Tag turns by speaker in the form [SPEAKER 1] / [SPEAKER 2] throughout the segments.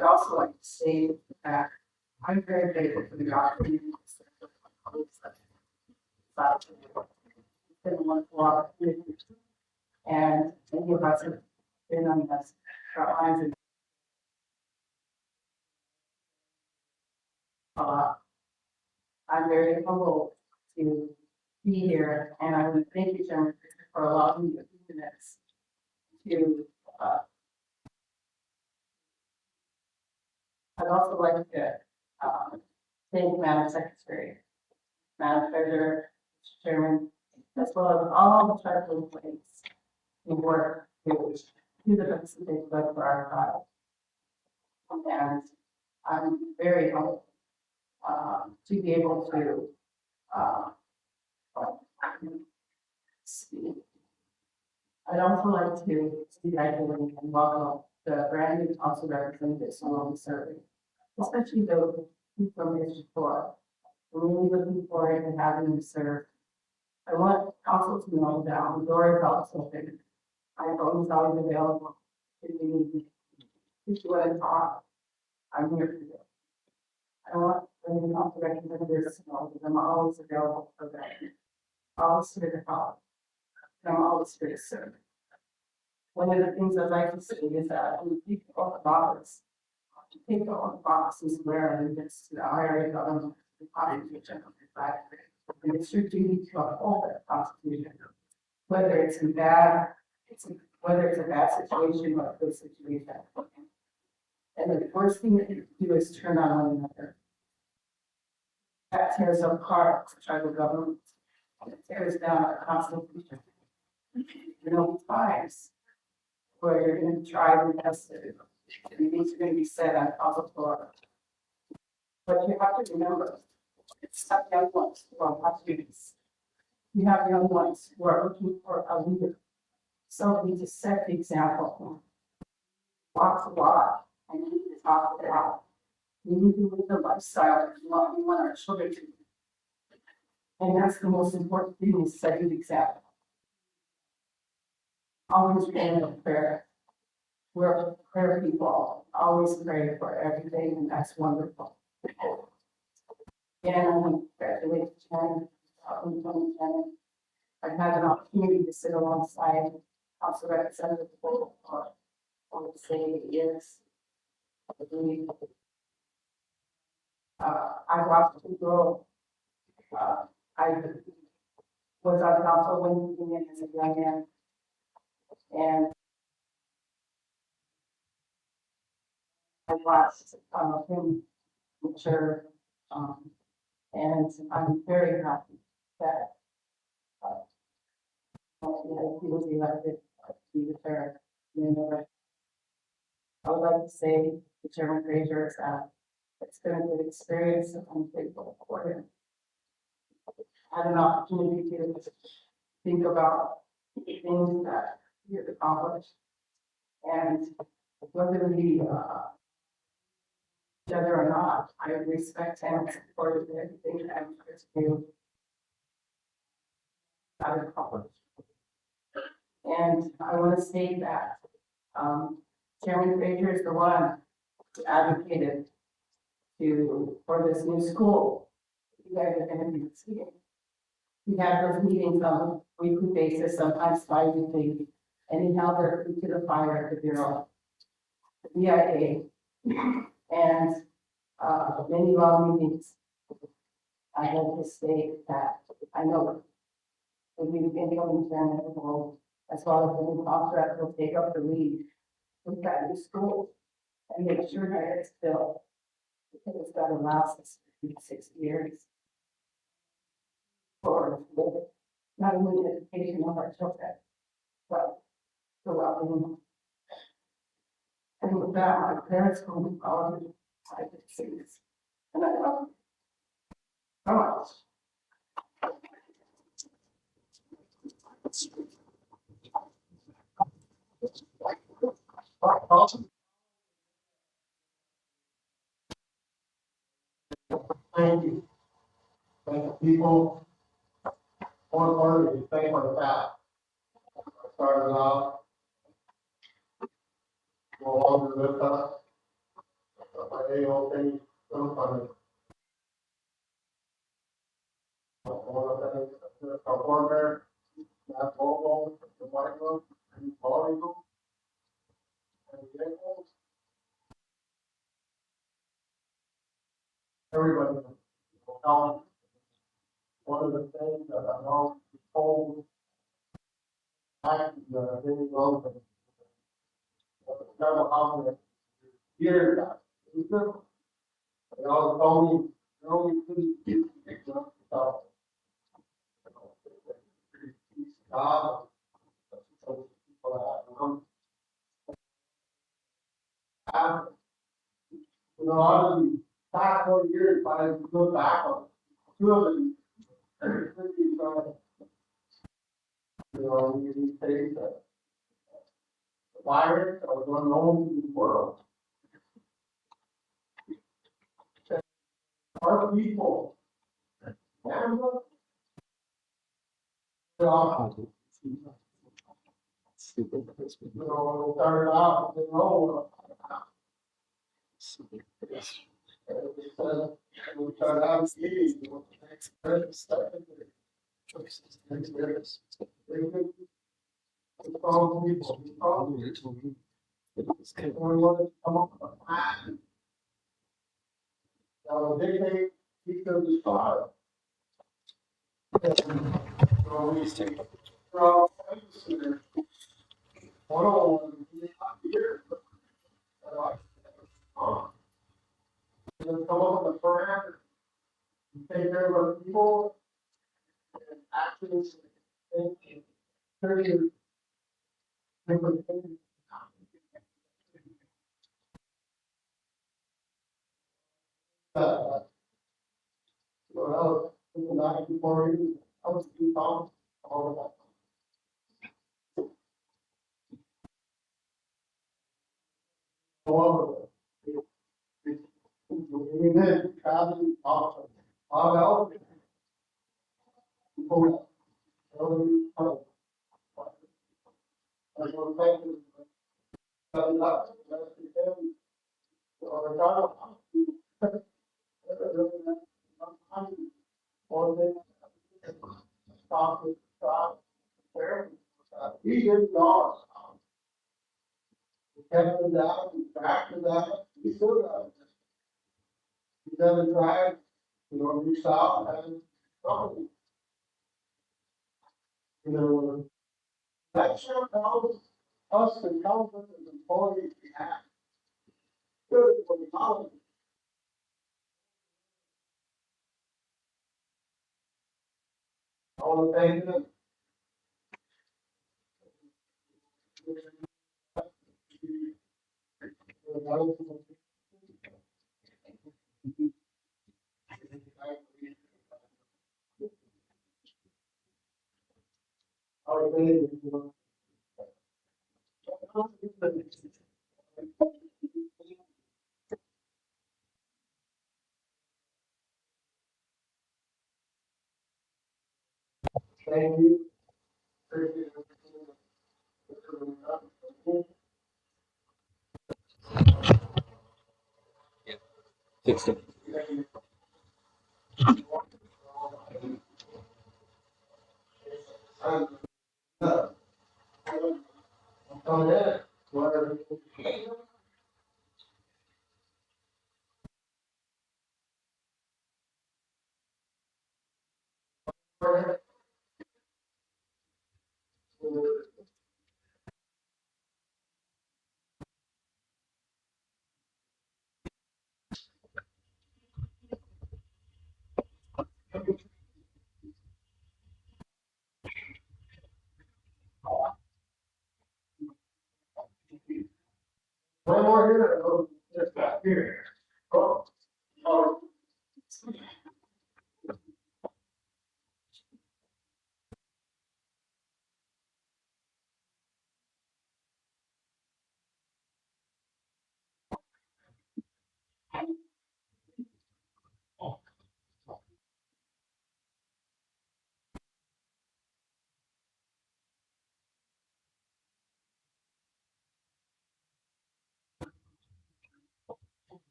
[SPEAKER 1] would also like to say that I'm very grateful for the opportunity to serve with my colleagues. It's been a wonderful opportunity, and many of us have been on the front lines and I'm very humbled to be here, and I would thank you, Chairman, for allowing me a few minutes to. I'd also like to thank Madam Secretary, Madam Treasurer, Mr. Chairman, as well as all the tribal employees who work to do the best that they could for our tribe. And I'm very humbled to be able to speak. I'd also like to congratulate and welcome the brand new council representatives who will be serving, especially those from District 4. We're really looking forward to having them serve. I want council to know that the door is always open. I'm always available if you need me. If you want to talk, I'm here for you. I want the new council representatives to know that I'm always available for them. Always here to help. And I'm always here to serve. One of the things I'd like to say is that when people talk about us, take on boxes where it gets to the higher government, the Constitution, and it's your duty to uphold that Constitution, whether it's a bad situation or a good situation. And the worst thing that you do is turn on one another. That tears apart tribal government. It tears down our Constitution. You know, times where you're going to try to test it. And things are going to be said on council floor. But you have to remember, it's not young ones who are not students. You have young ones who are looking for a leader. So we need to set the example. Walk the walk, and we need to talk it out. We need to live the lifestyle that we want our children to. And that's the most important thing, is setting the example. Always praying for prayer. We're prayer people, always pray for everything, and that's wonderful. And congratulations, Cheyenne. I've had an opportunity to sit alongside Council Representative for say 8 years. I watched him grow. I was on council when he came in as a young man, and I watched him mature, and I'm very happy that he was elected to be the chair. I would like to say to Chairman Fraser that it's been a good experience, and I'm grateful for him. I had an opportunity to think about the things that he has accomplished, and whether we whether or not, I respect him and support everything that I'm trying to do. I've accomplished. And I want to say that Chairman Fraser is the one who advocated for this new school. You guys are going to be seeing. We had those meetings on a weekly basis, sometimes bi-weekly, and he held their feet to the fire at the Bureau, the BIA, and many long meetings. I want to say that I know that we've been going chairman of the world, as well as the new contract will take up the lead with that new school and make sure that it's built, because it's got to last us 6 years for not only the education of our children, but the well-being. And with that, my parents will be proud of I could see this. And I love it. Come on. Thank you. Thank the people. More importantly, thank our staff. Started off no longer with us.
[SPEAKER 2] everybody, now, one of the things that I know told back in the very low, several houses years ago. They all told me, couldn't get picked up without, God. You know, out of the past 4 years, if I look back on two of them, you know, you say that the virus was unknown to the world. Our people, Canada, you know, started out, you know, we started out eating, you know, we call people, we call people. And we wanted to come up with a plan. Now, they think he could be fired. So we take, well, one on one, here. And come up with a plan, take care of our people, and actually think, turn different things. Well, people back before you, I was too calm, all of that. However, we did, traveling, awesome. All else, people, I want to thank you. He didn't know us. We kept him down, we tracked him down, he still got it. He never tried, you know, reach out and talk. You know, that sure tells us and tells us as employees we have. Good for the college. I want to thank them. Our day, thank you.
[SPEAKER 3] Fixed it.
[SPEAKER 2] Oh, yeah. One more here, oh, just back here. Oh, oh.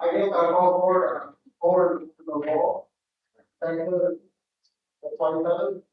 [SPEAKER 2] I guess I call forward to the wall. Thank you. 27.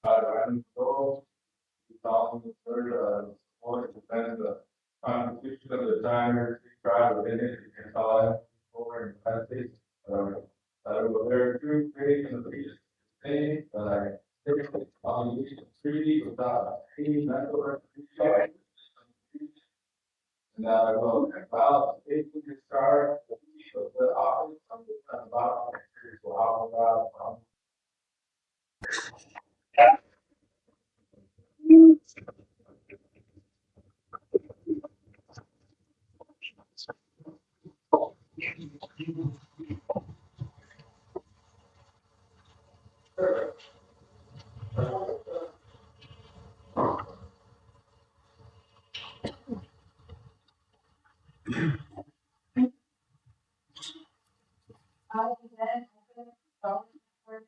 [SPEAKER 3] I'm so 2003, or defend the Constitution of the time, tribe of Indians, and all over in the United States. I will bear true faith and allegiance to the same, that I take obligation to treaty without any mental representation. And that I will faithfully discharge the duties of the office of the bottom of the spiritual house of God.
[SPEAKER 1] I then open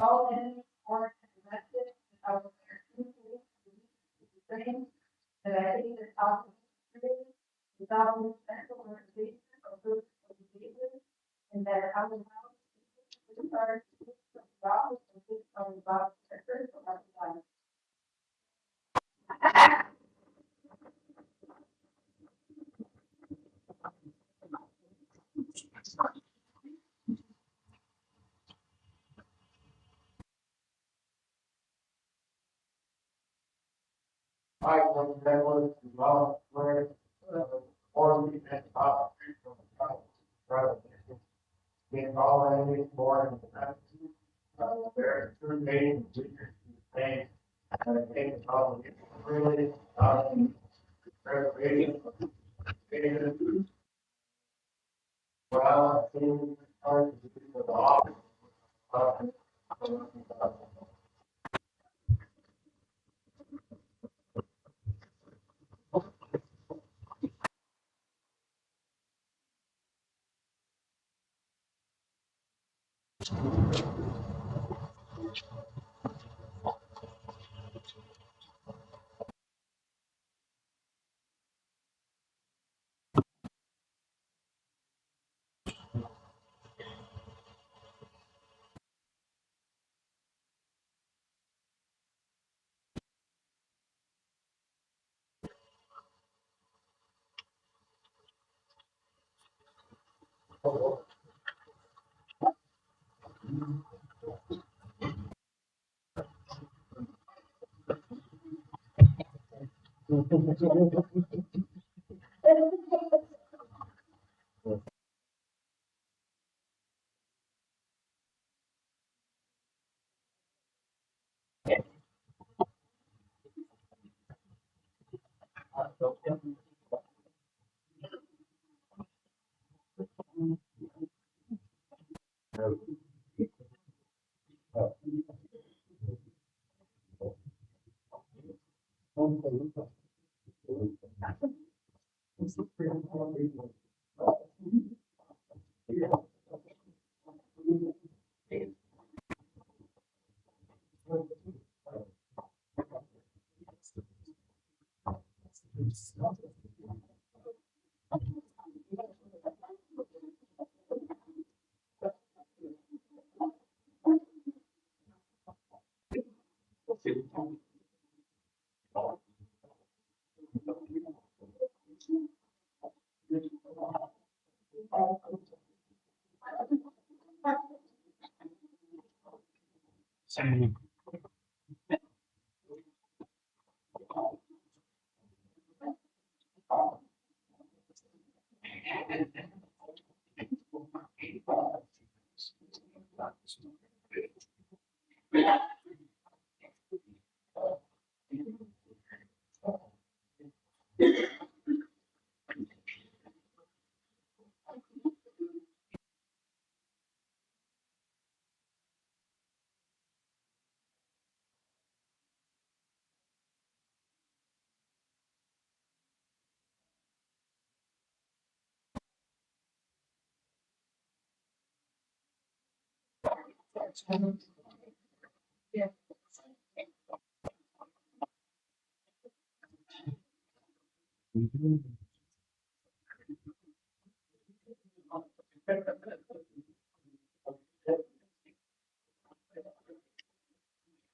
[SPEAKER 1] all in or domestic, I will bear true faith and the same, that I take this office without any special organization or group of diseases, and that I will now discharge the office of this on the bottom secretary for my life.
[SPEAKER 2] I want that was developed where, or we can talk from the house, rather than being already born in the country. Very true name, thing, and I think it's all really, reservation, well, I think, hard to do the office.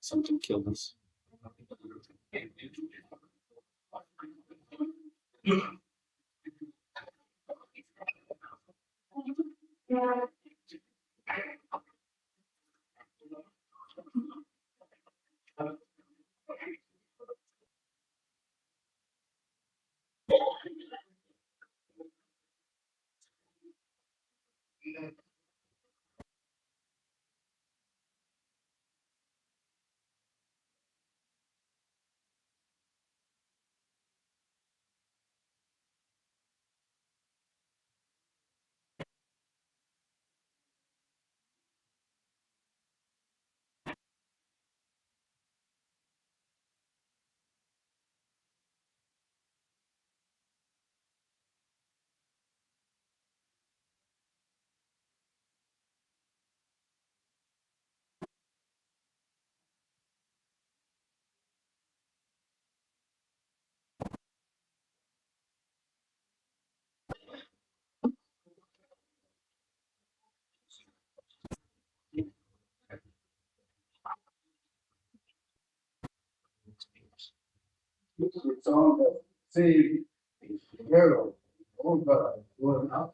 [SPEAKER 4] Something killed us.
[SPEAKER 2] It's on the city, Harold, owned by, well, now.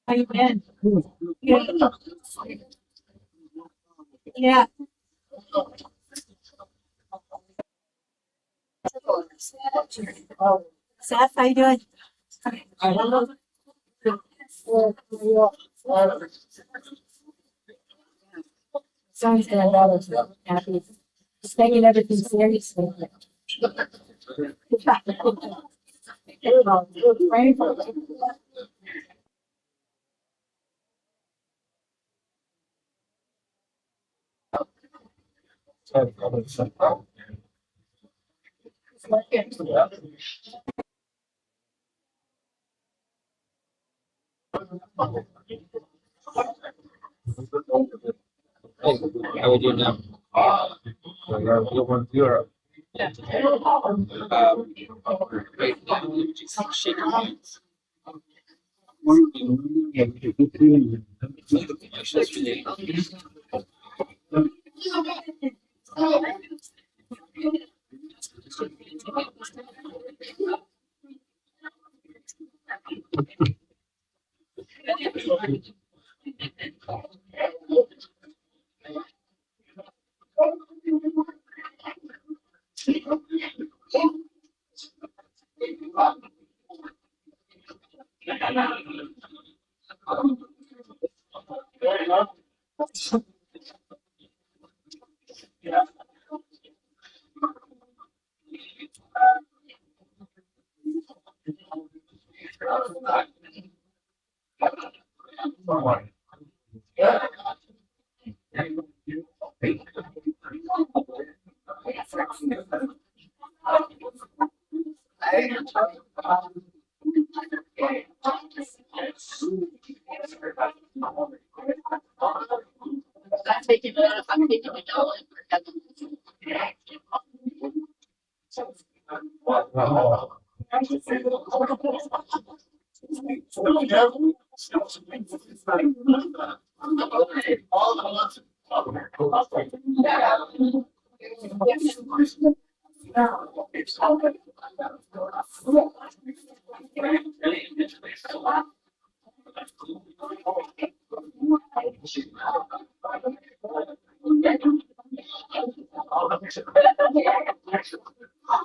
[SPEAKER 4] How you been? Yeah. Yeah. Seth, how you doing? Sorry, that I was happy. Just taking everything seriously. Praying for you.
[SPEAKER 5] How would you know? Europe. Right now, you just shake your hands.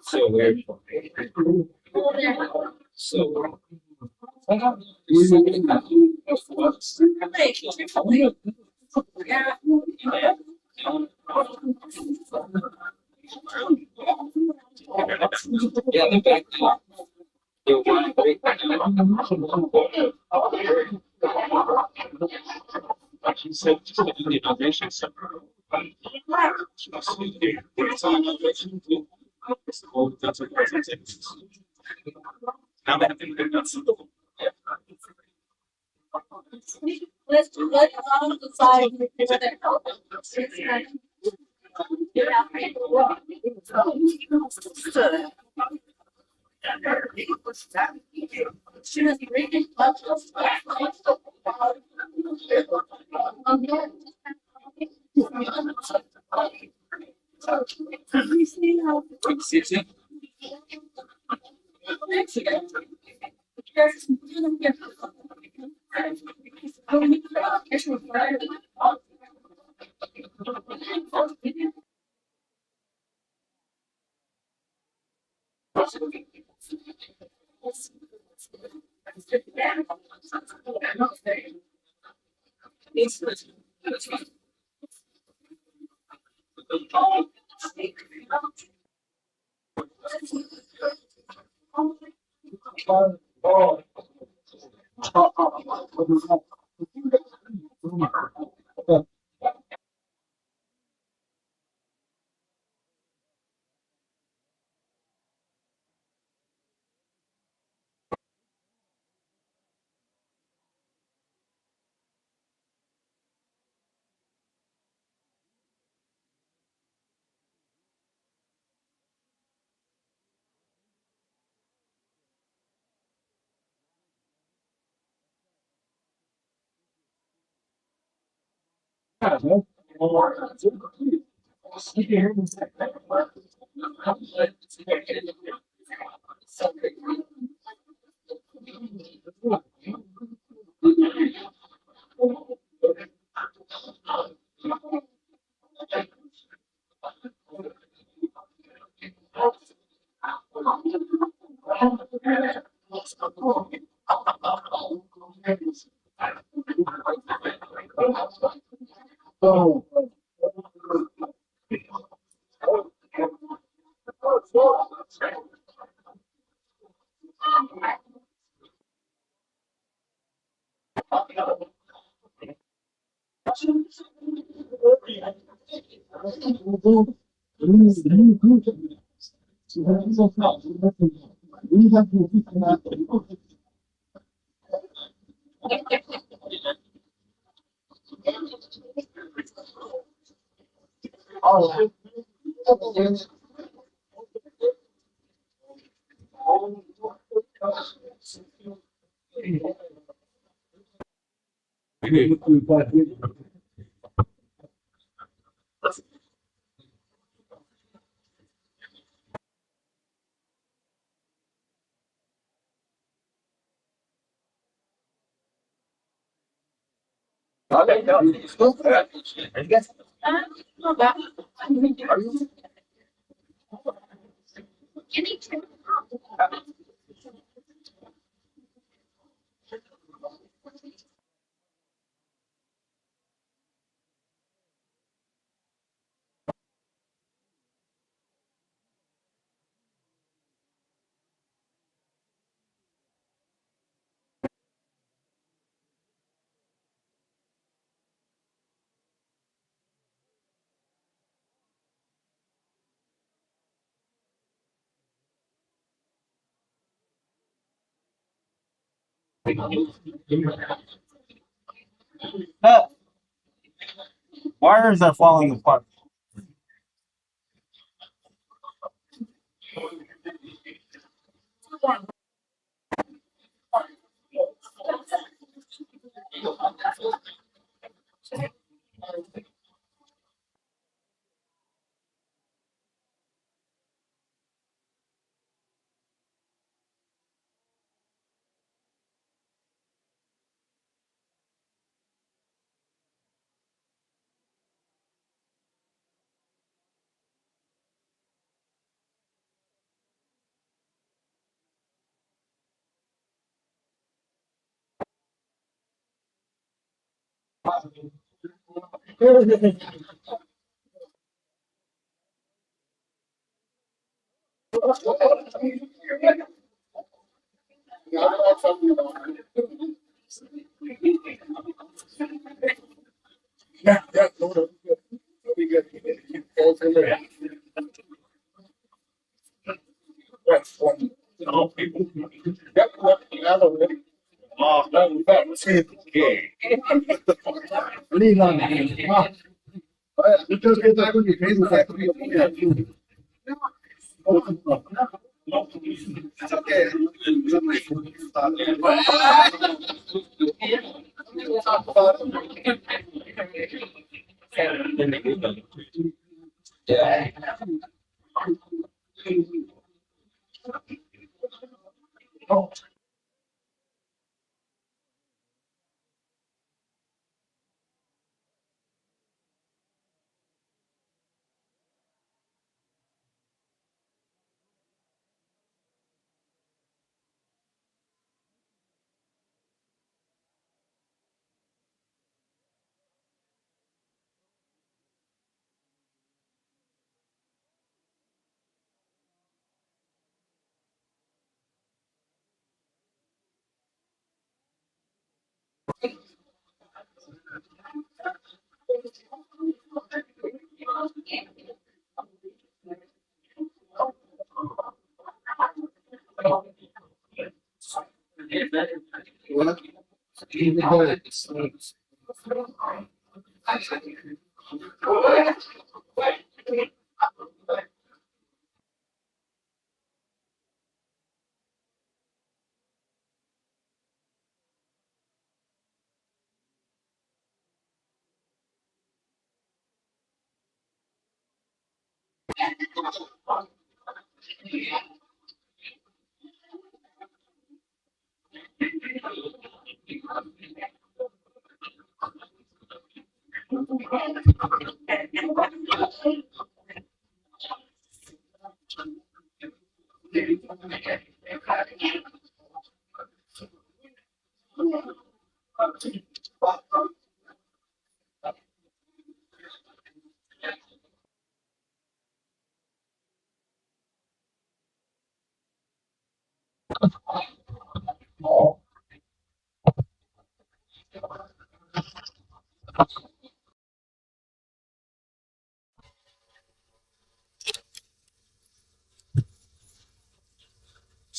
[SPEAKER 5] So weird. So yeah, they're back now. They were going break she said just to do the inauguration separate. It's on inauguration too. Oh, that's what it's. Now they have to do that.
[SPEAKER 4] Let's decide.
[SPEAKER 5] Wires are falling apart.
[SPEAKER 2] It's okay. Talk about
[SPEAKER 5] Yeah.
[SPEAKER 2] what?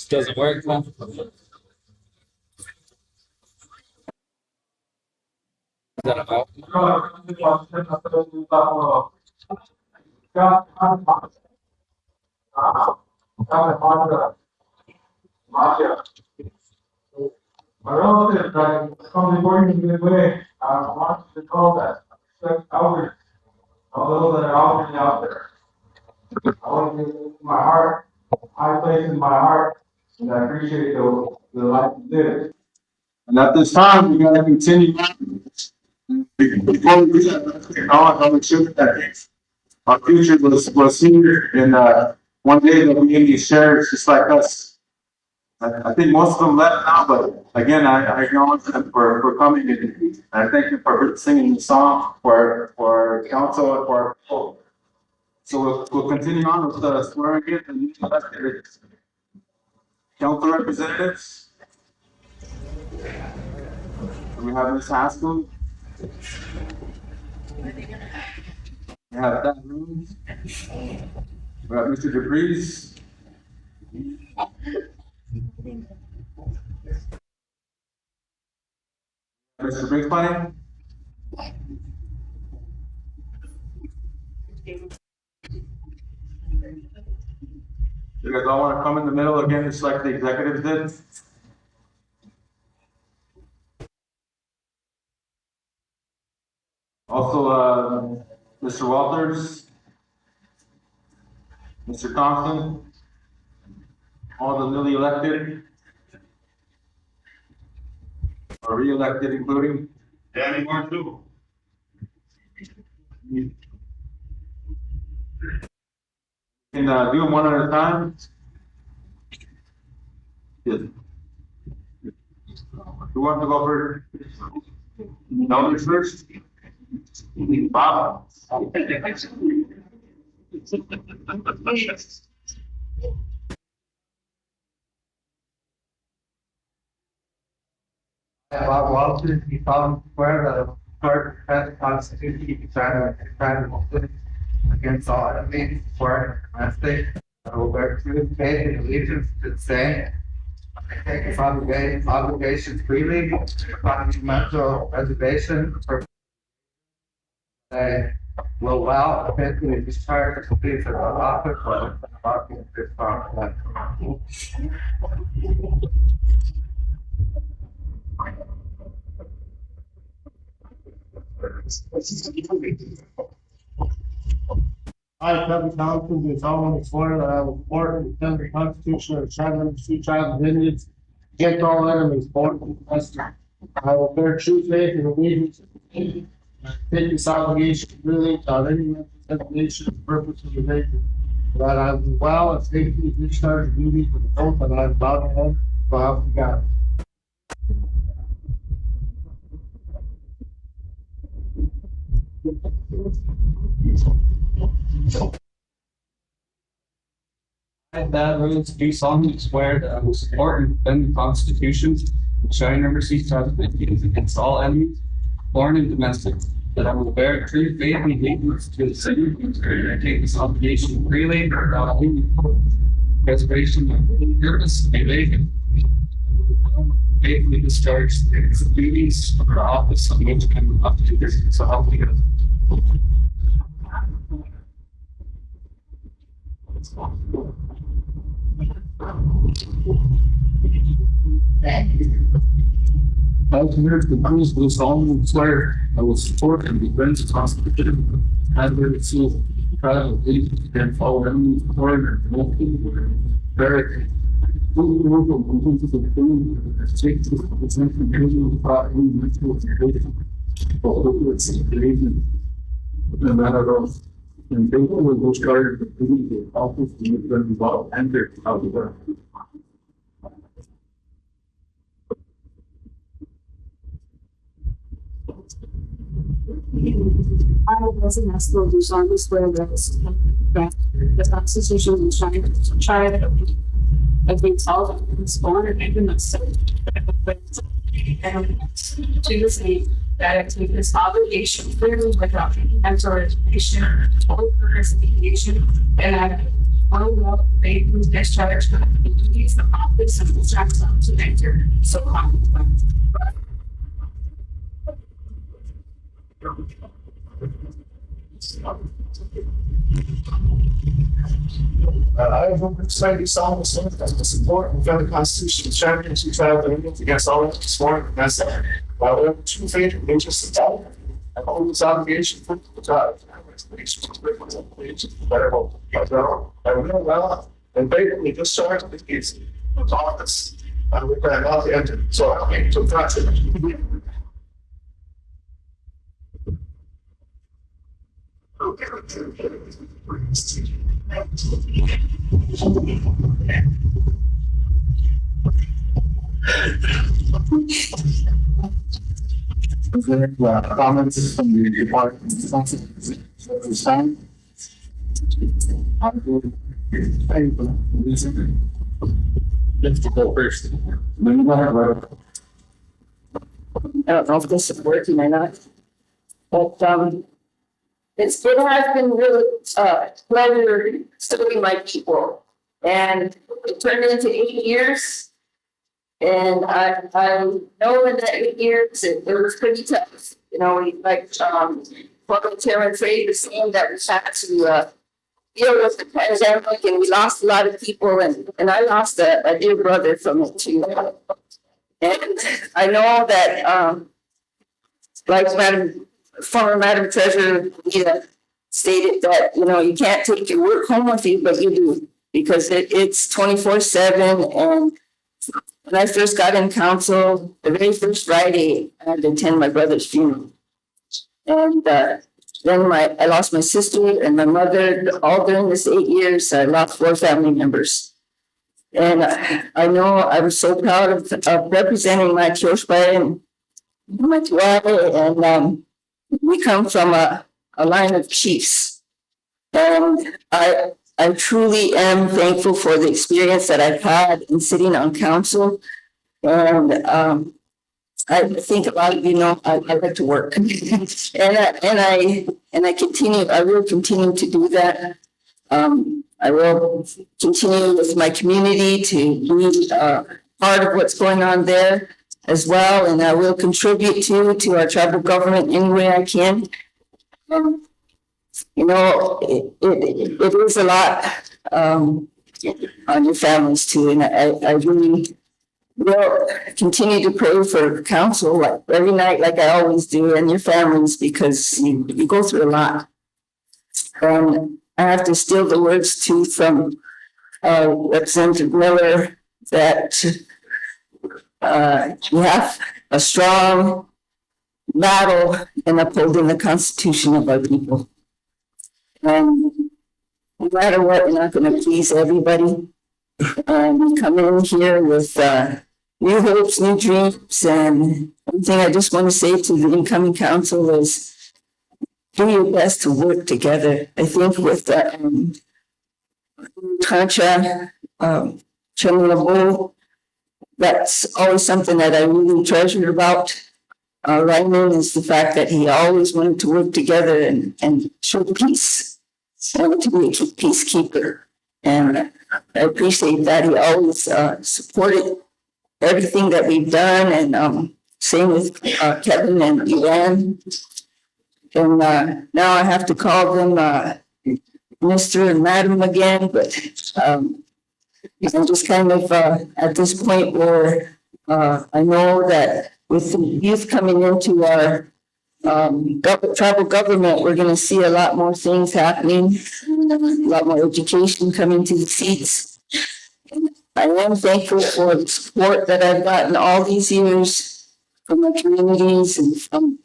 [SPEAKER 5] This doesn't work, man. Is that about?
[SPEAKER 3] My relative, from the morning to the way, wants to call that, outreach, all those that are already out there. I want to give my heart, high place in my heart, and I appreciate the life you live. And at this time, we gotta continue. Before we do that, let's take on, I'm sure that our future was here, and, one day they'll be in these chairs just like us. I think most of them left now, but again, I acknowledge them for coming and I thank them for singing the song for council and for people. So we'll continue on with the swearing in and new elected council representatives. We have Ms. Haskell. We have that room. We have Mr. DeVries. Mr. Big Bunny. You guys all want to come in the middle again, just like the executives did? Also, Mr. Walters, Mr. Thompson, all the newly elected, or re-elected, including Danny Martu. Can do them one at a time. Yes. Who wants to go first? Elders first. Bob.
[SPEAKER 6] Bob Walters, he found where the court has constituted to try to against all enemies, foreign and domestic. I will bear true faith and allegiance to the same. I take this obligation freely upon mental reservation for well, eventually discharged to complete their office, but about to get this far.
[SPEAKER 2] I, Kevin Thompson, do solemnly swear that I will support and defend the Constitution of the Cheyenne and Sioux tribes of Indians against all enemies, foreign and domestic. I will bear true faith and allegiance to the King, and take this obligation freely without any representation, purpose, or evasion. That I will well and faithfully discharge the duties of the oath that I am about to enter, so help me God.
[SPEAKER 5] I, Thad Rhodes, do solemnly swear that I will support and defend the Constitution of the Cheyenne River Sioux Tribes of Indians against all enemies, foreign and domestic. That I will bear true faith and allegiance to the same, and I take this obligation freely without any reservation or any purpose or evasion. Faithfully discharge the duties of the office on which I am about to do. So help me God. As mayor of the Bruce, do solemnly swear I will support and defend the Constitution of the Sioux Tribe of Indians against all enemies, foreign and domestic. Very. No matter of, and they will go start the office to make them involved and their out of there.
[SPEAKER 4] I was in school do solemnly swear that the Constitution of the Cheyenne against all enemies, foreign and domestic. And to this day, that I take this obligation freely without any mental reservation or representation, and I will well faithfully discharge the duties of office of the tribes to enter. So help me God.
[SPEAKER 5] I have decided solemnly swear that I will support and defend the Constitution of the Cheyenne and Sioux Tribes of Indians against all enemies, foreign and domestic. I will have true faith and allegiance to God. I hold this obligation for the tribe. I will well and faithfully discharge the duties of office which I am about to enter. So help me to God.
[SPEAKER 6] Is there comments from the department? This time? Let's go first.
[SPEAKER 4] I don't know if this is working or not, but it has been really pleasure serving my people, and it turned into 8 years. And I know in the 8 years it was pretty tough. You know, we like Chairman Trade was saying that we had to deal with the pandemic, and we lost a lot of people, and I lost a dear brother from it too. And I know that like former Madam Treasurer Rita stated that, you know, you can't take your work home with you, but you do, because it's 24/7. And when I first got in council, the very first Friday, I had to attend my brother's funeral. And then I lost my sister and my mother. All during this 8 years, I lost 4 family members. And I know I was so proud of representing my Kioshbai and my Tuai, and we come from a line of chiefs. And I truly am thankful for the experience that I've had in sitting on council. And I think a lot of you know I like to work, and I continue. I will continue to do that. I will continue with my community to be part of what's going on there as well, and I will contribute to our tribal government any way I can. You know, it is a lot, on your families too, and I really will continue to pray for counsel like every night, like I always do, and your families, because you go through a lot. I have to steal the words too from Representative Miller that we have a strong battle in upholding the Constitution of our people. And no matter what, we're not going to please everybody. We come in here with new hopes, new dreams, and one thing I just want to say to the incoming council is do your best to work together. I think with Concha, Chairman LeBeau, that's always something that I really treasure about Ryman is the fact that he always wanted to work together and show peace. Wanted to be a peacekeeper. And I appreciate that. He always supported everything that we've done, and same with Kevin and Iran. And now I have to call them Mr. and Madam again, but I'm just kind of at this point where I know that with the youth coming into our tribal government, we're going to see a lot more things happening, a lot more education coming to the seats. I am thankful for the support that I've gotten all these years from my communities and from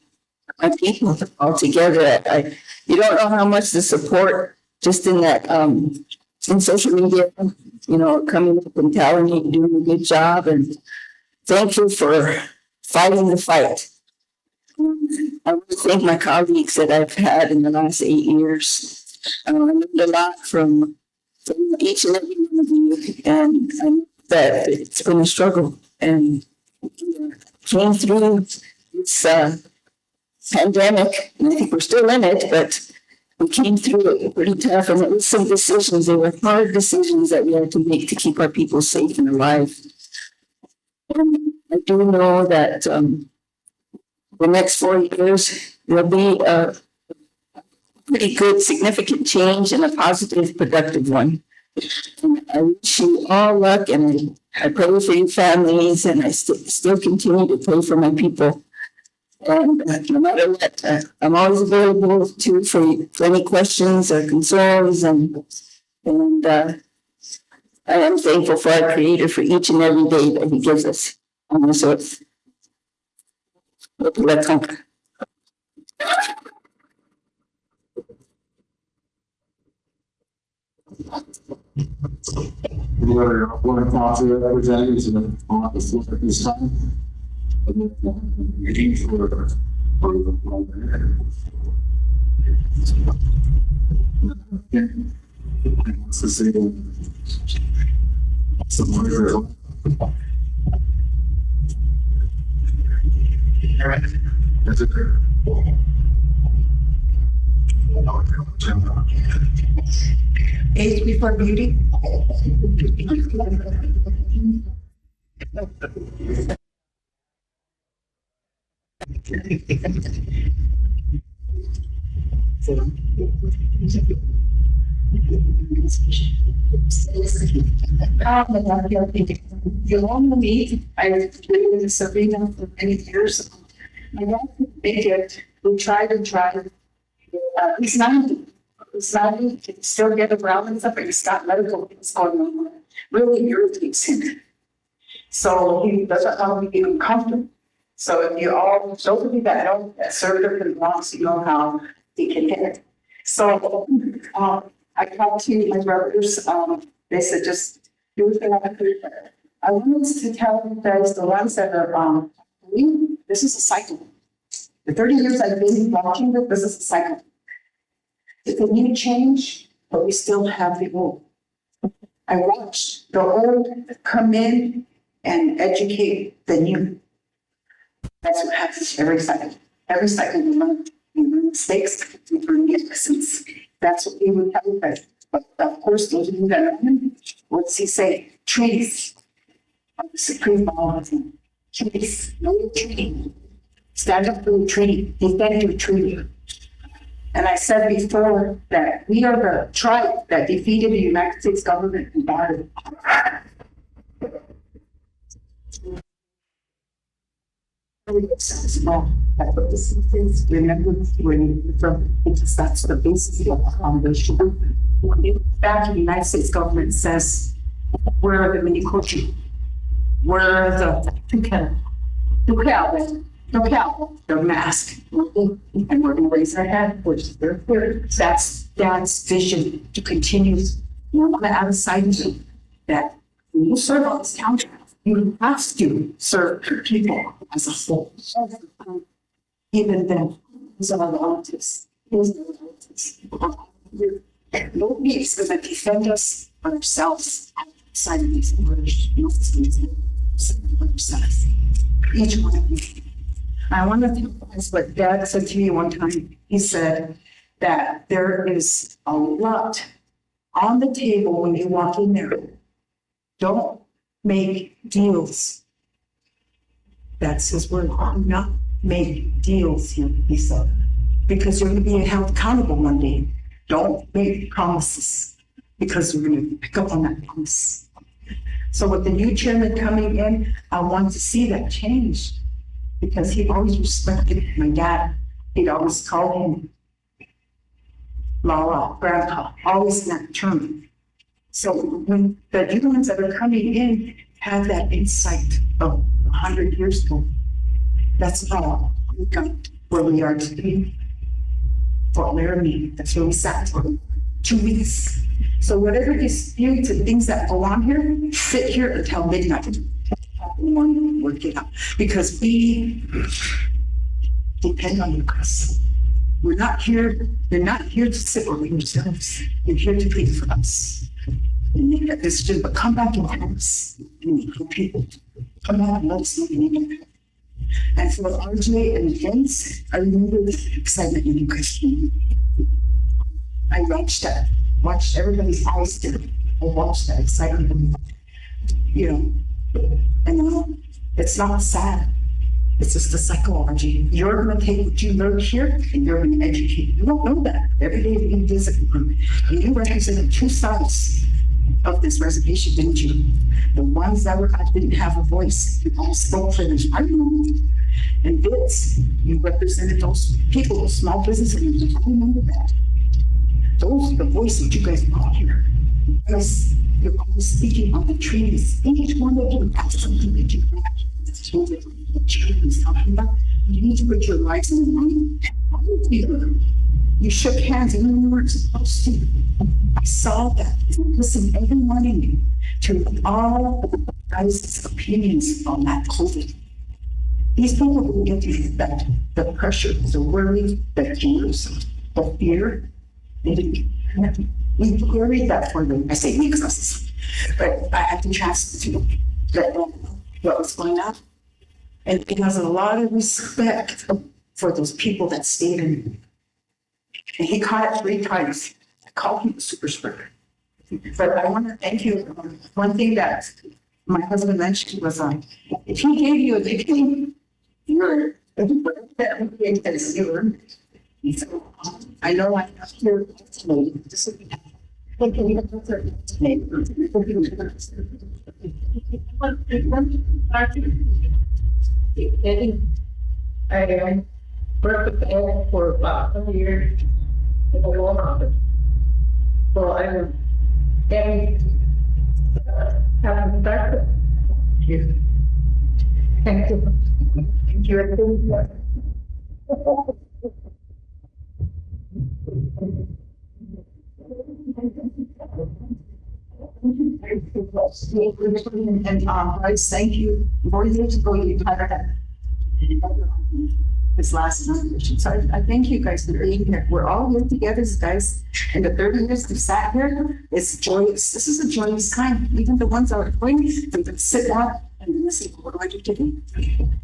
[SPEAKER 4] my people all together. You don't know how much the support just in that in social media, coming up and telling me you're doing a good job, and thank you for fighting the fight. I want to thank my colleagues that I've had in the last 8 years. I learned a lot from each and every one of you, and I know that it's been a struggle, and came through this pandemic, and I think we're still in it, but we came through it pretty tough, and it was some decisions. They were hard decisions that we had to make to keep our people safe and alive. And I do know that the next 4 years, there'll be a pretty good, significant change and a positive, productive one. And I wish you all luck, and I pray for your families, and I still continue to pray for my people. And no matter what, I'm always available too for any questions or concerns, and I am thankful for our Creator for each and every day that He gives us on this earth. Let's hope.
[SPEAKER 7] Any other board council representatives in the office at this time? Meeting for what's the same? That's it.
[SPEAKER 1] Age before beauty. You know me, I lived in this arena for many years. My dad could make it. We tried and tried. He's 90. He's 90. He can still get around and stuff, but he's got medical things going on. Really irritates him. So he doesn't want to be uncomfortable. So if you all, those of you that know that Servative and Bronx, you know how he can hit it. So I talked to my brothers. They said just do what you want to do. I wanted to tell you guys, the ones that are this is a cycle. The 30 years I've been watching this is a cycle. It's a new change, but we still have the old. I watched the old come in and educate the new. That's what happens every cycle. Every cycle we learn mistakes, we learn lessons. That's what we would tell you guys. But of course, those of you that are in, what's he say? Treaties are the supreme law. Treaties, no treaty. Stand up for the treaty. Defend your treaty.
[SPEAKER 8] And I said before that we are the tribe that defeated the United States government in battle. Well, that's what this is. Remember when from, because that's the basis of the foundation. Back in the United States government says, where are the mini culture? Where are the the mask? And we're gonna raise our hand, which is their fear. That's vision to continue. You're not out of sight of you. That when you serve on this council, you have to serve people as a whole. Even then, these are relatives. These are relatives. Nobody is gonna defend us but ourselves outside of these words. Each one of you. I want to emphasize what Dad said to me one time. He said that there is a lot on the table when you walk in there. Don't make deals. That's his word. Do not make deals here, he said, because you're going to be held accountable one day. Don't make promises because you're going to pick up on that promise. So with the new chairman coming in, I want to see that change because he always respected my dad. He'd always call him Lala, Grandpa, always in that term. So when the new ones that are coming in have that insight of 100 years ago, that's how we got where we are today. Fort Laramie, that's where we sat for 2 weeks. So whatever disputes and things that go on here, sit here until midnight. Work it out. Because we depend on you guys. We're not here, you're not here to sit over yourselves. You're here to think for us. And make that decision, but come back and help us. And people, come back and let us know you need it. And for RJ and Vince, I remember the excitement in your question. I watched everybody's eyes there. I watched that excitement, you know, and it's not sad. It's just a psychology. You're going to take what you learned here and you're going to educate. You don't know that. Every day you visit them. And you represented two sides of this reservation, didn't you? The ones that didn't have a voice. You all spoke for them. I remember. And Vince, you represented those people, those small business owners. I remember that. Those are the voices you guys brought here. Because you're always speaking on the trees. Each one of you has something that you have. That's what the chairman is talking about. You need to put your lives in line. You shook hands and you weren't supposed to. I saw that. Listen every morning to all the guys' opinions on that COVID. These people will get you that the pressure, the worry, the tears, the fear. We carried that for them. I say me because but I had the chance to let them know what was going on. And it has a lot of respect for those people that stayed in. And he caught it 3 times. I called him a super spreader. But I want to thank you. One thing that my husband mentioned was if he gave you a nickname, you're so, I know I have to
[SPEAKER 1] I worked with Ed for about 20 years in the law office. So I'm getting having started. Thank you. Thank you.
[SPEAKER 8] And Bryce, thank you. 4 years ago, you had this last inauguration. So I thank you guys for being here. We're all here together, guys. And the 30 years we've sat here, it's joyous. This is a joyous time. Even the ones that are going, they can sit down and listen. What do I do today?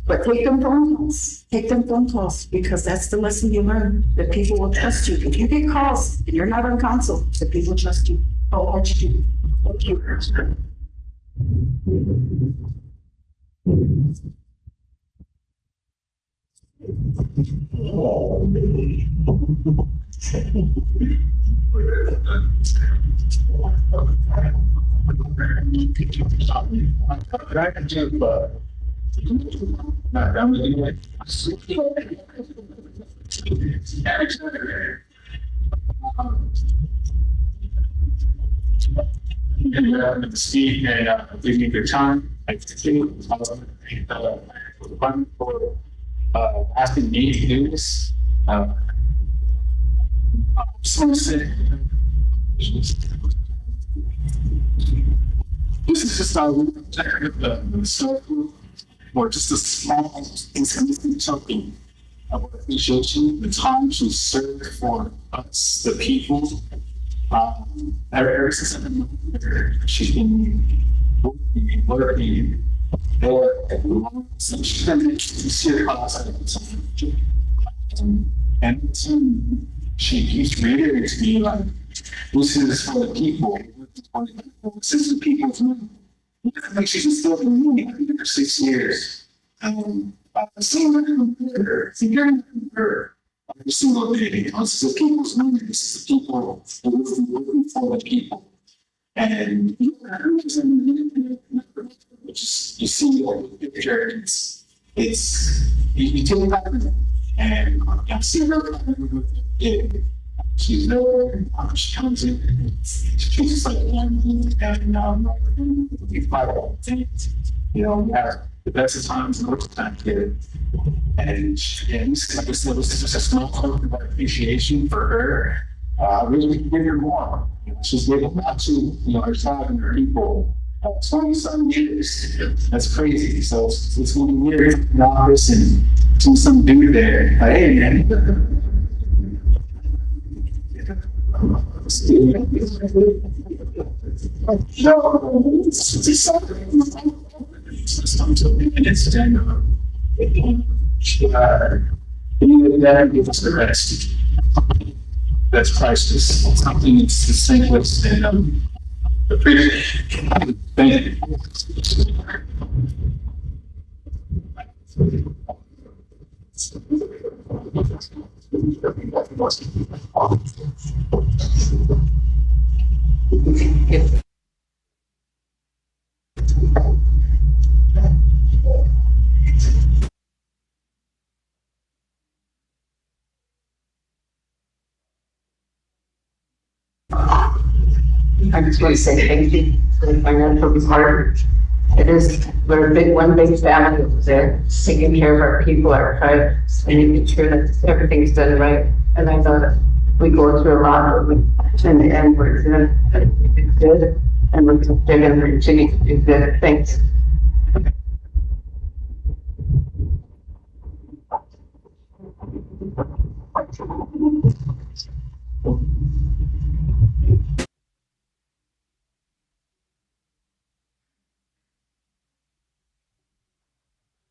[SPEAKER 8] But take them phone calls. Take them phone calls because that's the lesson you learn. That people will trust you. If you get calls and you're not on council, the people trust you. Oh, what you do. Thank you.
[SPEAKER 7] Steve and give me your time. I think fun for asking me to do this. So sick. This is just the start or just a small insignificant something of appreciation, the time she served for us, the people. Ever since I've been with her, she's been working since she's been in sincere class. And she keeps reiterating to me, like, this is for the people. This is the people's money. Like, she's just still been me for 6 years. I've seen her, every single day. This is the people's money. This is the people. Working for the people. And you see what the picture is. You take that and I see her. She's there. She comes in. She's just like, you know, we have the best of times and the worst of times here. And like I said, this is just a small token of appreciation for her. Really, we can give her more. She's giving back to, herself and her people. 20-some years. That's crazy. So it's going to be weird in the office and see some dude there. Hey, man. Give us the rest. That's priceless. It's something that's distinguished and appreciated. Thank you.
[SPEAKER 4] I just want to say thank you for the financial support. It is, we're one big family over there, taking care of our people, our tribe, and making sure that everything's done right. And I know that we go through a lot, but in the end, we're doing good, and we're going to continue to do good. Thanks.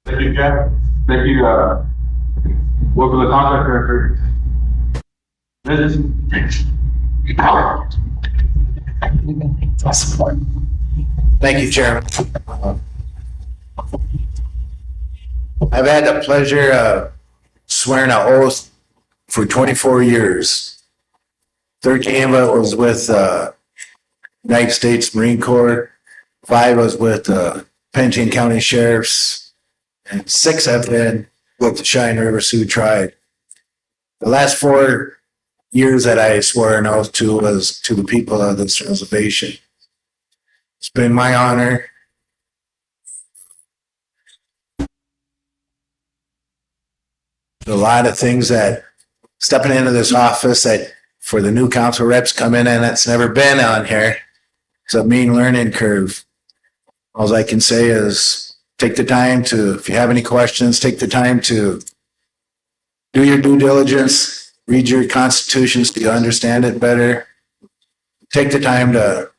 [SPEAKER 3] Thank you, Jeff. Thank you, welcome to the contract director.
[SPEAKER 9] Thank you, Chairman. I've had the pleasure of swearing an oath for 24 years. 13 of it was with United States Marine Corps. 5 was with Pennington County Sheriffs. And 6 have been with the Cheyenne River Sioux tribe. The last 4 years that I swore an oath to was to the people of this reservation. It's been my honor. A lot of things that stepping into this office that for the new council reps come in and it's never been on here. It's a mean learning curve. All I can say is take the time to, if you have any questions, take the time to do your due diligence, read your constitutions so you understand it better. Take the time to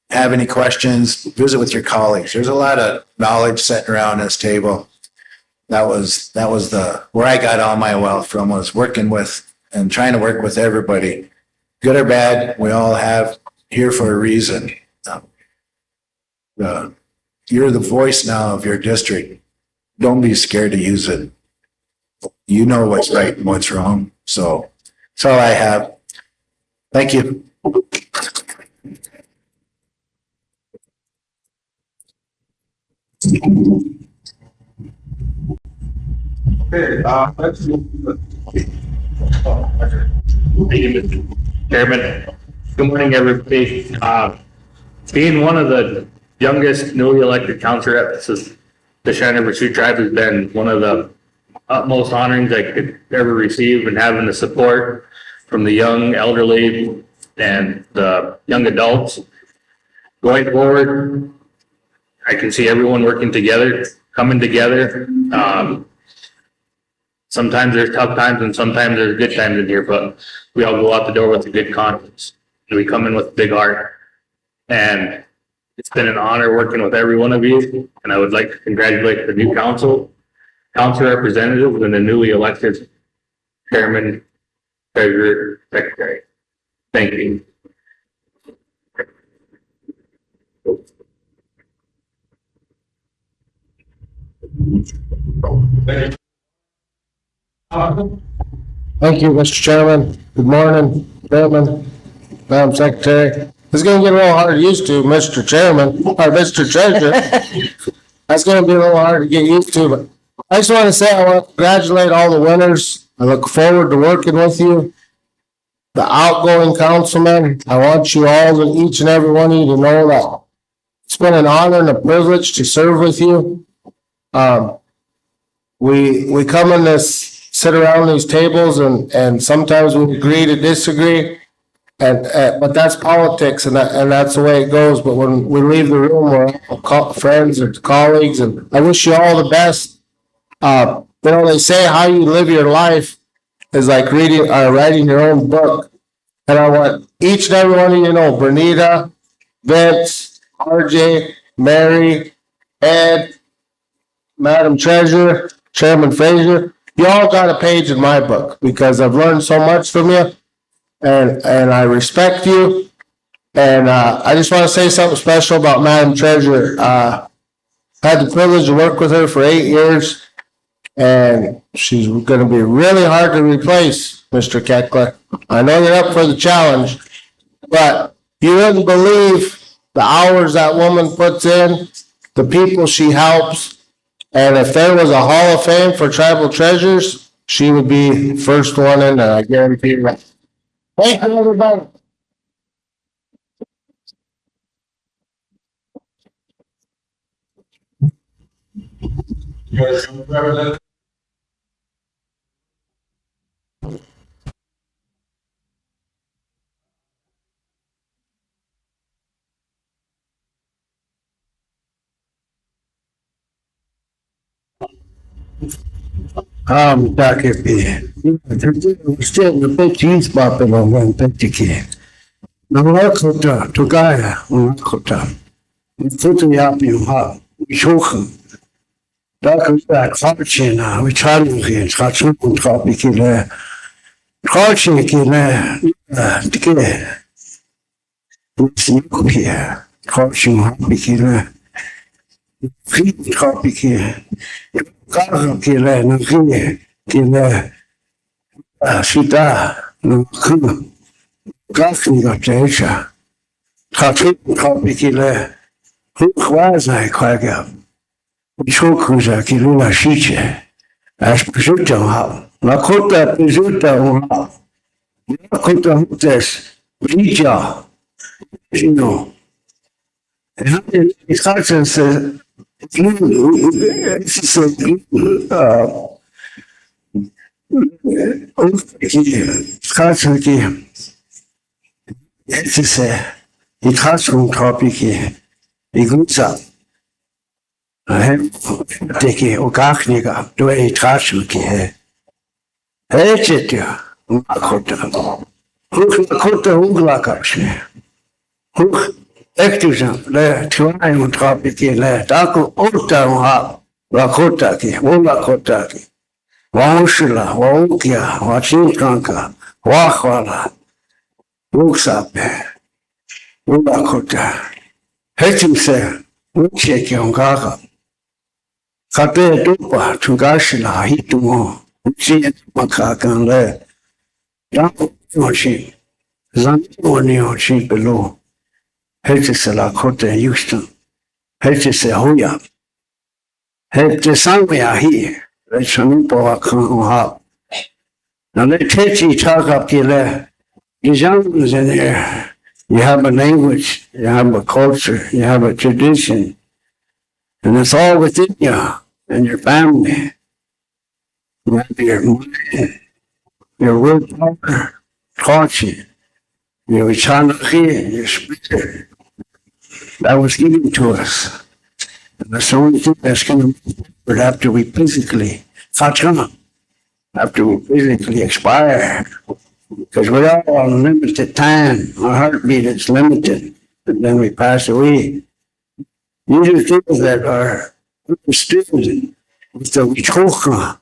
[SPEAKER 9] have any questions, visit with your colleagues. There's a lot of knowledge sitting around this table. That was where I got all my wealth from, was working with and trying to work with everybody. Good or bad, we all have here for a reason. You're the voice now of your district. Don't be scared to use it. You know what's right and what's wrong. So That's all I have. Thank you.
[SPEAKER 3] Okay, let's move.
[SPEAKER 10] Thank you, Mr. Chairman. Good morning, everybody. Being one of the youngest newly elected council reps, the Cheyenne River Sioux tribe has been one of the utmost honorings I could ever receive, and having the support from the young, elderly, and the young adults. Going forward, I can see everyone working together, coming together. Sometimes there's tough times and sometimes there's good times in here, but we all go out the door with a good conscience. And we come in with a big heart. And it's been an honor working with every one of you. And I would like to congratulate the new council representatives, and the newly elected chairman, treasurer, secretary. Thank you.
[SPEAKER 11] Thank you, Mr. Chairman. Good morning, Chairman, Madam Secretary. It's gonna get a little hard to used to, Mr. Chairman, or Mr. Treasurer. That's gonna be a little hard to get used to, but I just want to say I want to congratulate all the winners. I look forward to working with you. The outgoing councilman, I want you all, each and every one of you, to know that it's been an honor and a privilege to serve with you. We come in this, sit around these tables, and sometimes we agree to disagree. But that's politics, and that's the way it goes. But when we leave the room, we're all friends and colleagues, and I wish you all the best. They say how you live your life is like reading or writing your own book. And I want each and every one of you to know, Bernita, Vince, RJ, Mary, Ed, Madam Treasurer, Chairman Fraser, you all got a page in my book because I've learned so much from you, and I respect you. And I just want to say something special about Madam Treasurer. I had the privilege to work with her for 8 years, and she's going to be really hard to replace, Mr. Keckler. I know you're up for the challenge, but you wouldn't believe the hours that woman puts in, the people she helps. And if there was a Hall of Fame for tribal treasures, she would be first one in there, I guarantee you. Thank you, everybody. Dacă pe still the 15th popping on one petike. Na lakota to Gaia, lakota. Put the up you have, choken. Dacă that fortune, we try to get hatching on tropicile. Fortune, tike. It's new here. Fortune, tropicile. Free tropicile. Carro que ele não queria, que ele cidade não queria, carro da igreja, carro que ele quase quase, o choque que ele na chiche, as pessoas estão na conta pessoas estão na conta muitas briga, não, e cartas Ektusan, le tuai un tropiki le taku ota ha lakota ki, o lakota ki, wa ushila, wa ukia, wa chinkanka, wa kwala, uksape, o lakota. Hetim se, uksheki ongaka. Kape tupa, tungashila, hitumo, uchiya makakan le.
[SPEAKER 12] Ocean. Zanoni Ocean below. Heltese Lakota Houston. Heltese Hoya. Heltese Samia here. Let's hop. Now let Tetsi talk up to there. The genres in there. You have a language, you have a culture, you have a tradition. And it's all within you and your family. You have your mind, your willpower, culture, your chanakhi, your spirit. That was given to us. And that's the only thing that's going to be after we physically catch up, after we physically expire. Because we're all on limited time. Our heartbeat is limited. And then we pass away. These are things that are understood with the Wichoka,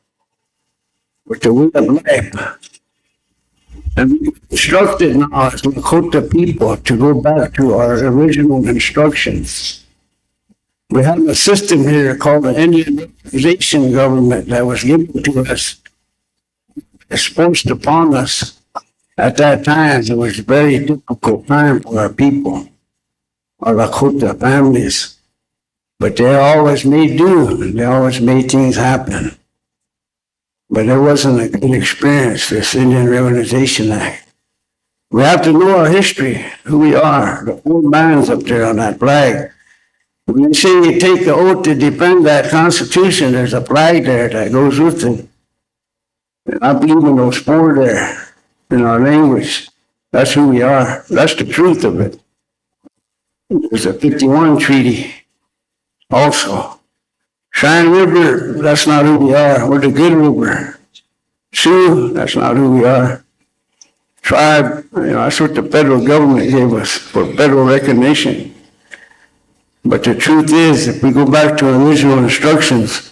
[SPEAKER 12] with the will of life. And we instructed now as Lakota people to go back to our original instructions. We have a system here called the Inauguration government that was given to us. It's forced upon us. At that time, it was a very difficult time for our people, our Lakota families. But they always made do. They always made things happen. But it wasn't a good experience, this Indian Reorganization Act. We have to know our history, who we are, the 4 bands up there on that flag. When you say you take the oath to defend that Constitution, there's a flag there that goes with it. And I believe in those 4 there, in our language. That's who we are. That's the truth of it. There's a 51 treaty. Also, Cheyenne River, that's not who we are. We're the Good River. Sioux, that's not who we are. Tribe, that's what the federal government gave us for federal recognition. But the truth is, if we go back to our original instructions,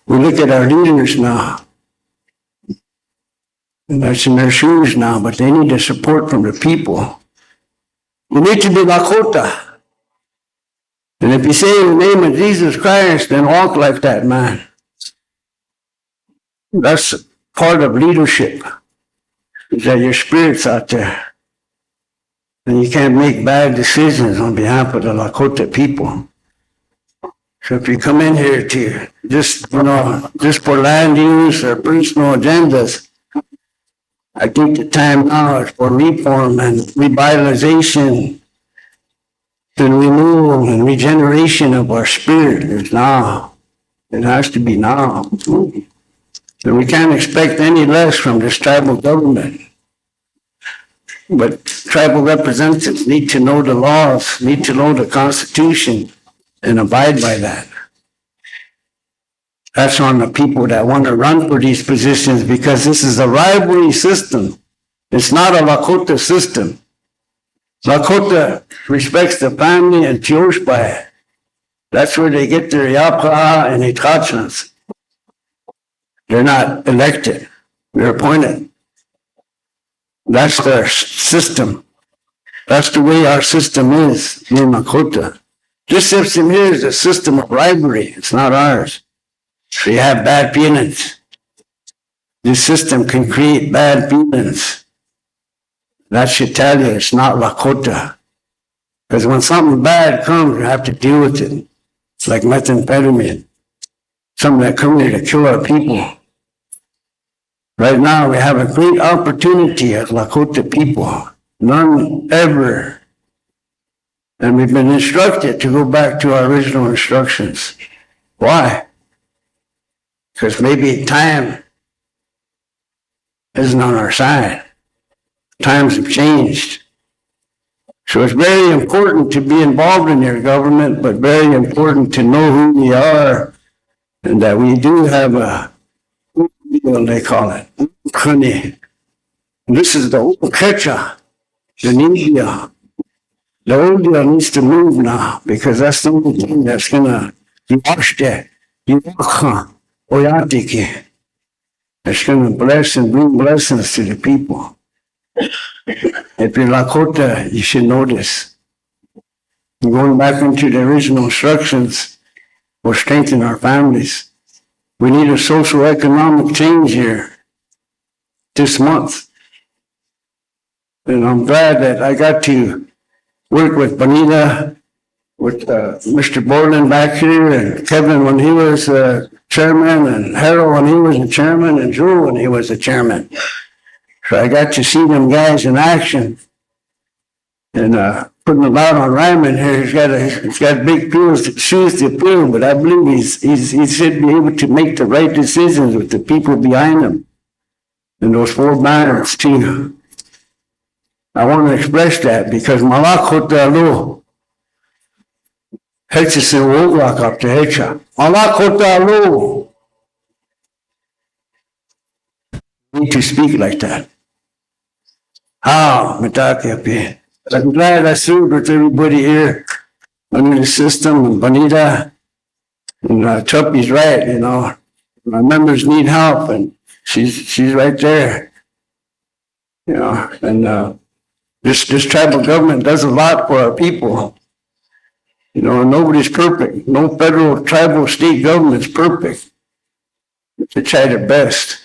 [SPEAKER 12] we look at our leaders now. And that's in their shoes now, but they need the support from the people. You need to be Lakota. And if you say in the name of Jesus Christ, then walk like that, man. That's part of leadership, is that your spirit's out there. And you can't make bad decisions on behalf of the Lakota people. So if you come in here to just for land use or personal agendas, I think the time now is for reform and revitalization and renewal and regeneration of our spirit is now. It has to be now. And we can't expect any less from this tribal government. But tribal representatives need to know the laws, need to know the Constitution, and abide by that. That's on the people that want to run for these positions, because this is a rivalry system. It's not a Lakota system. Lakota respects the family and Tioshbai. That's where they get their Yapa and Itachans. They're not elected. They're appointed. That's their system. That's the way our system is in Lakota. This system here is a system of rivalry. It's not ours. So you have bad feelings. This system can create bad feelings. That should tell you it's not Lakota. Because when something bad comes, you have to deal with it. It's like methamphetamine. Something that comes here to kill our people. Right now, we have a great opportunity as Lakota people. None ever. And we've been instructed to go back to our original instructions. Why? Because maybe time isn't on our side. Times have changed. So it's very important to be involved in your government, but very important to know who we are and that we do have a, they call it, honey. This is the old Kecha, the India. The old deal needs to move now, because that's the only thing that's gonna wash that. It's gonna bless and bring blessings to the people. If you're Lakota, you should know this. Going back into the original instructions will strengthen our families. We need a social economic change here this month. And I'm glad that I got to work with Bonita, with Mr. Borland back here, and Kevin when he was chairman, and Harold when he was the chairman, and Drew when he was the chairman. So I got to see them guys in action. And putting a lot on Ryman here, he's got big shoes to fill, but I believe he should be able to make the right decisions with the people behind him. And those 4 banners too. I want to express that because Malakotalo, Hutchison won't rock up to Hecha. Malakotalo. Need to speak like that. How, Mitaki. I'm glad I served with everybody here under the system, and Bonita, and Tuppy's right, you know. My members need help, and she's right there. You know, and this tribal government does a lot for our people. You know, nobody's perfect. No federal, tribal, state government's perfect. They try their best.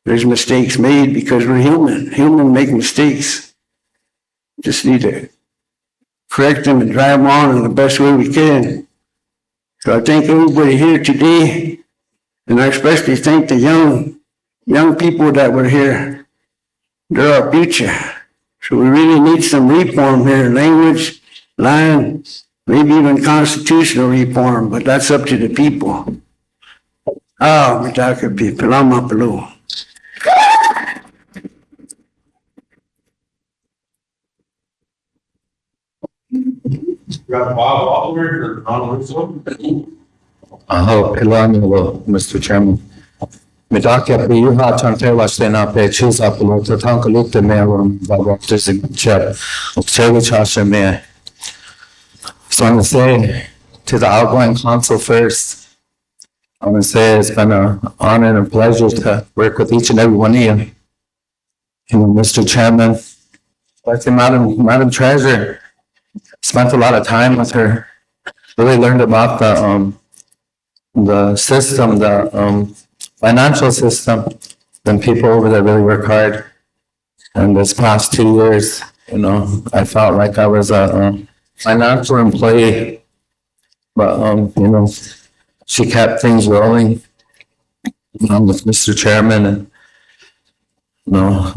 [SPEAKER 12] There's mistakes made because we're human. Humans make mistakes. Just need to correct them and drive them on in the best way we can. So I thank everybody here today, and I especially thank the young people that were here. They're our future. So we really need some reform here, language, land, maybe even constitutional reform, but that's up to the people. Mitaka people, I'm up below.
[SPEAKER 3] Got Bob Oliver or Ron Russo?
[SPEAKER 13] Hello, Mr. Chairman. Medaka be you had on Taylor Stain up a choose up to tank a look the mayor on the doctor's chair of Service House Mayor. So I'm going to say to the outgoing council first, I'm going to say it's been an honor and a pleasure to work with each and every one of you. You know, Mr. Chairman, especially Madam Treasurer, spent a lot of time with her, really learned about the system, the financial system. Then people over there really work hard. And this past 2 years, you know, I felt like I was a financial employee, but you know, she kept things rolling with Mr. Chairman, and you know,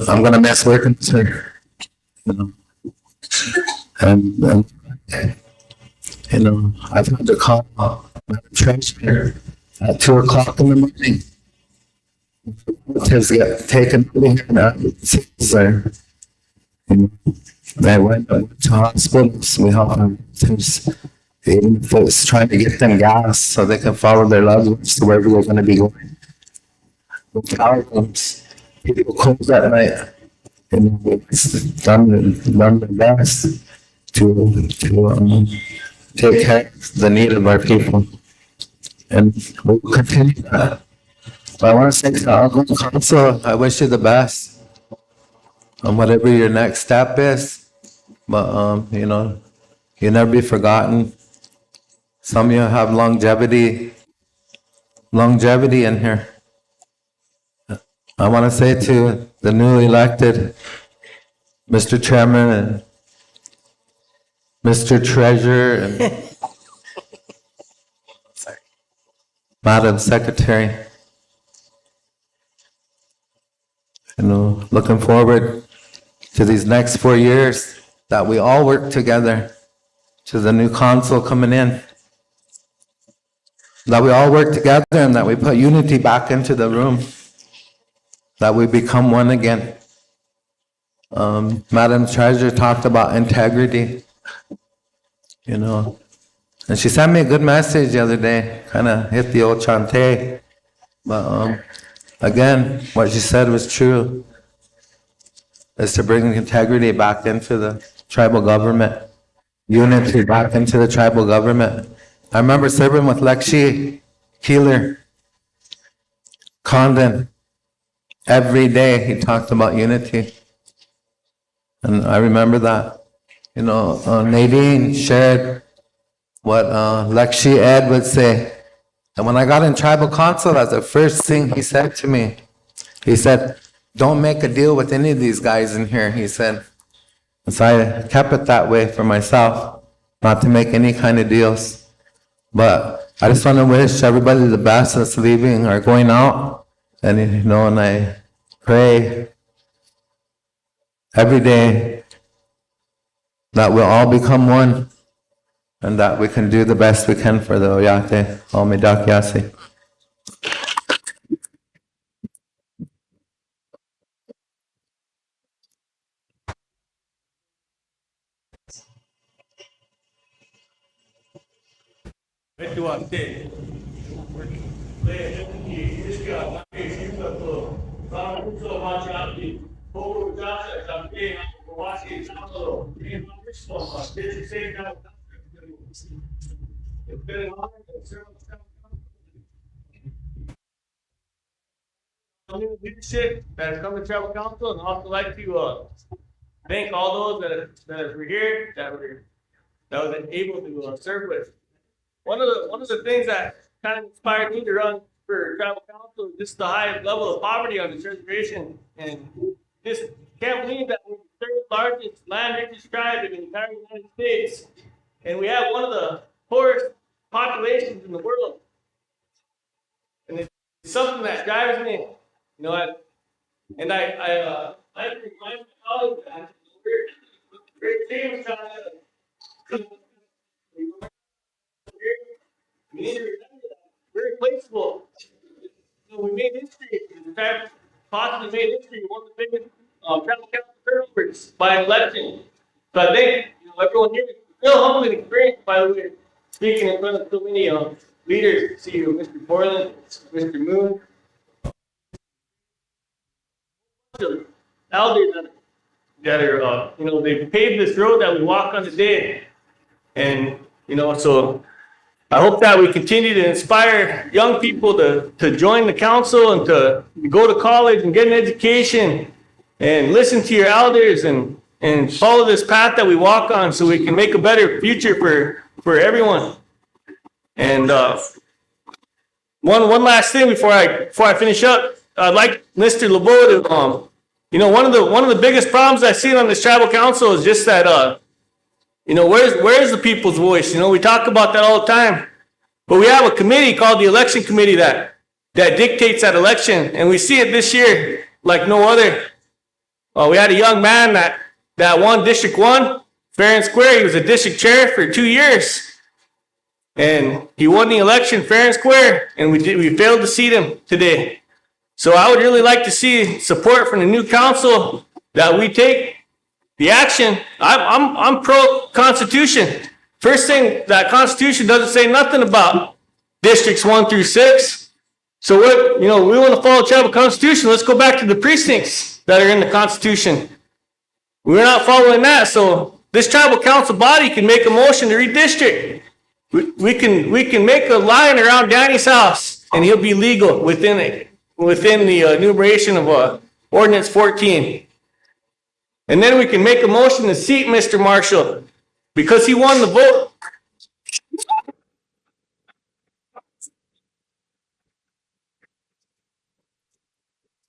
[SPEAKER 13] I'm gonna miss working with her, you know, and you know, I've had to call Madam Treasurer at 2 o'clock in the morning. To get taken to here and they went to hospitals. We help them even if it's trying to get them gas so they can follow their loved ones to wherever they're going to be going. With power comes, people close at night, and we've done their best to take care of the need of our people, and we'll continue that. But I want to say to the outgoing council, I wish you the best on whatever your next step is. But you know, you'll never be forgotten. Some of you have longevity in here. I want to say to the newly elected Mr. Chairman and Mr. Treasurer and Madam Secretary, you know, looking forward to these next 4 years that we all work together, to the new council coming in, that we all work together and that we put unity back into the room, that we become one again. Madam Treasurer talked about integrity, you know, and she sent me a good message the other day, kind of hit the old chante, but again, what she said was true, is to bring integrity back into the tribal government, unity back into the tribal government. I remember serving with Lexi, Keeler, Condon. Every day he talked about unity. And I remember that. You know, Nadine shared what Lexi Ed would say. And when I got in tribal council, that's the first thing he said to me. He said,
[SPEAKER 3] don't make a deal with any of these guys in here, he said. So I kept it that way for myself, not to make any kind of deals. But I just want to wish everybody the best that's leaving or going out. And, you know, and I pray every day that we'll all become one and that we can do the best we can for the Oyate, Omidak Yasi.
[SPEAKER 14] Leadership that has come to Tribal Council, and also like to thank all those that were here, that was able to serve with. One of the things that kind of inspired me to run for Tribal Council is just the high level of poverty on this reservation, and just can't believe that we're the third largest land richest tribe in the entire United States, and we have one of the poorest populations in the world, and it's something that drives me. You know, I remind my colleagues that we're teams trying to. We need to remember that we're replaceable. So we made history. In fact, possibly made history. One of the biggest tribal council turnovers by election. So I think everyone here is real humbling experience. By the way, speaking in front of so many leaders. See you, Mr. Portland, Mr. Moon. Elders that are they paved this road that we walk on today, and so I hope that we continue to inspire young people to join the council and to go to college and get an education and listen to your elders and follow this path that we walk on so we can make a better future for everyone. And one last thing before I finish up, I'd like Mr. LeBeau to one of the biggest problems I see on this tribal council is just that where's the people's voice? We talk about that all the time, but we have a committee called the election committee that dictates that election, and we see it this year like no other. We had a young man that won District 1 fair and square. He was a district chair for 2 years, and he won the election fair and square, and we failed to seat him today. So I would really like to see support from the new council that we take the action. I'm pro Constitution. First thing, that Constitution doesn't say nothing about districts 1 through 6. So what, we want to follow tribal Constitution. Let's go back to the precincts that are in the Constitution. We're not following that. So this tribal council body can make a motion to redistrict. We can make a line around Danny's house and he'll be legal within the enumeration of Ordinance 14. And then we can make a motion to seat Mr. Marshall because he won the vote.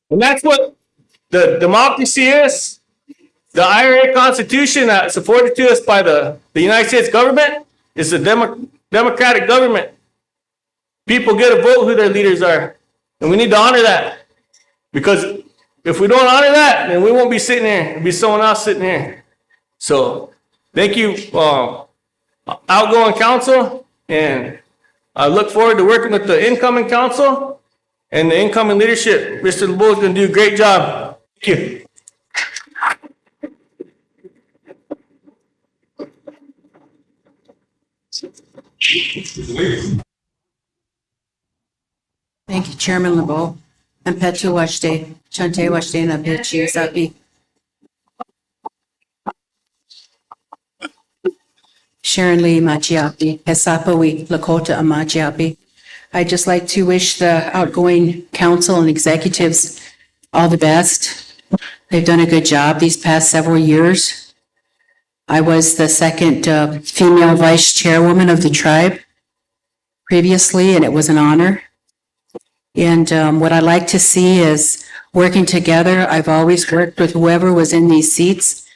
[SPEAKER 14] And that's what the democracy is. The IRA Constitution that's supported to us by the United States government is a democratic government. People get a vote who their leaders are. And we need to honor that. Because if we don't honor that, then we won't be sitting here. It'll be someone else sitting here. So thank you, outgoing council. And I look forward to working with the incoming council and the incoming leadership. Mr. LeBeau is going to do a great job. Thank you.
[SPEAKER 15] Thank you, Chairman LeBeau. And Petu Washte, Chante Washte na Pechi Sapi. Sharon Lee Machiapi, Hesapawi, Lakota Amachiapi. I'd just like to wish the outgoing council and executives all the best. They've done a good job these past several years. I was the second female vice chairwoman of the tribe previously, and it was an honor. And what I like to see is working together. I've always worked with whoever was in these seats.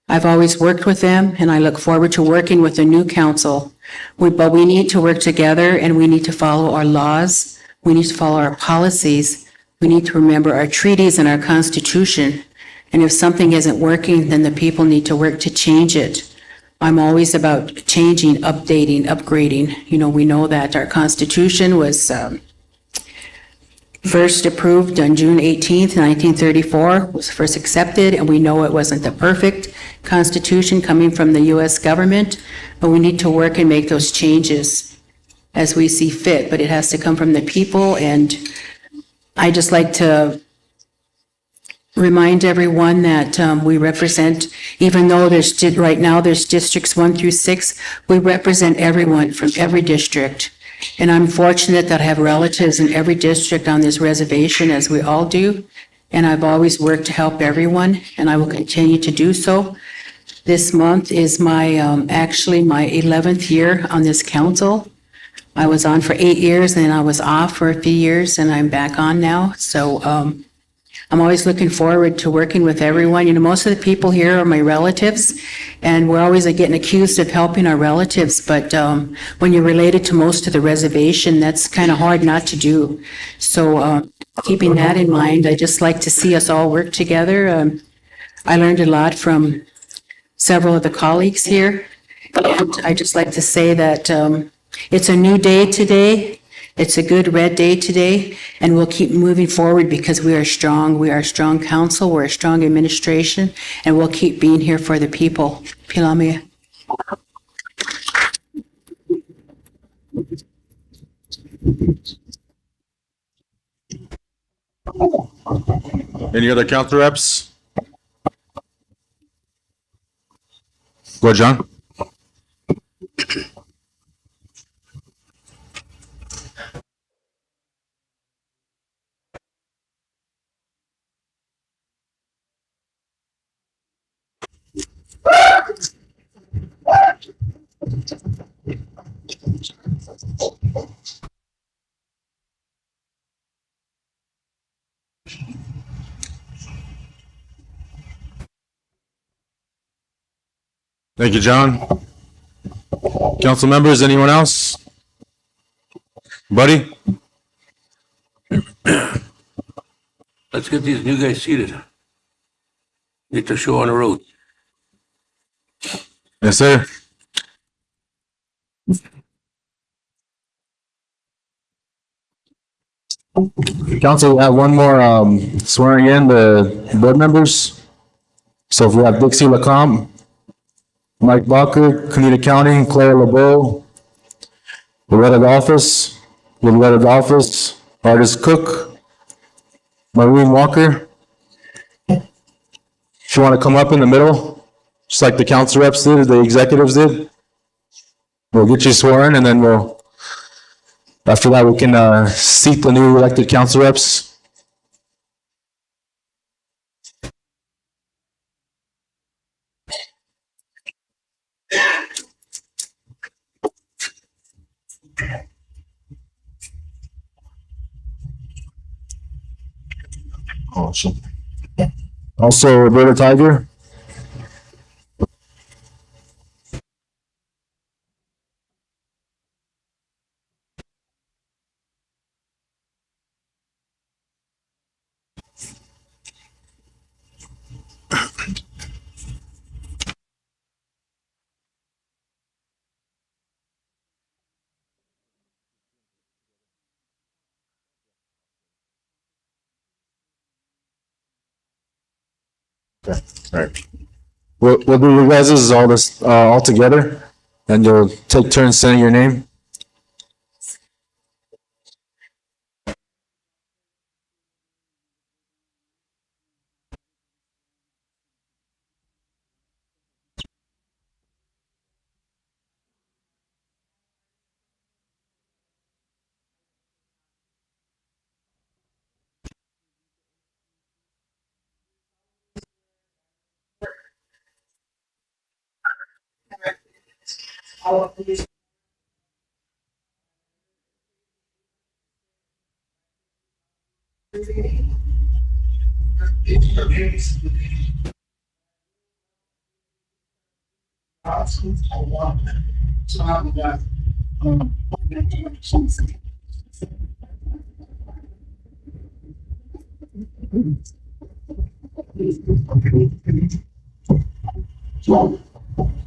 [SPEAKER 15] I've always worked with them, and I look forward to working with the new council. But we need to work together, and we need to follow our laws. We need to follow our policies. We need to remember our treaties and our constitution. And if something isn't working, then the people need to work to change it. I'm always about changing, updating, upgrading. You know, we know that our constitution was first approved on June 18th, 1934, was first accepted, and we know it wasn't the perfect constitution coming from the U.S. government, but we need to work and make those changes as we see fit, but it has to come from the people. And I just like to remind everyone that we represent, even though right now there's districts 1 through 6, we represent everyone from every district. And I'm fortunate that I have relatives in every district on this reservation, as we all do. And I've always worked to help everyone, and I will continue to do so. This month is actually my 11th year on this council. I was on for 8 years, and then I was off for a few years, and I'm back on now. So I'm always looking forward to working with everyone. You know, most of the people here are my relatives, and we're always getting accused of helping our relatives, but when you're related to most of the reservation, that's kind of hard not to do. So keeping that in mind, I just like to see us all work together. I learned a lot from several of the colleagues here, and I just like to say that it's a new day today. It's a good red day today, and we'll keep moving forward because we are strong. We are a strong council, we're a strong administration, and we'll keep being here for the people. Pilamia.
[SPEAKER 16] Any other council reps? Go ahead, John. Thank you, John. Council members, anyone else? Buddy?
[SPEAKER 12] Let's get these new guys seated. Get the show on the road.
[SPEAKER 16] Yes, sir. Council, we have one more swearing in the board members. So if we have Dixie Lacombe, Mike Barker, Canada County, Claire LeBeau, Loretta Dolphus, Artis Cook, Maureen Walker. If you want to come up in the middle, just like the council reps did, the executives did, we'll get you sworn, and then after that, we can seat the new elected council reps. Awesome. Also, Roberta Tiger. Okay, all right. We'll do you guys' all together, and you'll take turns saying your name.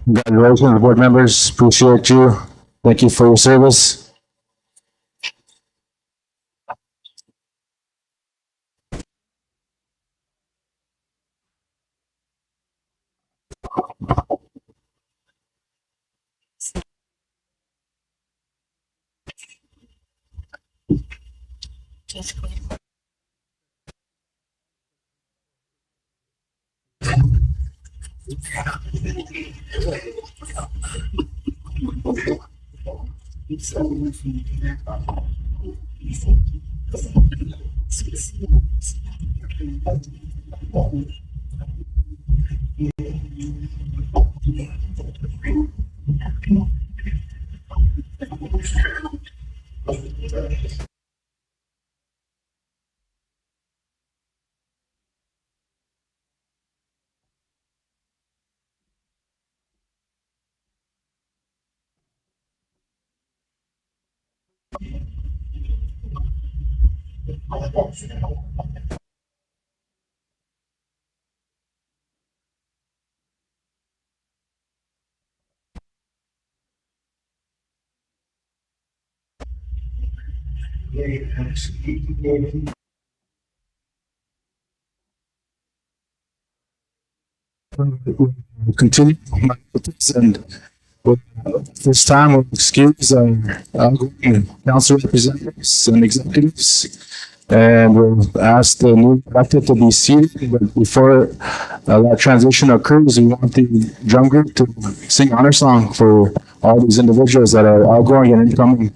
[SPEAKER 16] Congratulations, board members. Appreciate you. Thank you for your service. Continue with this, and with this time we'll excuse our outgoing council representatives and executives. And we'll ask the new elected to be seated, but before that transition occurs, we want the drum group to sing honor song for all these individuals that are outgoing and incoming.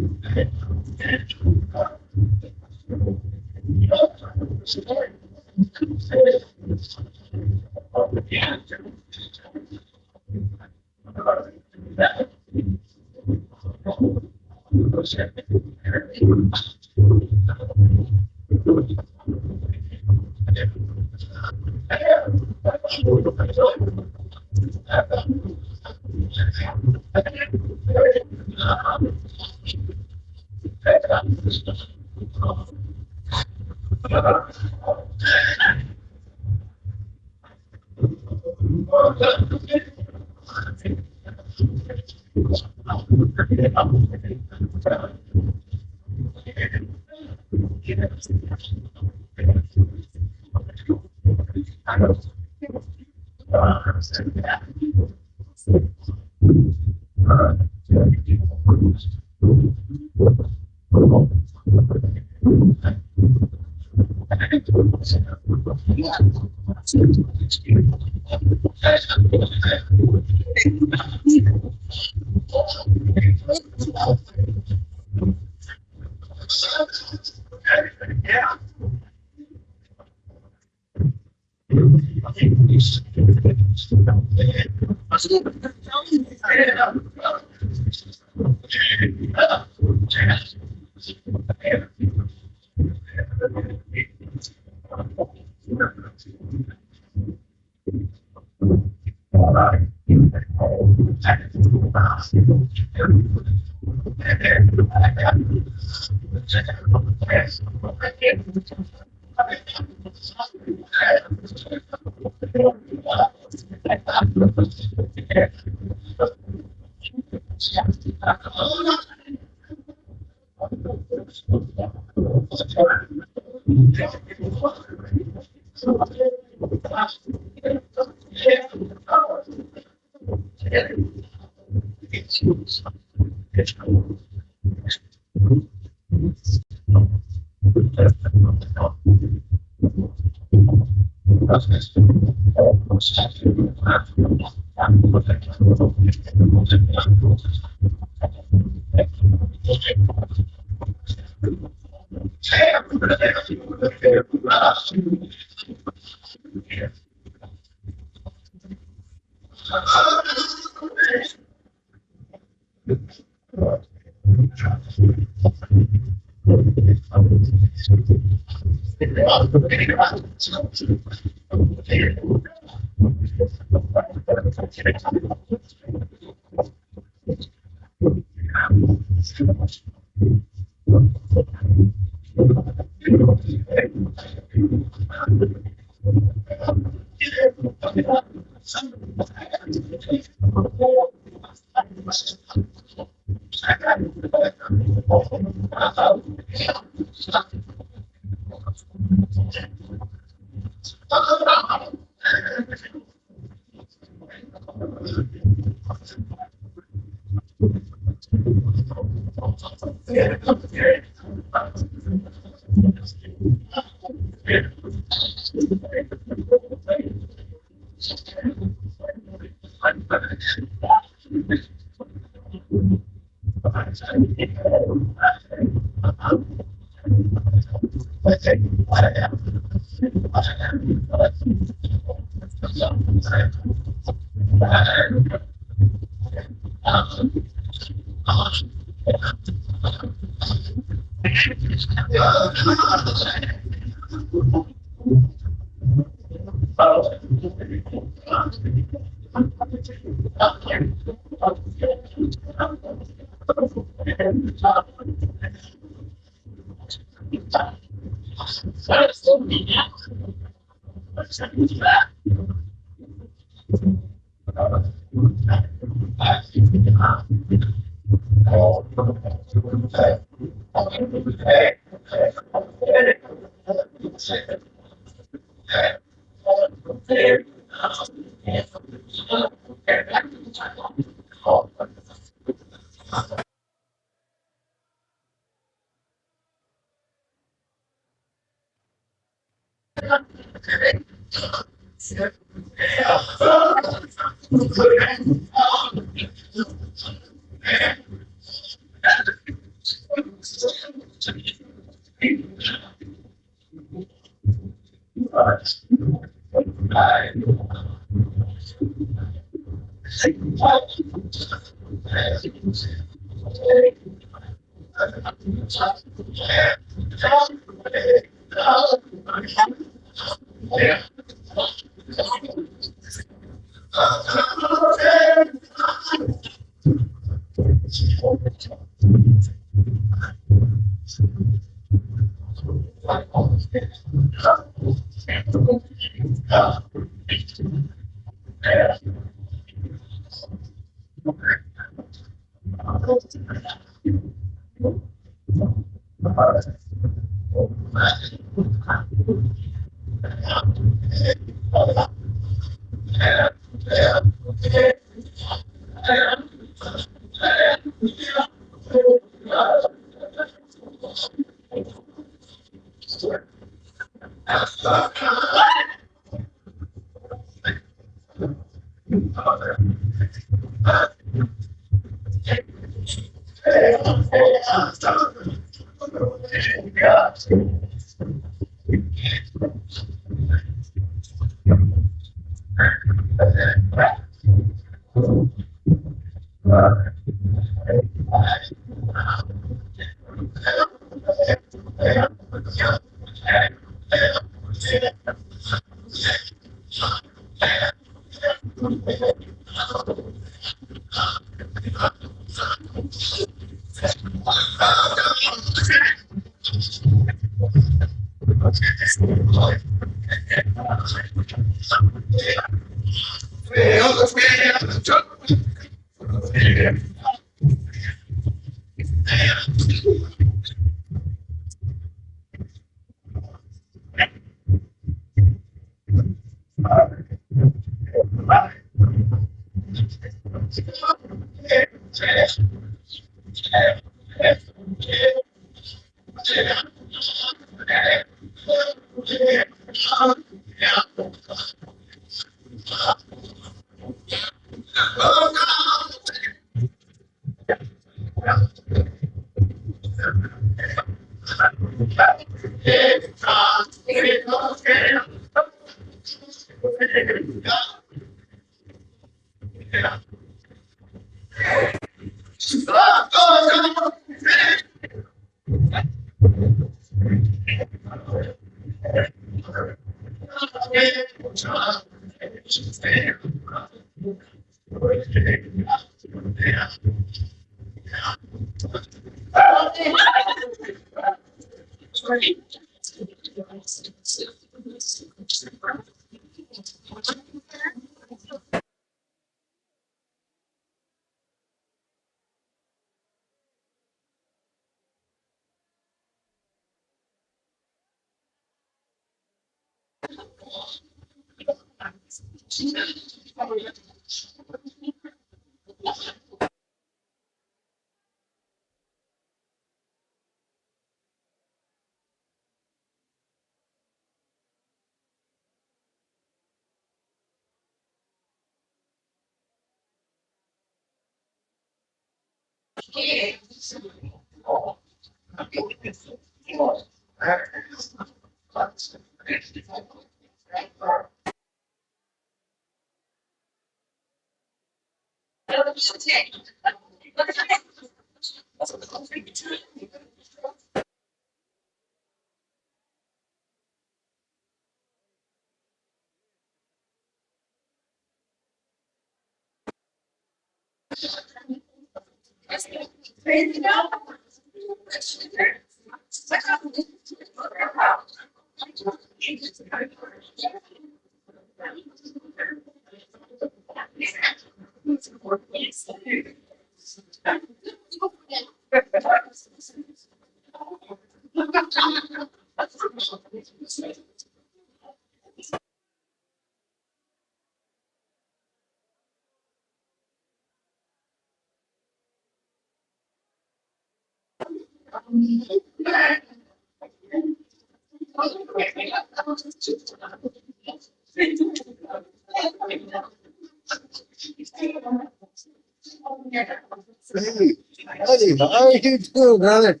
[SPEAKER 11] Buddy, how you doing, brother?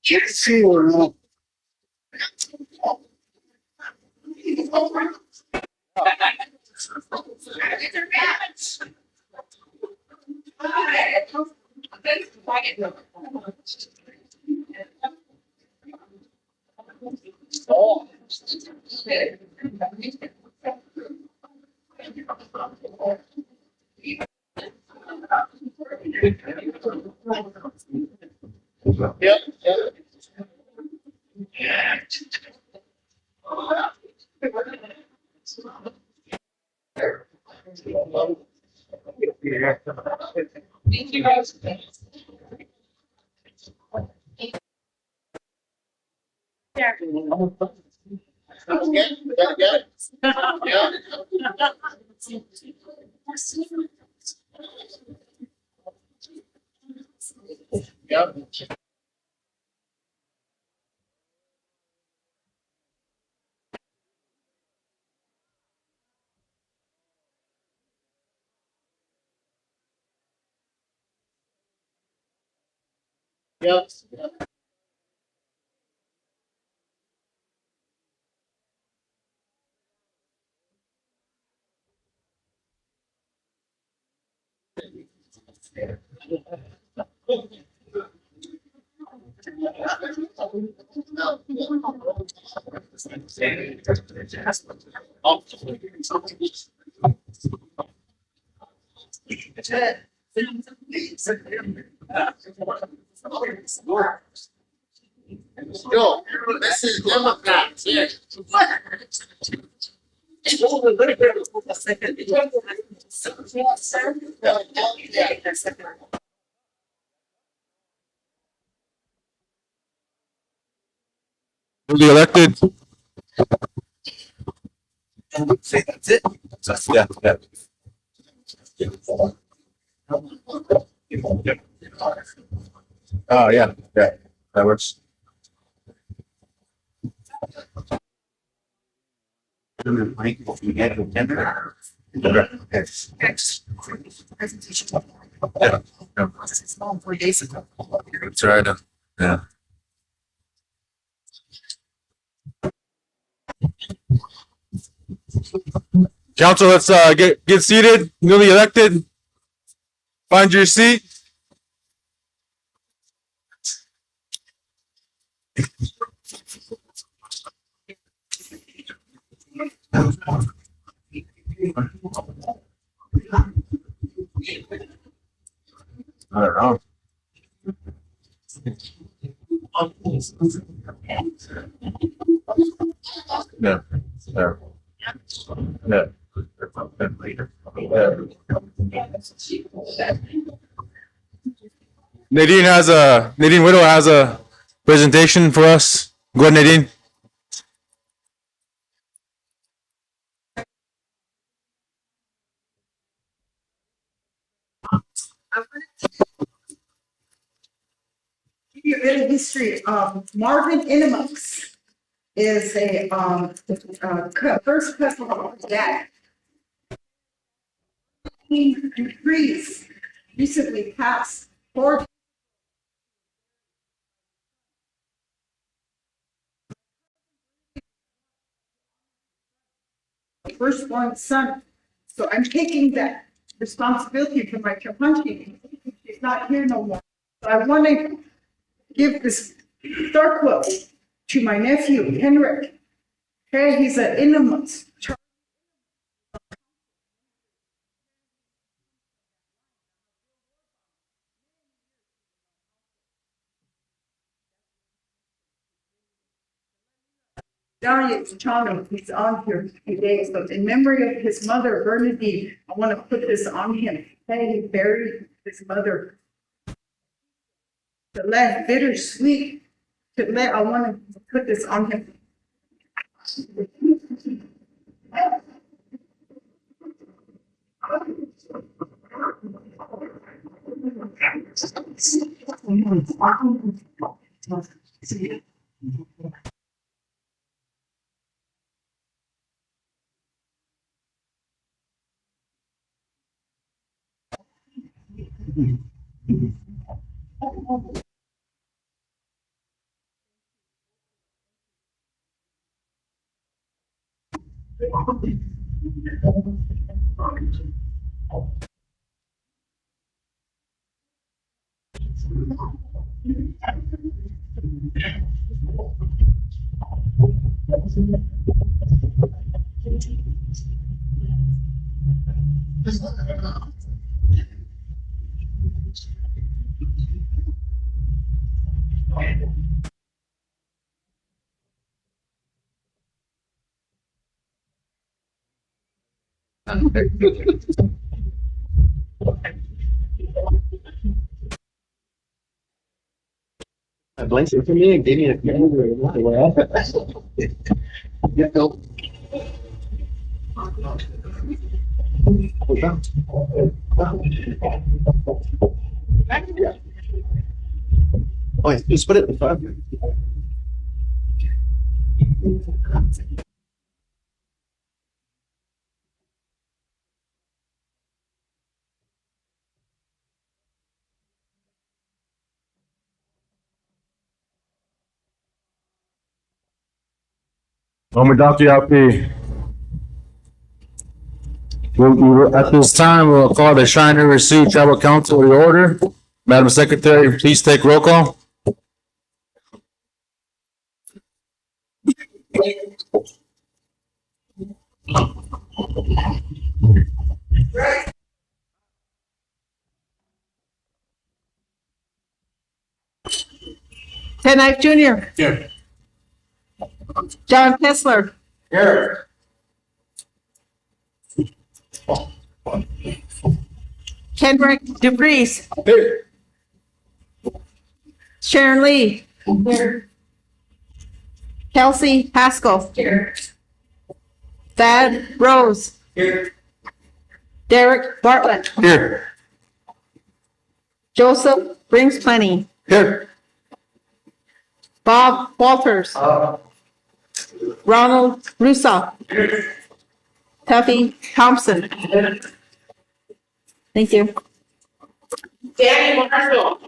[SPEAKER 11] Good to see you around.
[SPEAKER 2] Yep, yep.
[SPEAKER 1] Thank you guys.
[SPEAKER 2] Yep. Yep. Yo, this is Democrats here.
[SPEAKER 16] Newly elected.
[SPEAKER 9] Say that's it.
[SPEAKER 16] Yeah, yeah.
[SPEAKER 9] Oh, yeah, yeah, that works.
[SPEAKER 8] Presentation.
[SPEAKER 9] Yeah.
[SPEAKER 8] It's long 4 days ago.
[SPEAKER 9] That's right. Yeah.
[SPEAKER 16] Council, let's get seated. Newly elected. Find your seat.
[SPEAKER 9] I don't know. Yeah. There. Yeah.
[SPEAKER 16] Nadine Widow has a presentation for us. Go ahead, Nadine.
[SPEAKER 8] Give you a bit of history. Marvin Inamux is a, first cousin of dad. Decrees recently passed for firstborn son. So I'm taking that responsibility for my Chapanchi. She's not here no more. So I want to give this star quote to my nephew, Henrik. Okay, he's an Inamux. Darius Chano, he's on here today, so in memory of his mother, Bernadine, I want to put this on him. Hey, he buried his mother. The last bittersweet, I want to put this on him.
[SPEAKER 12] I blanked it for me and gave me a camera. Yeah, no. Oh, yeah, just put it in the front.
[SPEAKER 16] Dr. Yapi. At this time, we'll call the Cheyenne River Sioux Tribal Council to order. Madam Secretary, please take roll call.
[SPEAKER 8] Ted Knife Jr.
[SPEAKER 2] Here.
[SPEAKER 8] John Kessler.
[SPEAKER 2] Here.
[SPEAKER 8] Kendrick DeVries.
[SPEAKER 2] Here.
[SPEAKER 8] Sharon Lee. Here. Kelsey Haskell. Here. Thad Rose.
[SPEAKER 2] Here.
[SPEAKER 8] Derek Bartlett.
[SPEAKER 2] Here.
[SPEAKER 8] Joseph Brings Plenty.
[SPEAKER 2] Here.
[SPEAKER 8] Bob Walters. Ronald Russo. Tuffy Thompson. Thank you.
[SPEAKER 14] Danny Marshall.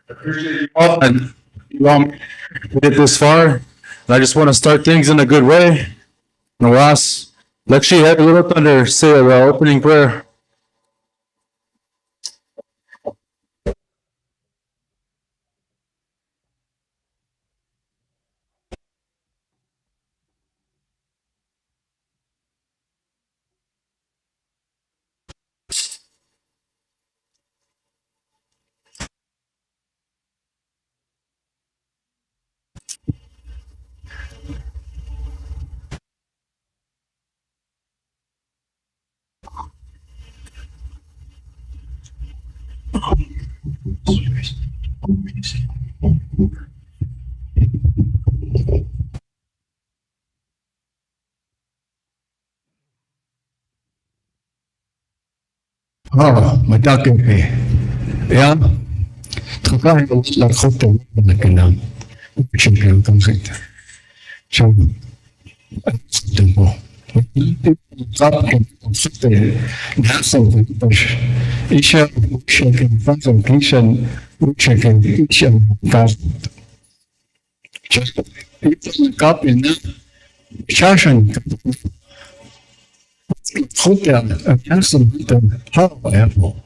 [SPEAKER 16] Appreciate you all, and you all made it this far. And I just want to start things in a good way. And we'll ask Lakshmi Head Little Thunder say the opening prayer.
[SPEAKER 12] Madaki. Ja, terwijl la grote nakenam. Champion concept. Chum. Tempo. Zap concept. Nasan push. Isha shaking function kitchen. Shaking kitchen fast. Just cup in Shashan. Hotel, a castle with a hollow apple.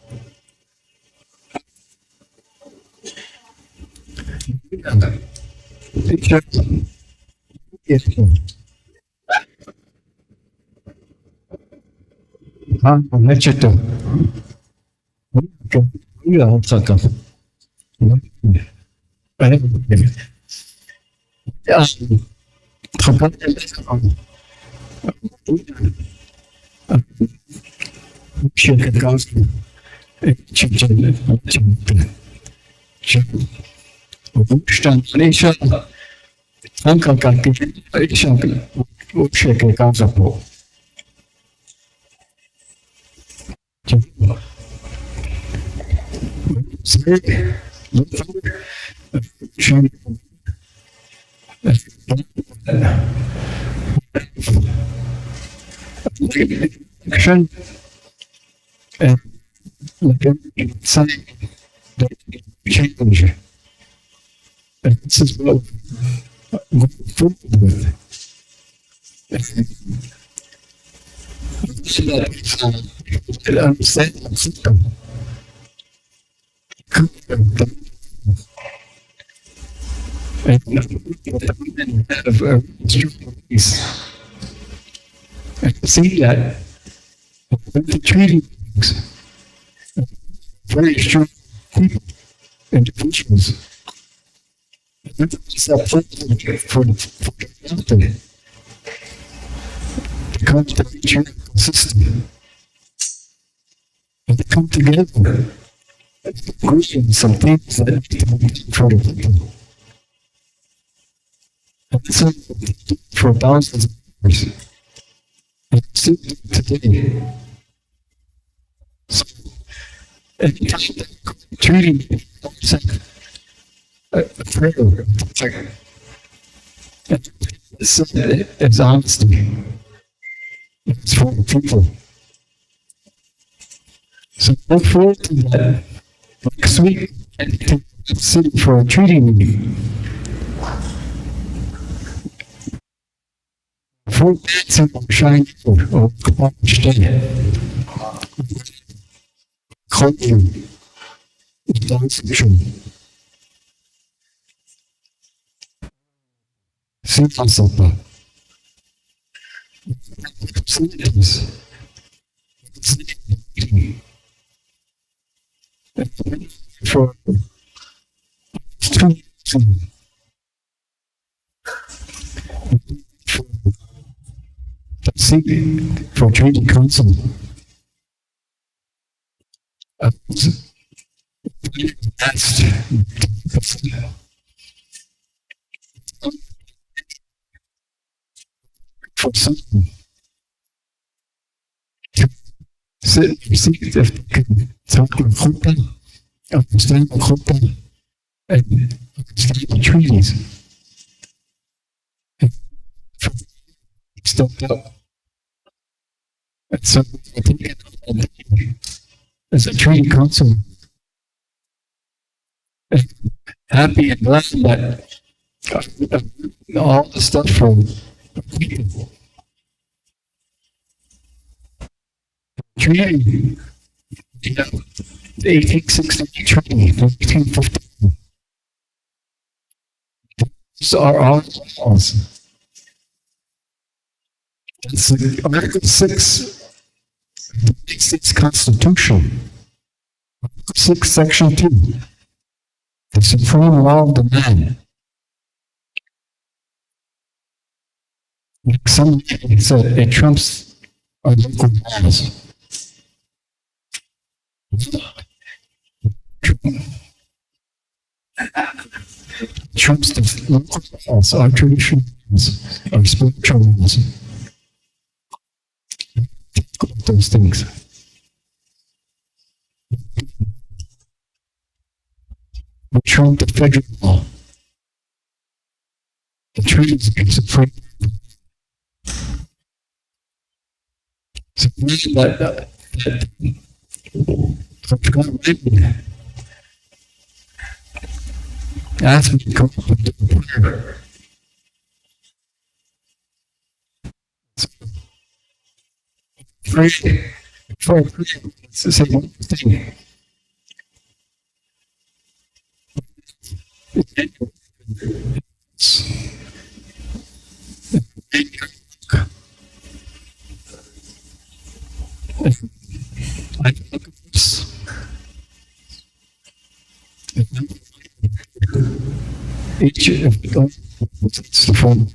[SPEAKER 12] Lecheto. You are also. Şirket gazlı çiftçiler bu işten inşallah Ankara kalkıp inşallah bu şirket gazlı bu. Action and like sign that change. And this is what we're forward with. So that understand the system. And see that the treaty very strong people, individuals. It's a for the mountain. The constitution system. And they come together, agree on some things that need to be done for the people. And it's for thousands of years. And it's still today. So, anytime that treaty, it's like a prayer. It's like, it's honesty. It's for the people. So look forward to that next week and to the city for a treaty meeting. For dancing on Cheyenne or College Day. Clothing. Dancing. Sintosapa. Facilities. For for treaty council. That's for something. See if they can talk to Hopa, understand Hopa, and understand the treaties. Stop up. And so I think as a treaty council, happy and glad that all the stuff from people. Treaty, the 1860 treaty, 1950. These are our laws. It's Article 6 of the United States Constitution. Article 6, Section 2. The supreme law of the land. Like some said, it trumps our local laws. Trumps the local laws, our traditional laws, our spiritual laws. Those things. We trump the federal law. The treaties are supreme. So that I forgot right. Ask me to come up and do a prayer. Pray for a prayer. It's the same thing. I look at this. Each of the forms.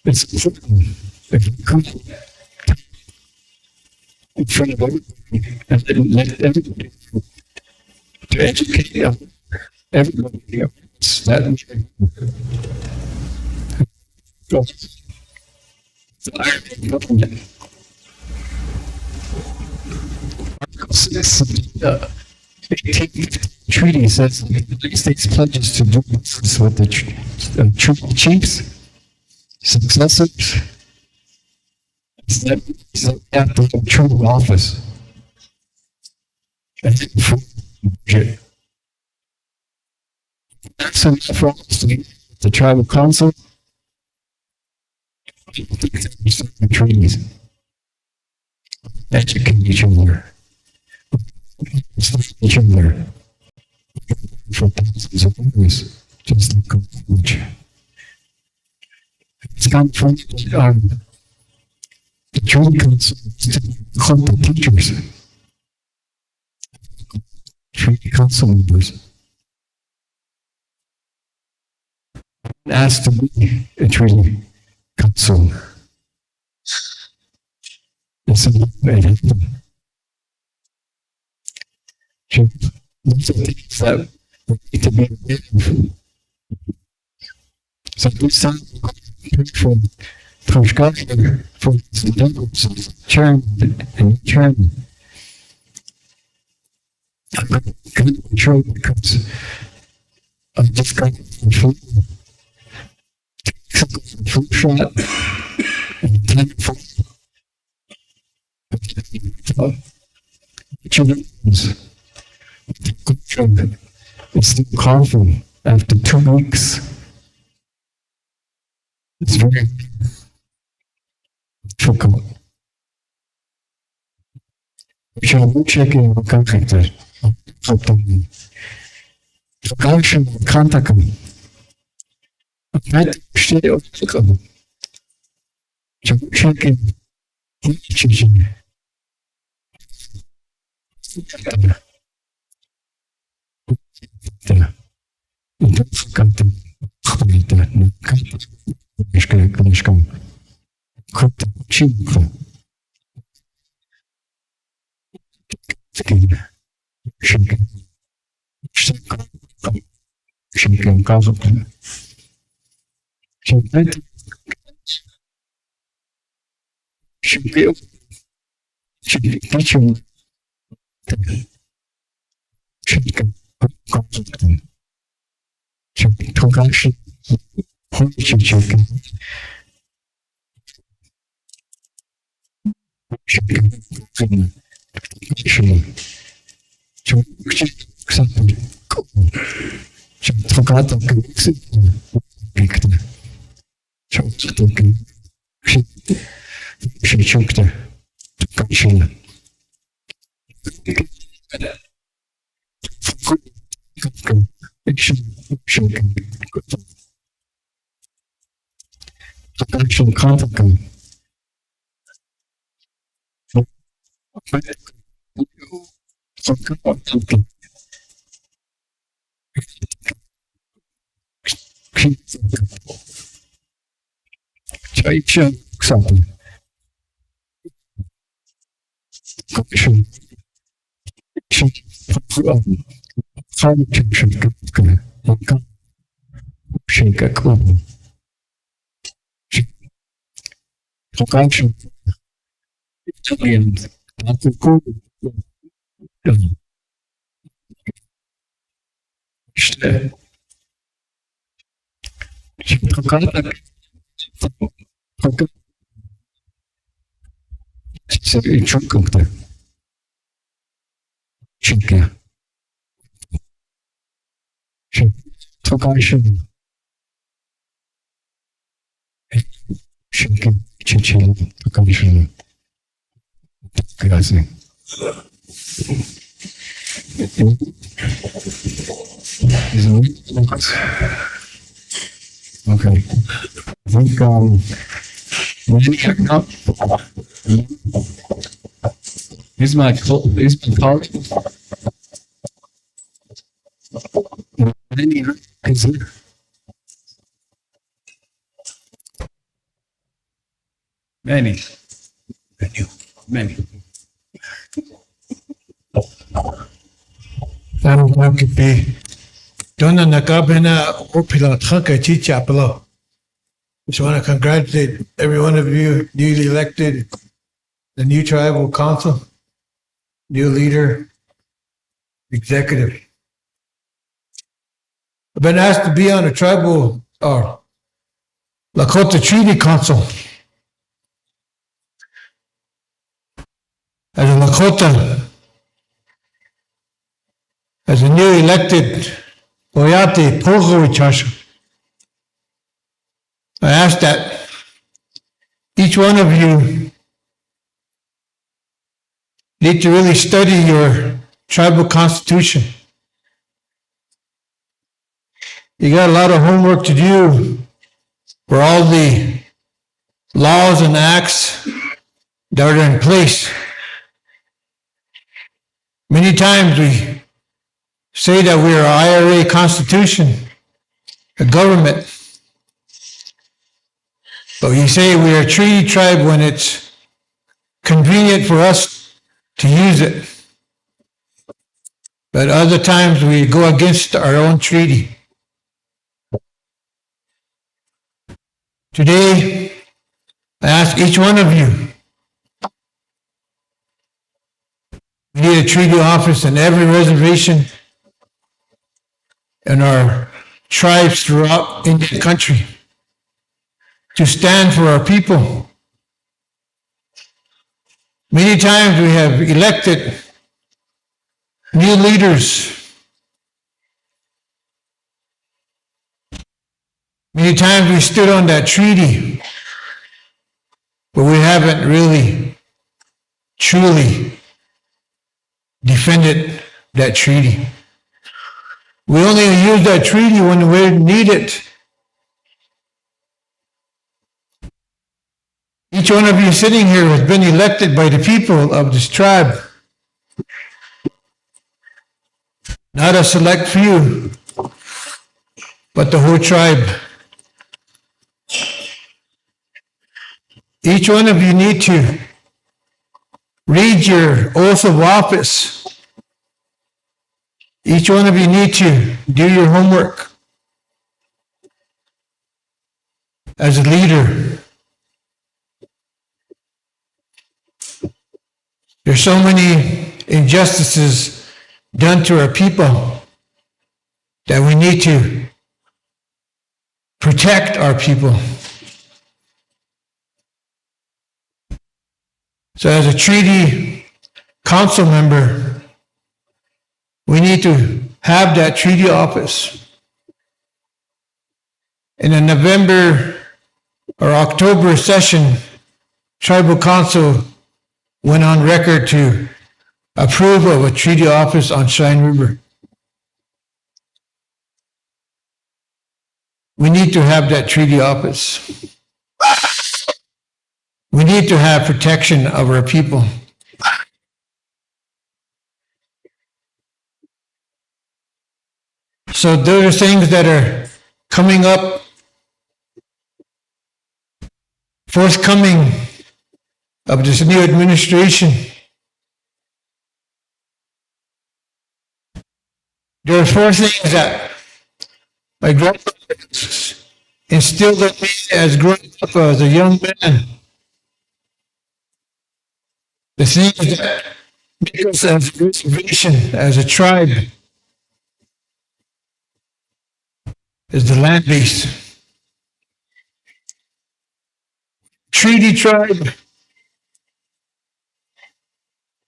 [SPEAKER 12] It's important if we come in front of everybody and let everybody to educate everybody else. That the Irish government. Article 6 of the 18th treaty says the United States pledges to do business with the treaty chiefs, successors, that have the true office. And for budget. That's enough for us to meet the tribal council. The treaties. Educate each other. Each other. For thousands of years. Just like college. It's kind of funny that the treaty council is to hunt the teachers. Treaty council members. asked to be a treaty council. It's a way those are things that we need to be aware of. So this time, from Pushkar, from the levels of chairman and chairman, I'm going to control because I just got food shot and then it's still coughing after 2 weeks. It's very difficult. We're checking the contractor. Gaussian contact. Met stay of the club. Checking. Okay. I think, here's my colleague. Manny is here. Manny.
[SPEAKER 17] That'll work be. Donna Nakabena Opila Trunka Chichapelo. Just want to congratulate every one of you newly elected, the new tribal council, new leader, executive. I've been asked to be on a tribal or Lakota Treaty Council. As a Lakota, as a new elected Oyate Pogowichasha, I ask that each one of you need to really study your tribal constitution. You got a lot of homework to do for all the laws and acts that are in place. Many times we say that we are IRA Constitution, a government, But you say we are a treaty tribe when it's convenient for us to use it. But other times we go against our own treaty. Today, I ask each one of you, we need a treaty office in every reservation in our tribes throughout Indian country to stand for our people. Many times we have elected new leaders. Many times we stood on that treaty, but we haven't really, truly defended that treaty. We only use that treaty when we need it. Each one of you sitting here has been elected by the people of this tribe. Not a select few, but the whole tribe. Each one of you need to read your oath of office. Each one of you need to do your homework as a leader. There's so many injustices done to our people that we need to protect our people. So as a treaty council member, we need to have that treaty office. In the November or October session, tribal council went on record to approve of a treaty office on Cheyenne River. We need to have that treaty office. We need to have protection of our people. So there are things that are coming up, forthcoming of this new administration. There are 4 things that my grandfather instilled in me as growing up as a young man. The things that make us as a reservation, as a tribe, is the land base. Treaty tribe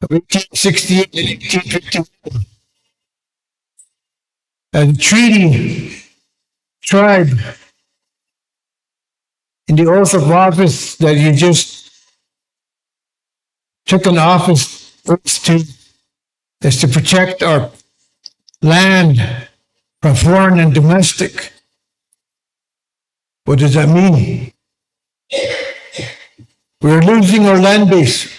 [SPEAKER 17] of 1868 and 1851. As a treaty tribe, in the oath of office that you just took an office to, is to protect our land from foreign and domestic. What does that mean? We're losing our land base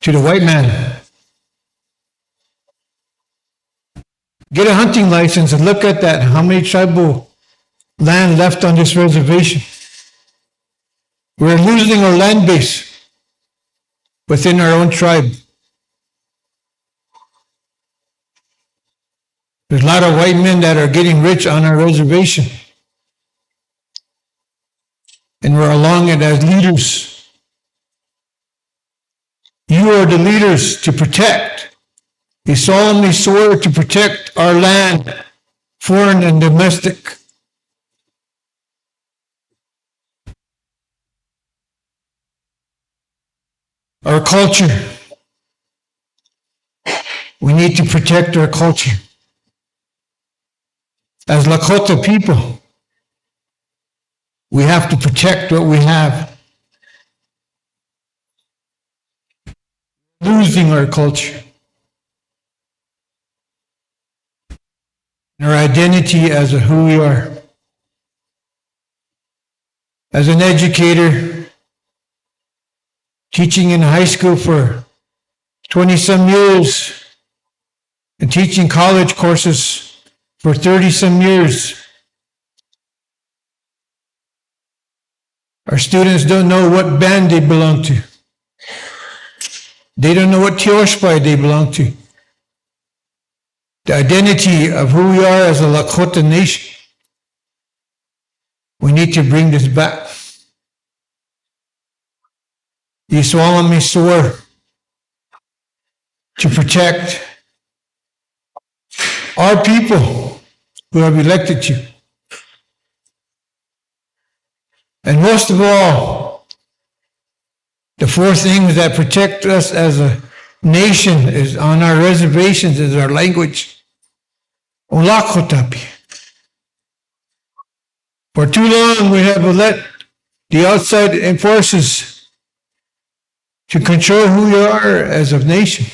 [SPEAKER 17] to the white man. Get a hunting license and look at that. How many tribal land left on this reservation? We're losing our land base within our own tribe. There's a lot of white men that are getting rich on our reservation. And we're along it as leaders. You are the leaders to protect. We solemnly swear to protect our land, foreign and domestic. Our culture. We need to protect our culture. As Lakota people, we have to protect what we have. Losing our culture. Our identity as who we are. As an educator, teaching in high school for 20-some years and teaching college courses for 30-some years. Our students don't know what band they belong to. They don't know what Teoshpai they belong to. The identity of who we are as a Lakota nation. We need to bring this back. You solemnly swore to protect our people who have elected you. And most of all, the four things that protect us as a nation is on our reservations is our language. Olakotapi. For too long we have let the outside forces to control who we are as a nation.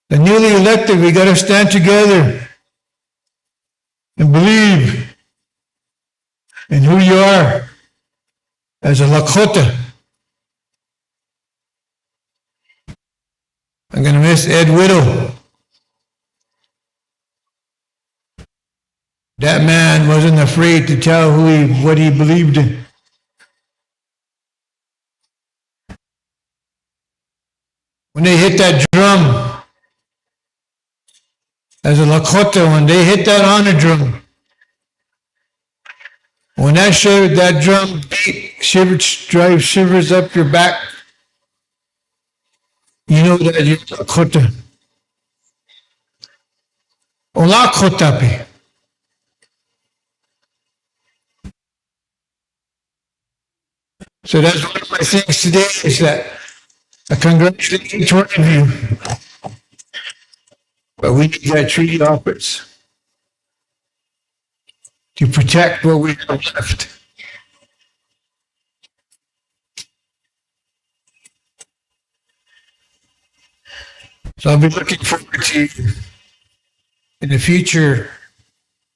[SPEAKER 17] The newly elected, we got to stand together and believe in who you are as a Lakota. I'm going to miss Ed Whittle. That man wasn't afraid to tell what he believed in. When they hit that drum, as a Lakota, when they hit that honor drum, when that drum beat, drives shivers up your back, you know that you're Lakota. Olakotapi. So that's one of my things today is that I congratulate each one of you. But we need that treaty office to protect what we have left. So I'll be looking forward to in the future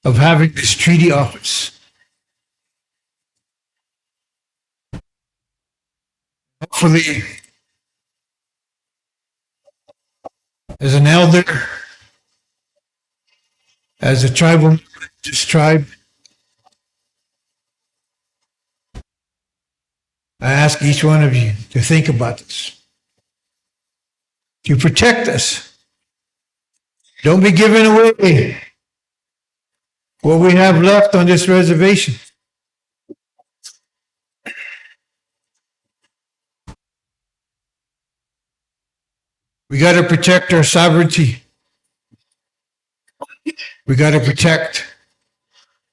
[SPEAKER 17] of having this treaty office. Hopefully, as an elder, as a tribal, this tribe, I ask each one of you to think about this. To protect us. Don't be giving away what we have left on this reservation. We got to protect our sovereignty. We got to protect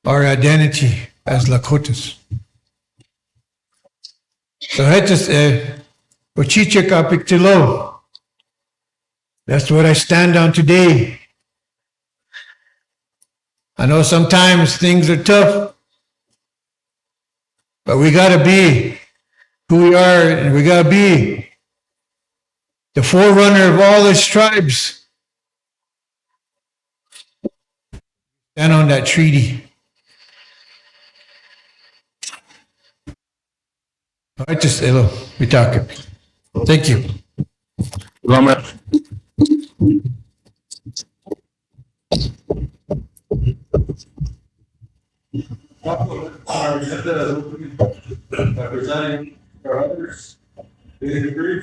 [SPEAKER 17] our identity as Lakotas. So that's what I stand on today. I know sometimes things are tough, but we got to be who we are, and we got to be the forerunner of all these tribes. Stand on that treaty. We talk. Thank you.
[SPEAKER 3] Representing our others, they agree.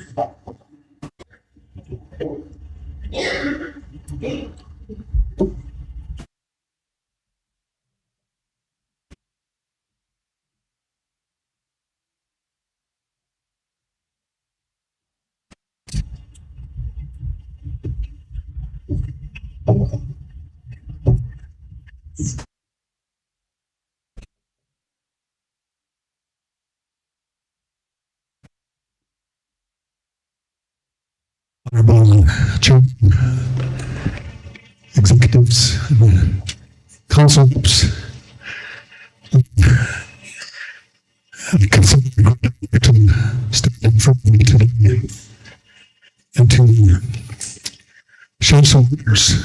[SPEAKER 17] Honorable Chair, executives, council reps, I consider it to step in front of me today and to show some leaders.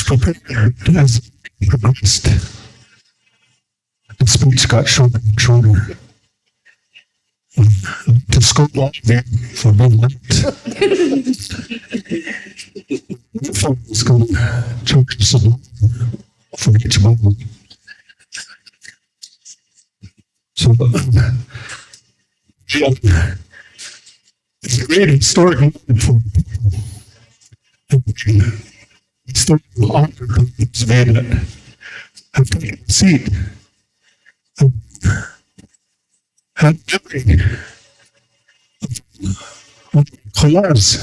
[SPEAKER 17] Prepared as progressed. The speech got shorter and shorter. To school all of you for being late. For school, church for each one. So, it's a great historic moment for still honor those that have taken a seat. Had memory of Collage.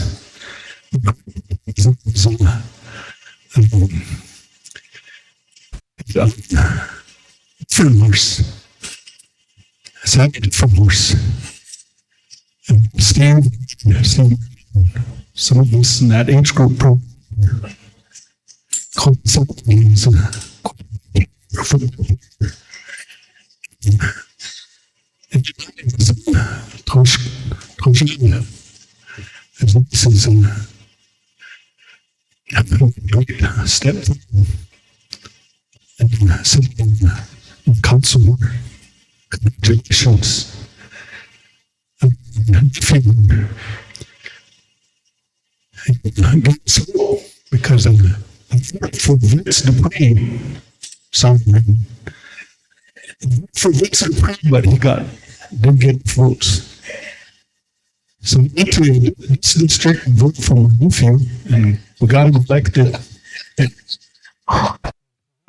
[SPEAKER 17] Farmers. Second farmers. And Steve, some of us in that age group program called something this is a great step and something council. Congratulations. Because for Vince Dupree, for Vince Dupree, but he didn't get votes. So I went to this district and voted for my nephew, and we got him elected.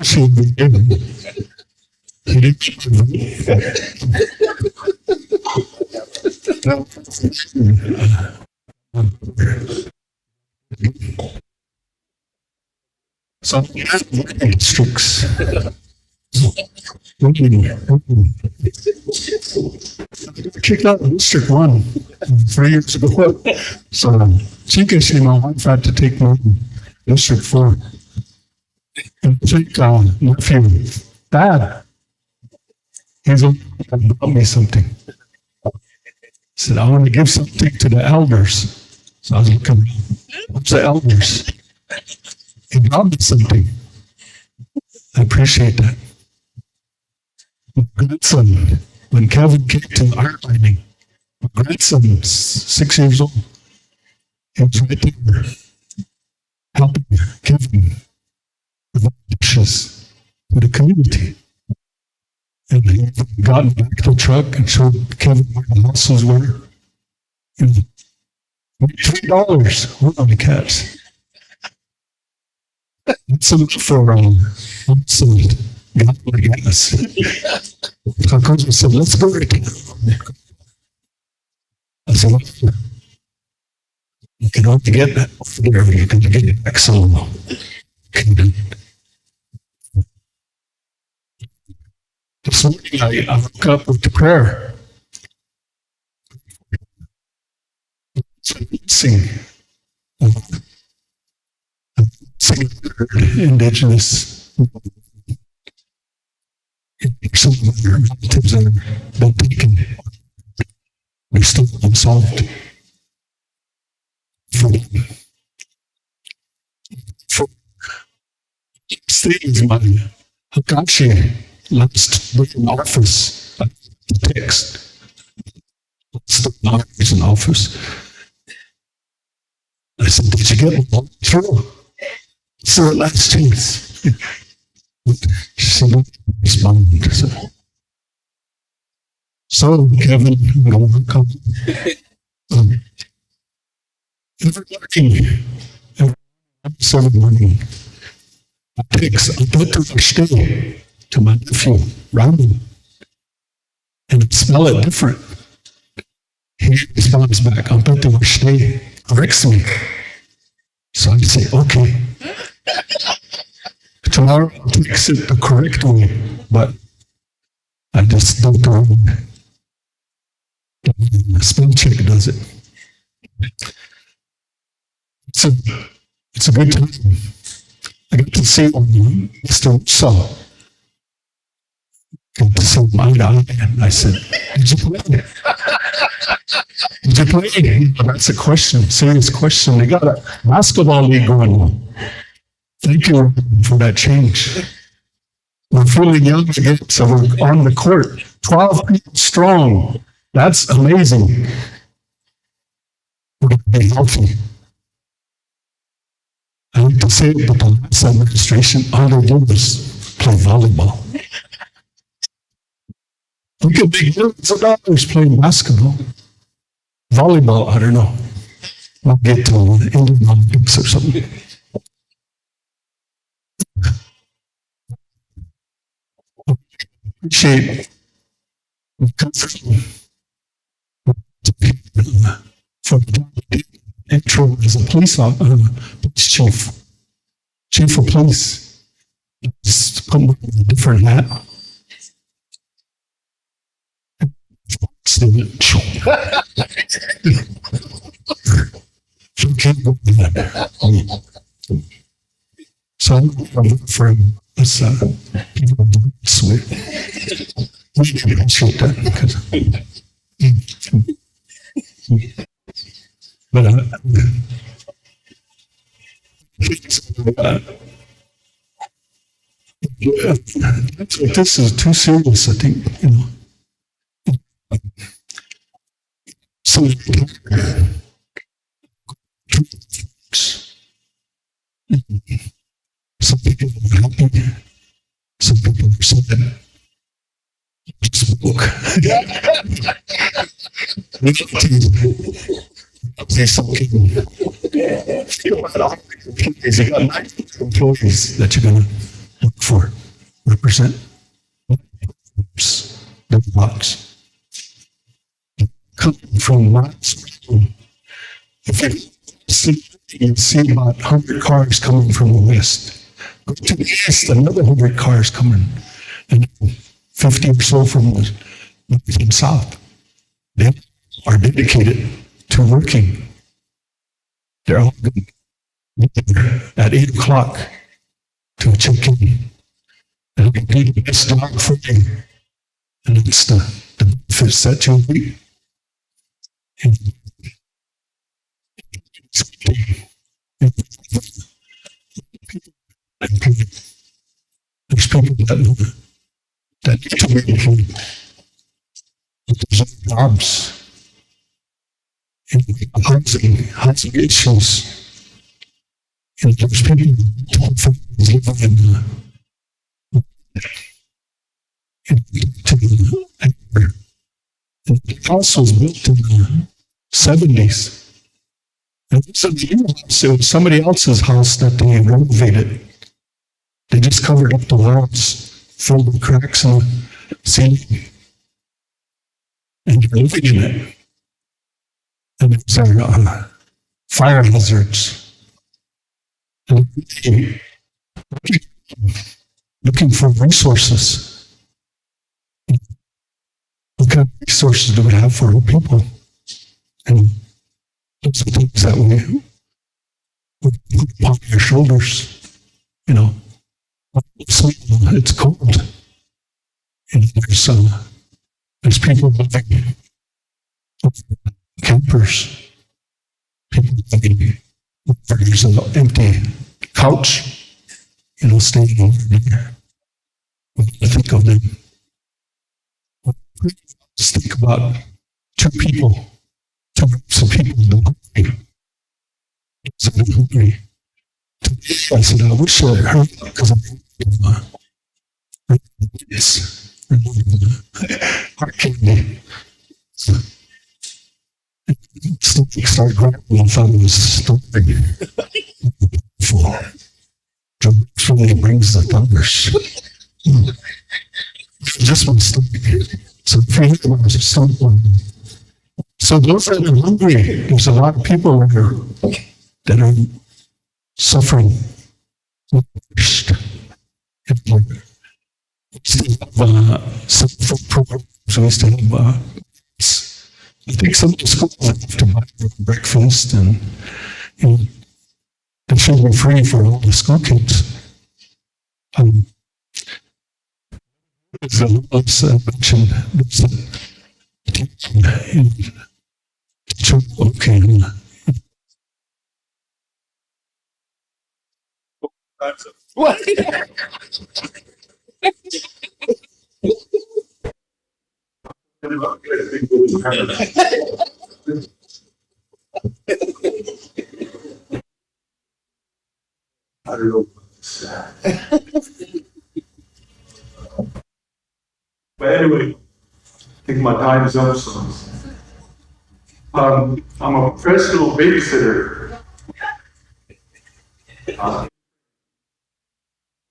[SPEAKER 17] Should be given. He didn't so districts. Kicked out of District 1 3 years ago. So she my wife had to take me to District 4. And I think nephew, Dad, he's brought me something. He said, I want to give something to the elders. So I was looking around. What's the elders? He brought me something. I appreciate that. My grandson, when Kevin came to the art lining, my grandson was 6 years old. He was right there helping Kevin provide dishes for the community. And he got back to the truck and showed Kevin where the houses were. And $3 were on the cats. That's enough for outside. God like us. So I said, let's go right now. I said, you can only get that there, you can get it back so long. This morning I woke up with the prayer. Sing. Sing indigenous. Some of our relatives are been taken. We still unsolved. For stating my Hakashi last week in office, the text. Still not in office. I said, did you get it all through? So last chance. She didn't respond. So Kevin, I'm going to work on every morning, I put to stay to my nephew, Randy, and I spell it different. He responds back, I'm put to stay, corrects me. So I say, okay. Tomorrow I'll fix it the correct way, but I just don't know. The spell check does it. It's a good time. I got to see Mr. Saw. Got to see him eye to eye, and I said, did you play? Did you play? That's a question, serious question. They got a basketball league going on. Thank you for that change. We're feeling young again, so we're on the court. 12 people strong. That's amazing.
[SPEAKER 18] to be healthy. I hate to say it, but the last administration, all they did was play volleyball. We could make millions of dollars playing basketball. Volleyball, I don't know. We'll get to the Indian Olympics or something. Appreciate the comfort for the intro as a police chief, chief of police. Just come with a different hat. So I'm for him. It's people do sweet. We appreciate that because. But this is too serious, I think, you know. So some people are happy, some people are sad. Okay, some people feel that all employees, you got 90 employees that you're gonna look for, represent the box. Coming from miles, if you see about 100 cars coming from the west. Go to the east, another 100 cars coming, and 50 or so from the south. They are dedicated to working. They're all good at 8 o'clock to check in. And they do the best job for you. And it's the benefits that you'll reap. And there's people that need to be employed. There's jobs. And housing issues. And there's people living and the house was built in the 70s. And this is the new house. It was somebody else's house that they renovated. They just covered up the walls, filled with cracks in the ceiling. And they're living in it. And it's fire hazards. And looking for resources. What kind of resources do we have for our people? And those are things that we put upon your shoulders. You know, it's cold. And there's people living, campers, people living, there's an empty couch, you know, staying over there. I think of them. Just think about two groups of people that are hungry. I'm hungry. I said, I wish I heard because I'm heart candy. Something started grabbing. I thought it was starving. Drugs really brings the thunders. Just my stomach. So so those that are hungry, there's a lot of people that are suffering. Some programs we used to have. I think some of the schools have to buy breakfast, and you know, they should be free for all the school kids. As I mentioned, okay. What? know. But anyway, I think my time is up, so. I'm a professional babysitter.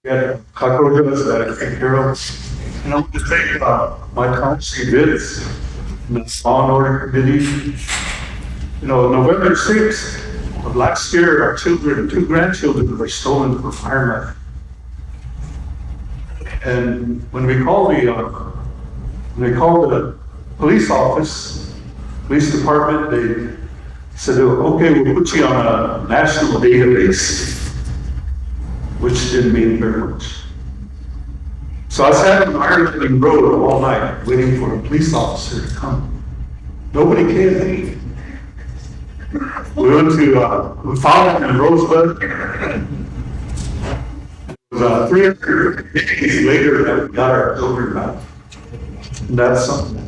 [SPEAKER 18] Yeah, cockroaches that I take care of. And I'm going to take my council bids in the Law and Order Committee. You know, November 6th of last year, our children, 2 grandchildren were stolen from firemen. And when we called the police office, police department, they said, okay, we'll put you on a national database, which didn't mean very much. So I sat on Ireland Road all night waiting for a police officer to come. Nobody came. We went to, we found him in Rosebud. It was 300 days later that we got our children back. And that's something.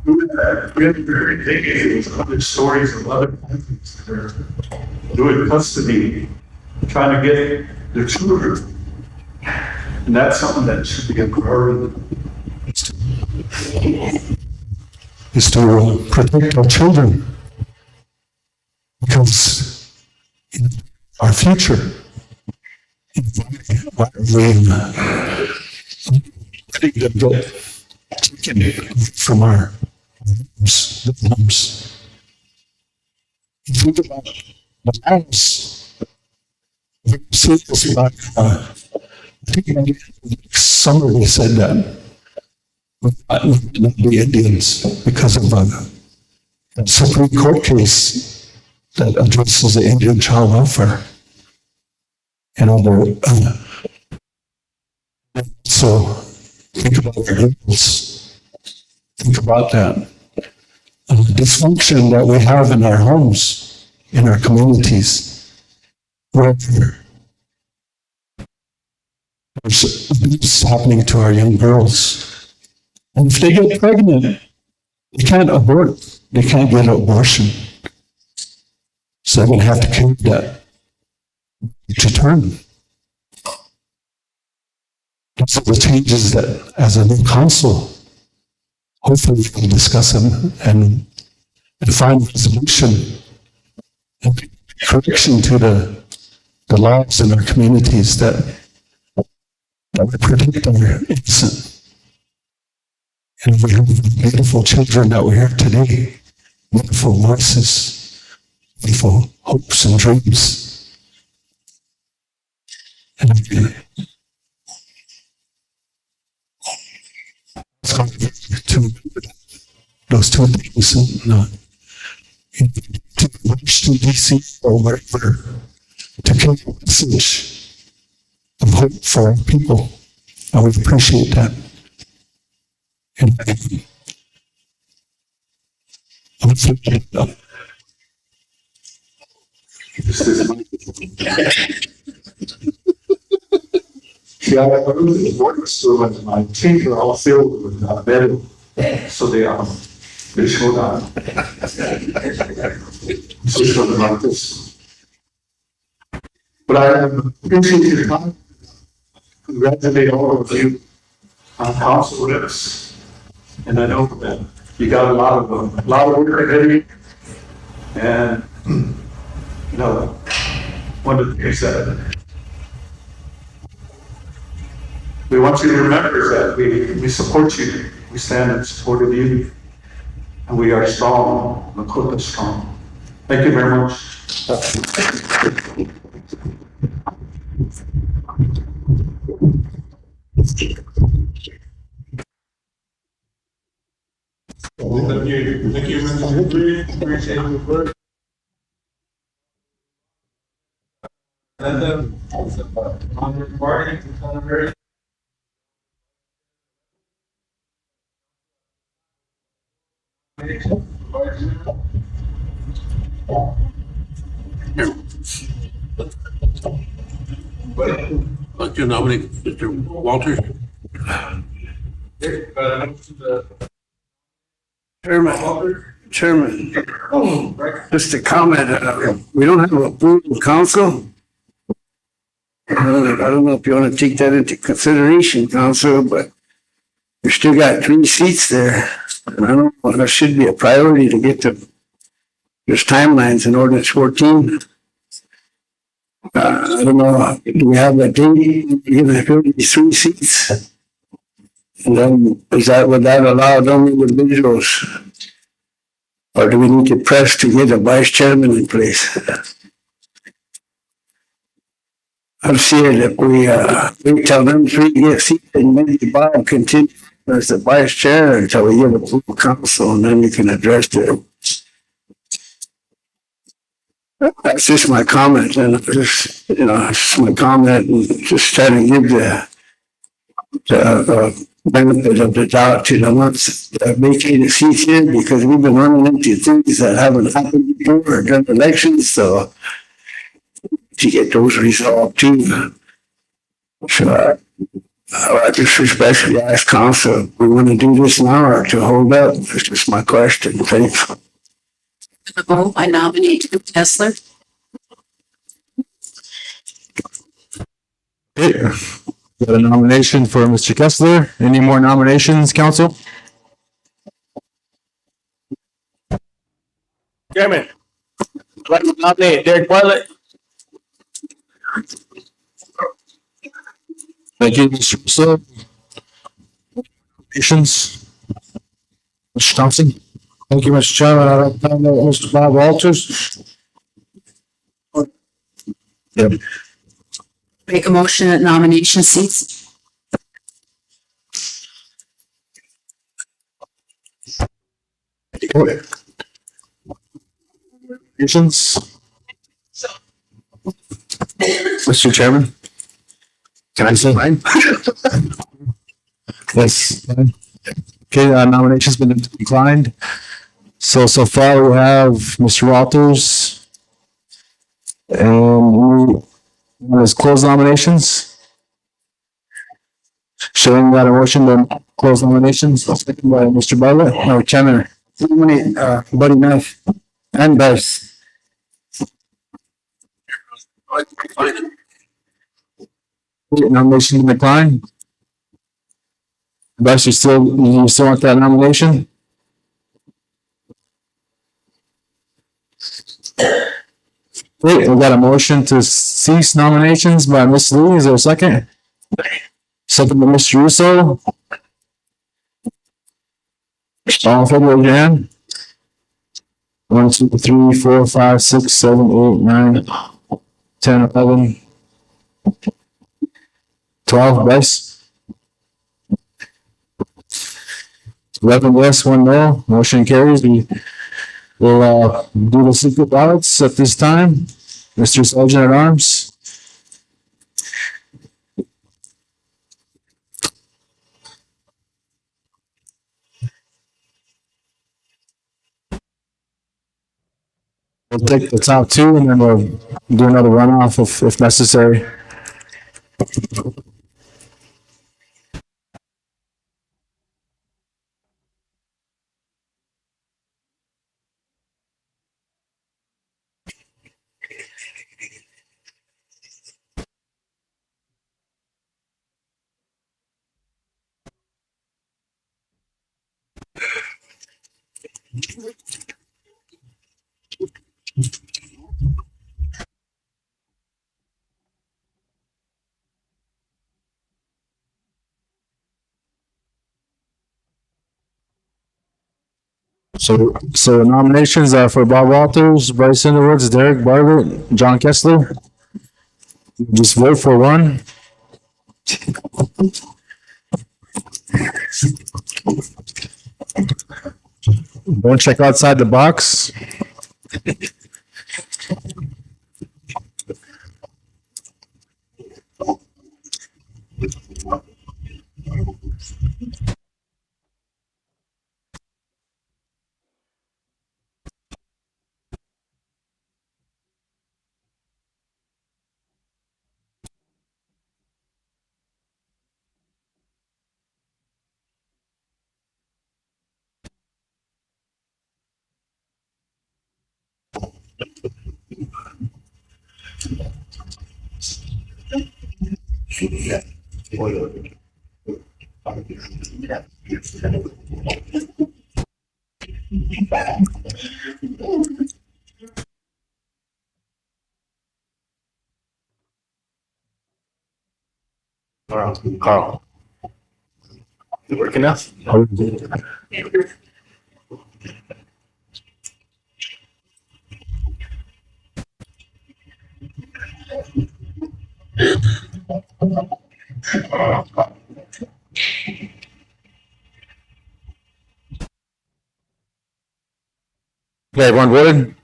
[SPEAKER 18] We had very decades of other stories of other countries that are doing custody, trying to get their children. And that's something that should be a priority. Is to protect our children. Because in our future, letting them go taken from our homes. Think about the house. See this about, I think summer they said that. Not the Indians because of a Supreme Court case that addresses the Indian child welfare. And so think about our girls. Think about that. The dysfunction that we have in our homes, in our communities, where there's abuse happening to our young girls. And if they get pregnant, they can't abort. They can't get an abortion. So they're going to have to carry that to term. Those are the changes that, as a new council, hopefully we can discuss them and find resolution and correction to the laws in our communities that would protect our innocent. And we have beautiful children that we have today, beautiful voices, beautiful hopes and dreams. And to those 2 things, to Washington, D.C. or wherever, to carry a message of hope for our people. And we appreciate that. And yeah, I went to the boarding school and my teeth are all filled with metal. So they showed up. So it's something like this. But I appreciate your time. Congratulate all of you on council reps. And I know that you got a lot of work ahead of you. And, you know, one of the things that we want you to remember is that we support you. We stand in support of you. And we are strong. Lakota strong. Thank you very much. Thank you, Mr. Green. Appreciate your work. And then on the recording,
[SPEAKER 19] Like you nominate Mr. Walters? Chairman, just a comment, we don't have a full council,
[SPEAKER 12] I don't know if you want to take that into consideration, Council, but you still got 3 seats there. And I don't know, that should be a priority to get to, there's timelines in ordinance 14. I don't know, do we have a date, you're gonna fill these 3 seats? And then, would that allow them individuals? Or do we need to press to get a vice chairman in place? I've seen it if we tell them 3 get seats and maybe Bob continue as the vice chair until we get a full council and then we can address it. That's just my comment and just, it's my comment and just trying to give the benefit of the doubt to the ones that vacated seats here because we've been running into things that haven't happened before during elections, so to get those resolved too. So I just respectfully ask council, if we want to do this now or to hold up? That's just my question. Thanks.
[SPEAKER 15] The vote, I nominate Kessler.
[SPEAKER 16] Okay. Got a nomination for Mr. Kessler. Any more nominations, council?
[SPEAKER 14] Chairman, I'd like to nominate Derek Bartlett.
[SPEAKER 16] Thank you, Mr. Russo. Nominations? Mr. Thompson?
[SPEAKER 11] Thank you, Mr. Chairman. I'd like to nominate Mr. Bob Walters.
[SPEAKER 16] Yep.
[SPEAKER 15] Make a motion at nomination seats.
[SPEAKER 16] Nominations? Mr. Chairman? Can I say mine? Yes. Okay, nomination's been declined. So far we have Mr. Walters. And let's close nominations. Showing that a motion to close nominations, second by Mr. Bartlett.
[SPEAKER 12] No, Chairman, nominate Buddy Knife and Bryce.
[SPEAKER 16] Nomination declined. Bryce, you still want that nomination? Okay, we got a motion to cease nominations by Ms. Lee. Is there a second? Second by Mr. Russo. All in favor, raise your hand. 1, 2, 3, 4, 5, 6, 7, 8, 9, 10, 11, 12, Bryce. 11 yes, 1 no. Motion carries. We'll do the secret ballots at this time. Mr. Sergeant at Arms. We'll take the top 2 and then we'll do another runoff if necessary. So nominations are for Bob Walters, Bryce Underwoods, Derek Bartlett, John Kessler. Just vote for one. Don't check outside the box.
[SPEAKER 13] Carl. You working now?
[SPEAKER 16] Okay, everyone voted?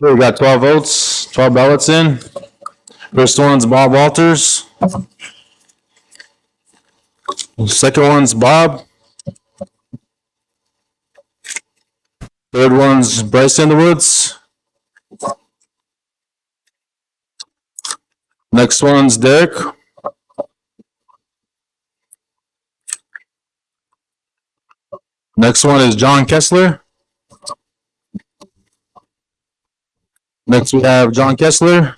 [SPEAKER 16] We got 12 votes, 12 ballots in. First one's Bob Walters. Second one's Bob. Third one's Bryce in the Woods. Next one's Derek. Next one is John Kessler. Next we have John Kessler.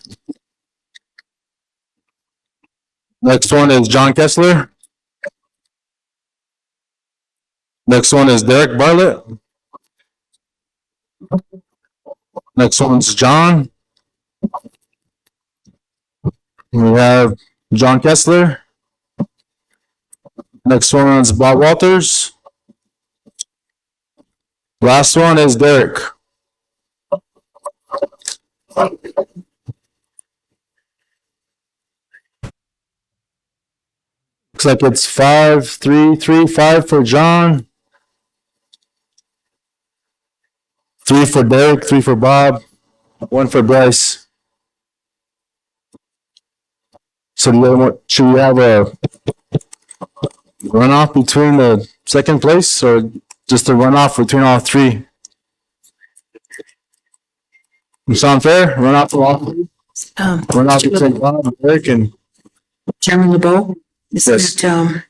[SPEAKER 16] Next one is John Kessler. Next one is Derek Bartlett. Next one's John. We have John Kessler. Next one's Bob Walters. Last one is Derek. Looks like it's 5-3-3-5 for John. 3 for Derek, 3 for Bob, 1 for Bryce. So should we have a runoff between the second place or just a runoff between all three? Sound fair? Runoff for all three? Runoff between Bob, Derek, and
[SPEAKER 15] Chairman LeBeau, is
[SPEAKER 16] Yes.
[SPEAKER 15] it,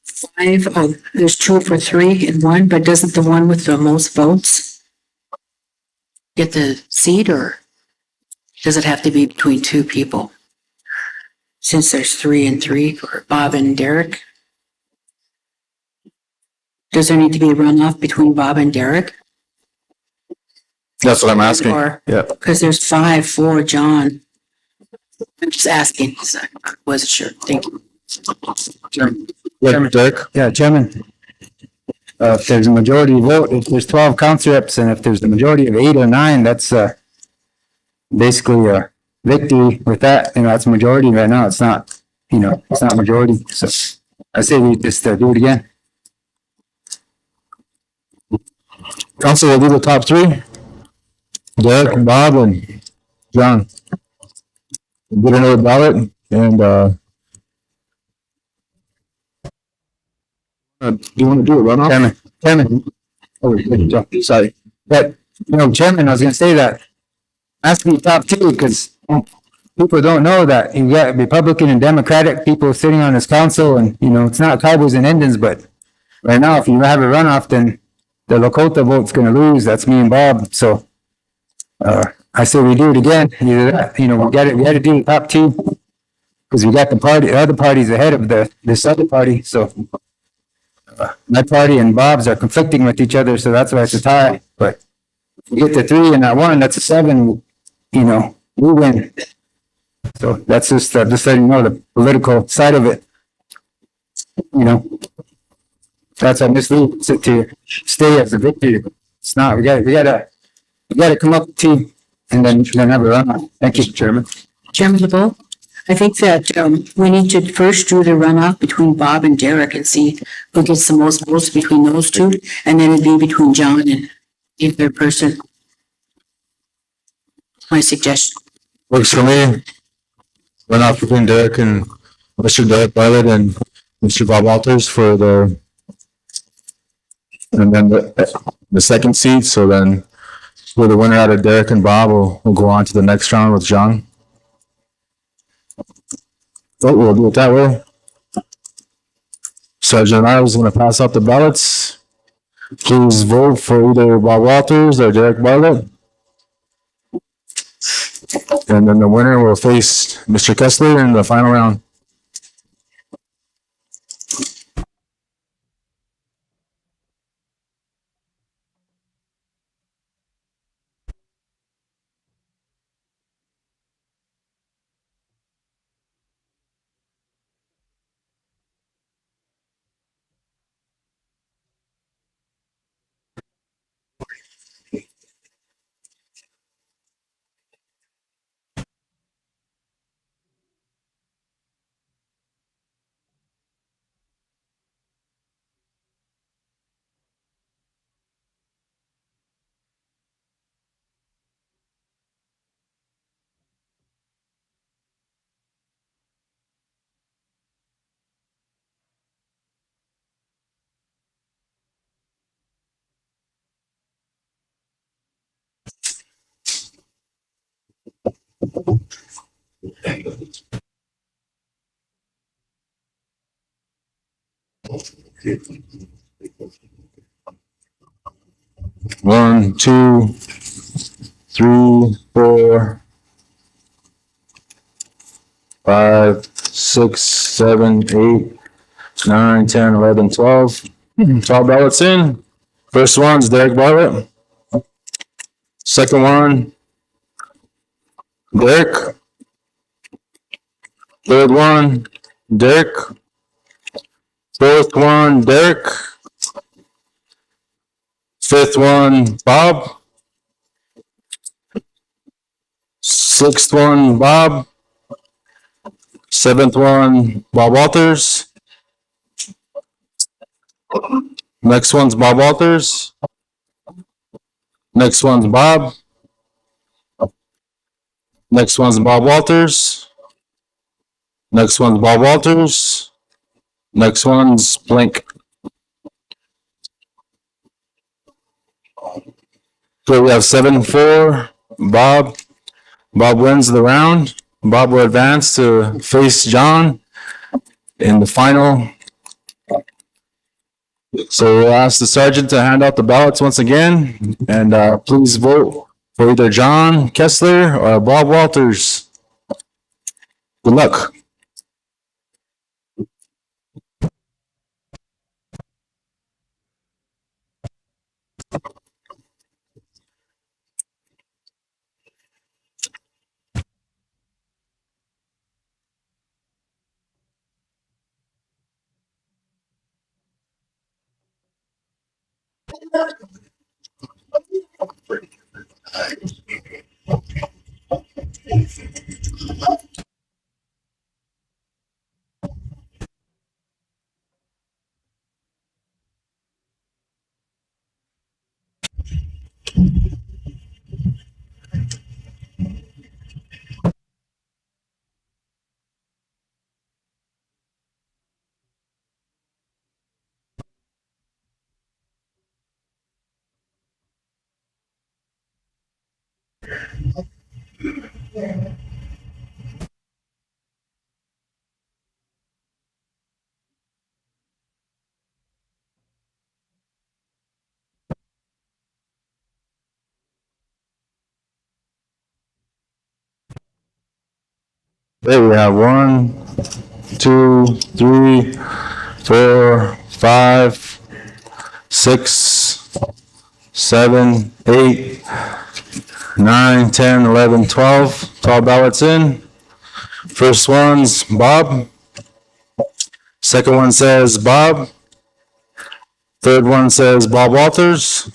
[SPEAKER 15] 5, oh, there's 2 for 3 and 1, but doesn't the one with the most votes get the seat, or does it have to be between 2 people? Since there's 3 and 3 for Bob and Derek? Does there need to be a runoff between Bob and Derek?
[SPEAKER 16] That's what I'm asking.
[SPEAKER 15] Or,
[SPEAKER 16] Yeah.
[SPEAKER 15] because there's 5 for John. I'm just asking, so I wasn't sure. Thank you.
[SPEAKER 16] Chairman. Derek?
[SPEAKER 20] Yeah, Chairman. If there's a majority vote, if there's 12 council reps, and if there's the majority of 8 or 9, that's basically a victory with that. You know, that's majority right now. It's not, it's not majority. So I say we just do it again.
[SPEAKER 16] Council will do the top 3. Derek, Bob, and John. Get another ballot and do you want to do a runoff?
[SPEAKER 20] Chairman. Oh, sorry. But, Chairman, I was gonna say that has to be top 2 because people don't know that you got Republican and Democratic people sitting on this council, and, it's not Cowboys and Indians, but right now, if you have a runoff, then the Lakota vote's gonna lose. That's me and Bob. So, I say we do it again. Either that, we got to do the top 2 because we got the other parties ahead of this other party. So, my party and Bob's are conflicting with each other, so that's why it's a tie. But if we get to 3 and not 1, that's a 7. We win. So that's just letting you know the political side of it. That's how Miss Lou said to stay as a victory. It's not. We gotta come up with 2 and then have a run. Thank you, Chairman.
[SPEAKER 15] Chairman LeBeau, I think that we need to first do the runoff between Bob and Derek and see who gets the most votes between those 2, and then it'd be between John and the third person. My suggestion.
[SPEAKER 16] Works for me. Runoff between Derek and Mr. Derek Bartlett and Mr. Bob Walters for the And then the second seat, so then with the winner out of Derek and Bob, we'll go on to the next round with John. Oh, we'll do it that way. Sergeant I was going to pass out the ballots. Please vote for either Bob Walters or Derek Bartlett. And then the winner will face Mr. Kessler in the final round. One, two, three, four, 5, 6, 7, 8, 9, 10, 11, 12. 12 ballots in. First one's Derek Bartlett. Second one, Derek. Third one, Derek. Fourth one, Derek. Fifth one, Bob. Sixth one, Bob. Seventh one, Bob Walters. Next one's Bob Walters. Next one's Bob. Next one's Bob Walters. Next one's Bob Walters. Next one's blank. So we have 7-4. Bob. Bob wins the round. Bob will advance to face John in the final. So we'll ask the sergeant to hand out the ballots once again, and please vote for either John Kessler or Bob Walters. Good luck. There we have 1, 2, 3, 4, 5, 6, 7, 8, 9, 10, 11, 12. 12 ballots in. First one's Bob. Second one says Bob. Third one says Bob Walters.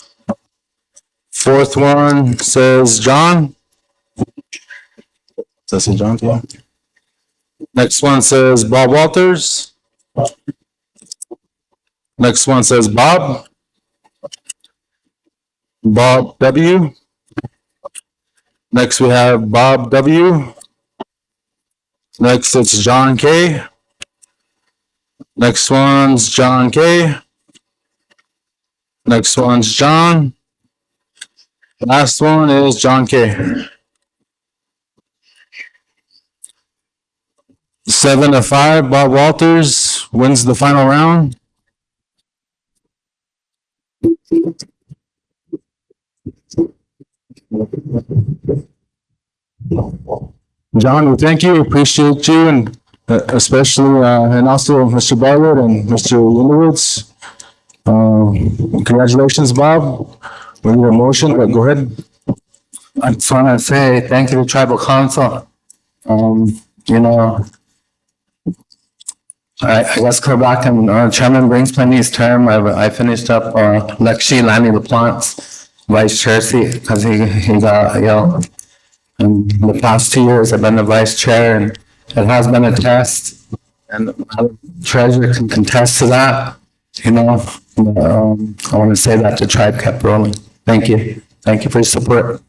[SPEAKER 16] Fourth one says John. Does that say John? Yeah. Next one says Bob Walters. Next one says Bob. Bob W. Next we have Bob W. Next it's John K. Next one's John K. Next one's John. Last one is John K. 7-5, Bob Walters wins the final round. John, we thank you, appreciate you, and especially, and also Mr. Bartlett and Mr. Winterwoods. Congratulations, Bob. We need a motion, but go ahead.
[SPEAKER 20] I just want to say thank you to Tribal Council. You know, I guess Quebec and Chairman Brinkman's term, I finished up Lexi Lanny LaPlante's vice chair seat because he got ill. In the past 2 years, I've been the vice chair, and it has been a test. And the treasurer can contest to that. You know, I want to say that the tribe kept rolling. Thank you. Thank you for your support.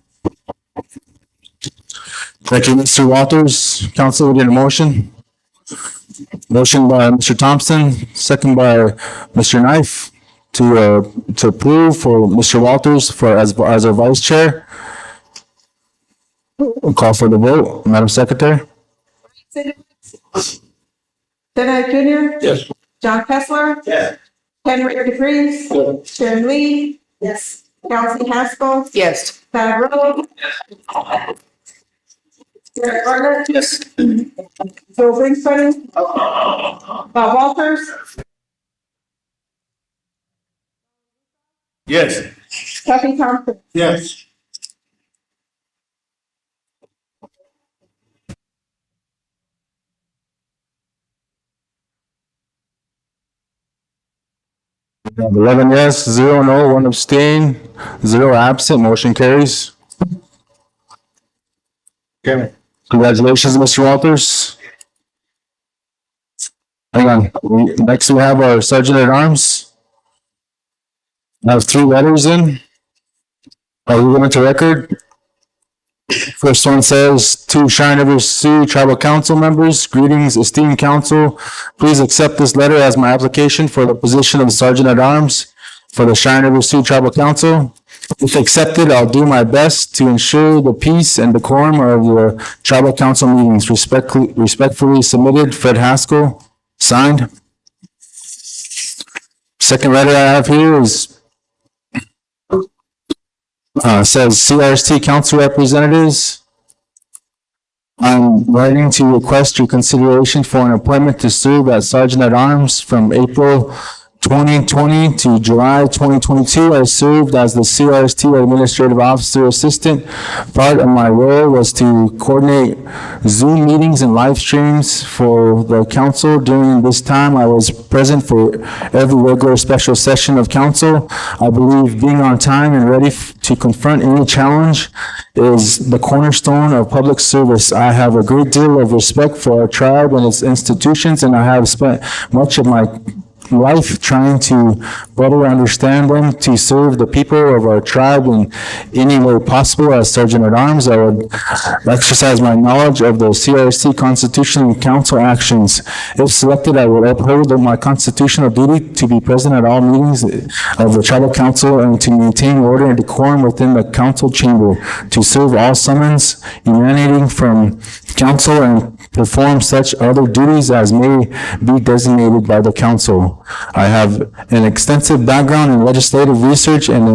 [SPEAKER 16] Thank you, Mr. Walters. Council, we did a motion. Motion by Mr. Thompson, second by Mr. Knife to approve for Mr. Walters as our vice chair. We'll call for the vote, Madam Secretary.
[SPEAKER 21] Dennis Junior?
[SPEAKER 19] Yes.
[SPEAKER 21] John Kessler?
[SPEAKER 19] Yes.
[SPEAKER 21] Henry DeVries?
[SPEAKER 19] Yes.
[SPEAKER 21] Sharon Lee?
[SPEAKER 8] Yes.
[SPEAKER 21] Kelsey Haskell?
[SPEAKER 15] Yes.
[SPEAKER 21] Thad Rowe? Derek Bartlett?
[SPEAKER 19] Yes.
[SPEAKER 21] Joe Brinkman? Bob Walters?
[SPEAKER 14] Yes.
[SPEAKER 21] Kathy Thompson?
[SPEAKER 2] Yes.
[SPEAKER 16] We have 11 yes, 0 no, 1 abstain, 0 absent, motion carries. Okay. Congratulations, Mr. Walters. Hang on, next we have our Sergeant at Arms. I have 3 letters in. Are we going to record? First one says, to Cheyenne River Sioux Tribal Council members, greetings, esteemed council. Please accept this letter as my application for the position of Sergeant at Arms for the Cheyenne River Sioux Tribal Council. If accepted, I'll do my best to ensure the peace and decorum of the Tribal Council meetings. Respectfully submitted, Fred Haskell, signed. Second letter I have here is says CRST Council Representatives. I'm writing to request your consideration for an appointment to serve as Sergeant at Arms from April 2020 to July 2022. I served as the CRST Administrative Officer Assistant. Part of my role was to coordinate Zoom meetings and live streams for the council. During this time, I was present for every regular special session of council. I believe being on time and ready to confront any challenge is the cornerstone of public service. I have a great deal of respect for our tribe and its institutions, and I have spent much of my life trying to better understand them, to serve the people of our tribe in any way possible. As Sergeant at Arms, I would exercise my knowledge of the CRST Constitution and Council actions. If selected, I will uphold my constitutional duty to be present at all meetings of the Tribal Council and to maintain order and decorum within the council chamber, to serve all summons emanating from council and perform such other duties as may be designated by the council. I have an extensive background in legislative research and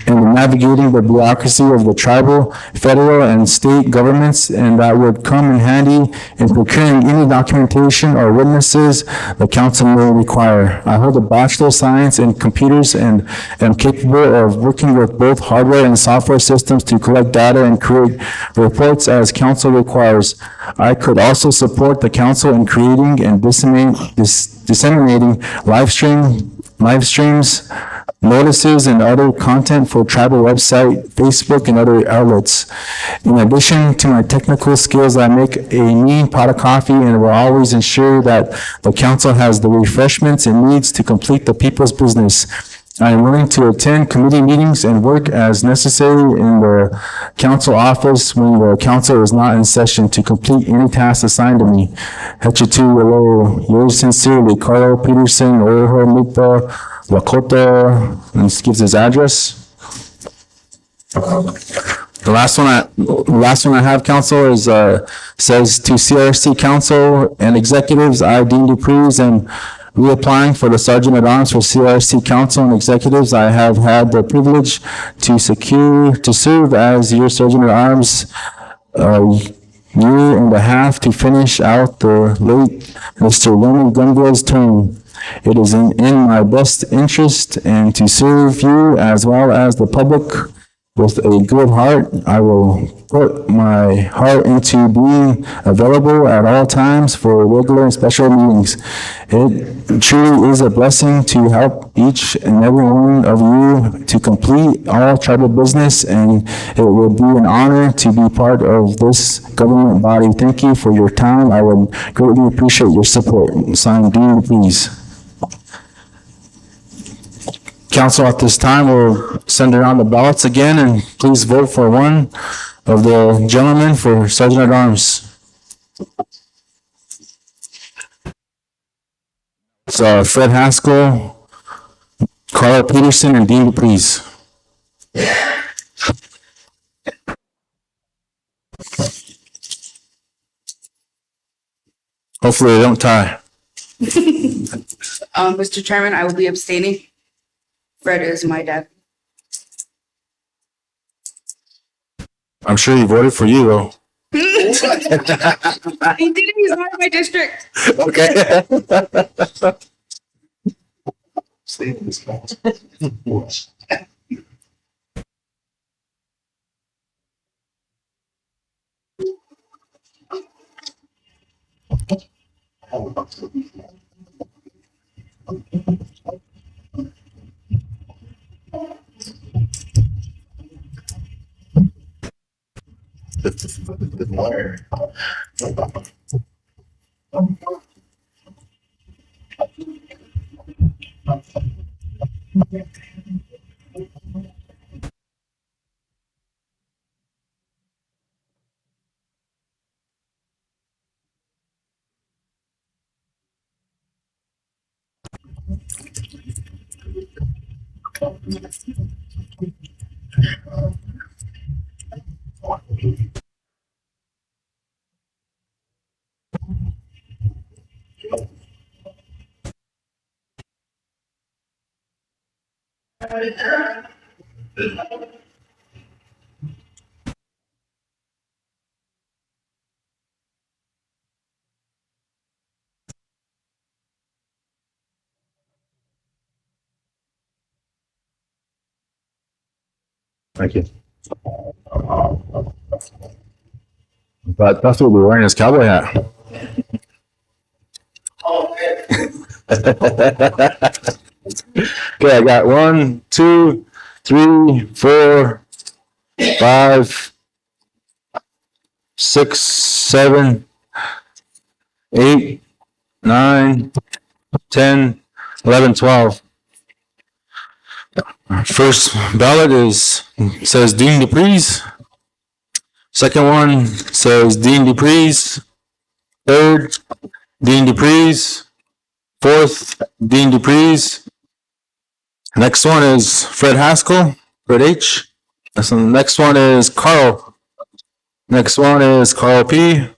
[SPEAKER 16] in navigating the bureaucracy of the tribal, federal, and state governments, and that would come in handy in procuring any documentation or witnesses the council may require. I hold a Bachelor of Science in Computers and am capable of working with both hardware and software systems to collect data and create reports as council requires. I could also support the council in creating and disseminating live streams, notices, and other content for tribal website, Facebook, and other outlets. In addition to my technical skills, I make a mean pot of coffee and will always ensure that the council has the refreshments it needs to complete the people's business. I am willing to attend committee meetings and work as necessary in the council office when the council is not in session to complete any tasks assigned to me. Hechitu Alo, yours sincerely, Carl Peterson, Oho Mukta, Lakota, and this gives his address. The last one I have, council, is, says to CRST council and executives, I, Dean Dupreez, am reapplying for the Sergeant at Arms for CRST council and executives. I have had the privilege to serve as your Sergeant at Arms, year and a half to finish out the late Mr. Leonard Gungill's term. It is in my best interest and to serve you as well as the public with a good heart. I will put my heart into being available at all times for regular and special meetings. It truly is a blessing to help each and every one of you to complete all tribal business, and it will be an honor to be part of this government body. Thank you for your time. I would greatly appreciate your support. Signed, Dean, please. Council, at this time, will send around the ballots again, and please vote for one of the gentlemen for Sergeant at Arms. So Fred Haskell, Carl Peterson, and Dean Dupreez. Hopefully they don't tie.
[SPEAKER 5] Mr. Chairman, I will be abstaining. Fred is my dad.
[SPEAKER 16] I'm sure he voted for you, though.
[SPEAKER 5] He didn't. He's not in my district.
[SPEAKER 16] Okay. Thank you. But that's what we're wearing, is cowboy hat. Okay, I got 1, 2, 3, 4, 5, 6, 7, 8, 9, 10, 11, 12. First ballot says Dean Dupreez. Second one says Dean Dupreez. Third, Dean Dupreez. Fourth, Dean Dupreez. Next one is Fred Haskell, Fred H. So the next one is Carl. Next one is Carl P.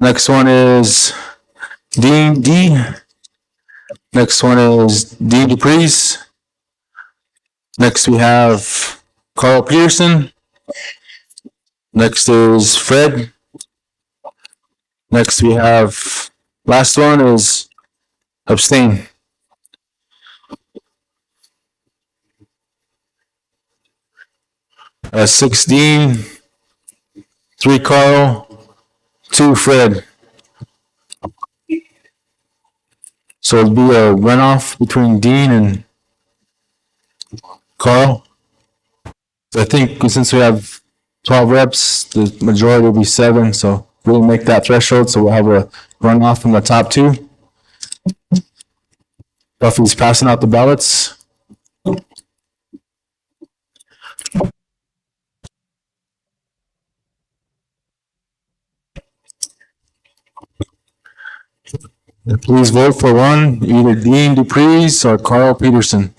[SPEAKER 16] Next one is Dean D. Next one is Dean Dupreez. Next we have Carl Peterson. Next is Fred. Next we have, last one is abstain. That's 6 Dean, 3 Carl, 2 Fred. So it'll be a runoff between Dean and Carl. So I think since we have 12 reps, the majority will be 7, so we'll make that threshold, so we'll have a runoff from the top 2. Buffy's passing out the ballots. Please vote for one, either Dean Dupreez or Carl Peterson.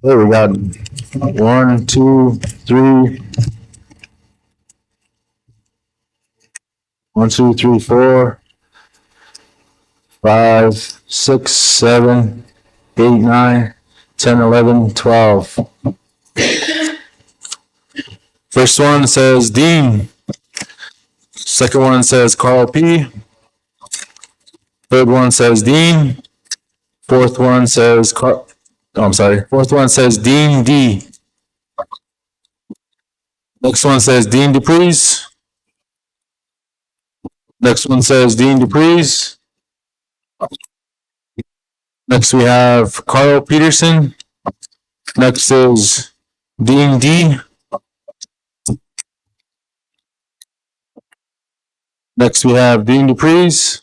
[SPEAKER 16] There we got 1, 2, 3. 1, 2, 3, 4, 5, 6, 7, 8, 9, 10, 11, 12. First one says Dean. Second one says Carl P. Third one says Dean. Fourth one says Fourth one says Dean D. Next one says Dean Dupreez. Next one says Dean Dupreez. Next we have Carl Peterson. Next is Dean D. Next we have Dean Dupreez.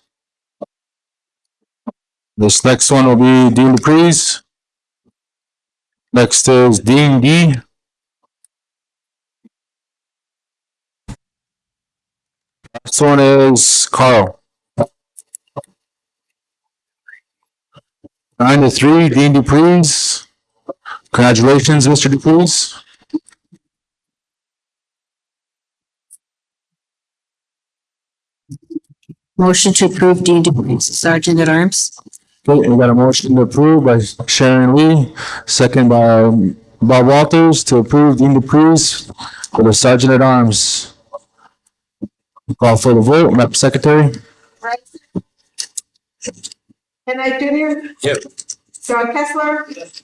[SPEAKER 16] This next one will be Dean Dupreez. Next is Dean D. Next one is Carl. 9-3, Dean Dupreez. Congratulations, Mr. Dupreez.
[SPEAKER 15] Motion to approve Dean Dupreez, Sergeant at Arms.
[SPEAKER 16] Okay, we got a motion to approve by Sharon Lee, second by Bob Walters to approve Dean Dupreez for the Sergeant at Arms. Call for the vote, Madam Secretary.
[SPEAKER 21] Right. Knight Junior.
[SPEAKER 16] Yep.
[SPEAKER 21] John Kessler. Yes.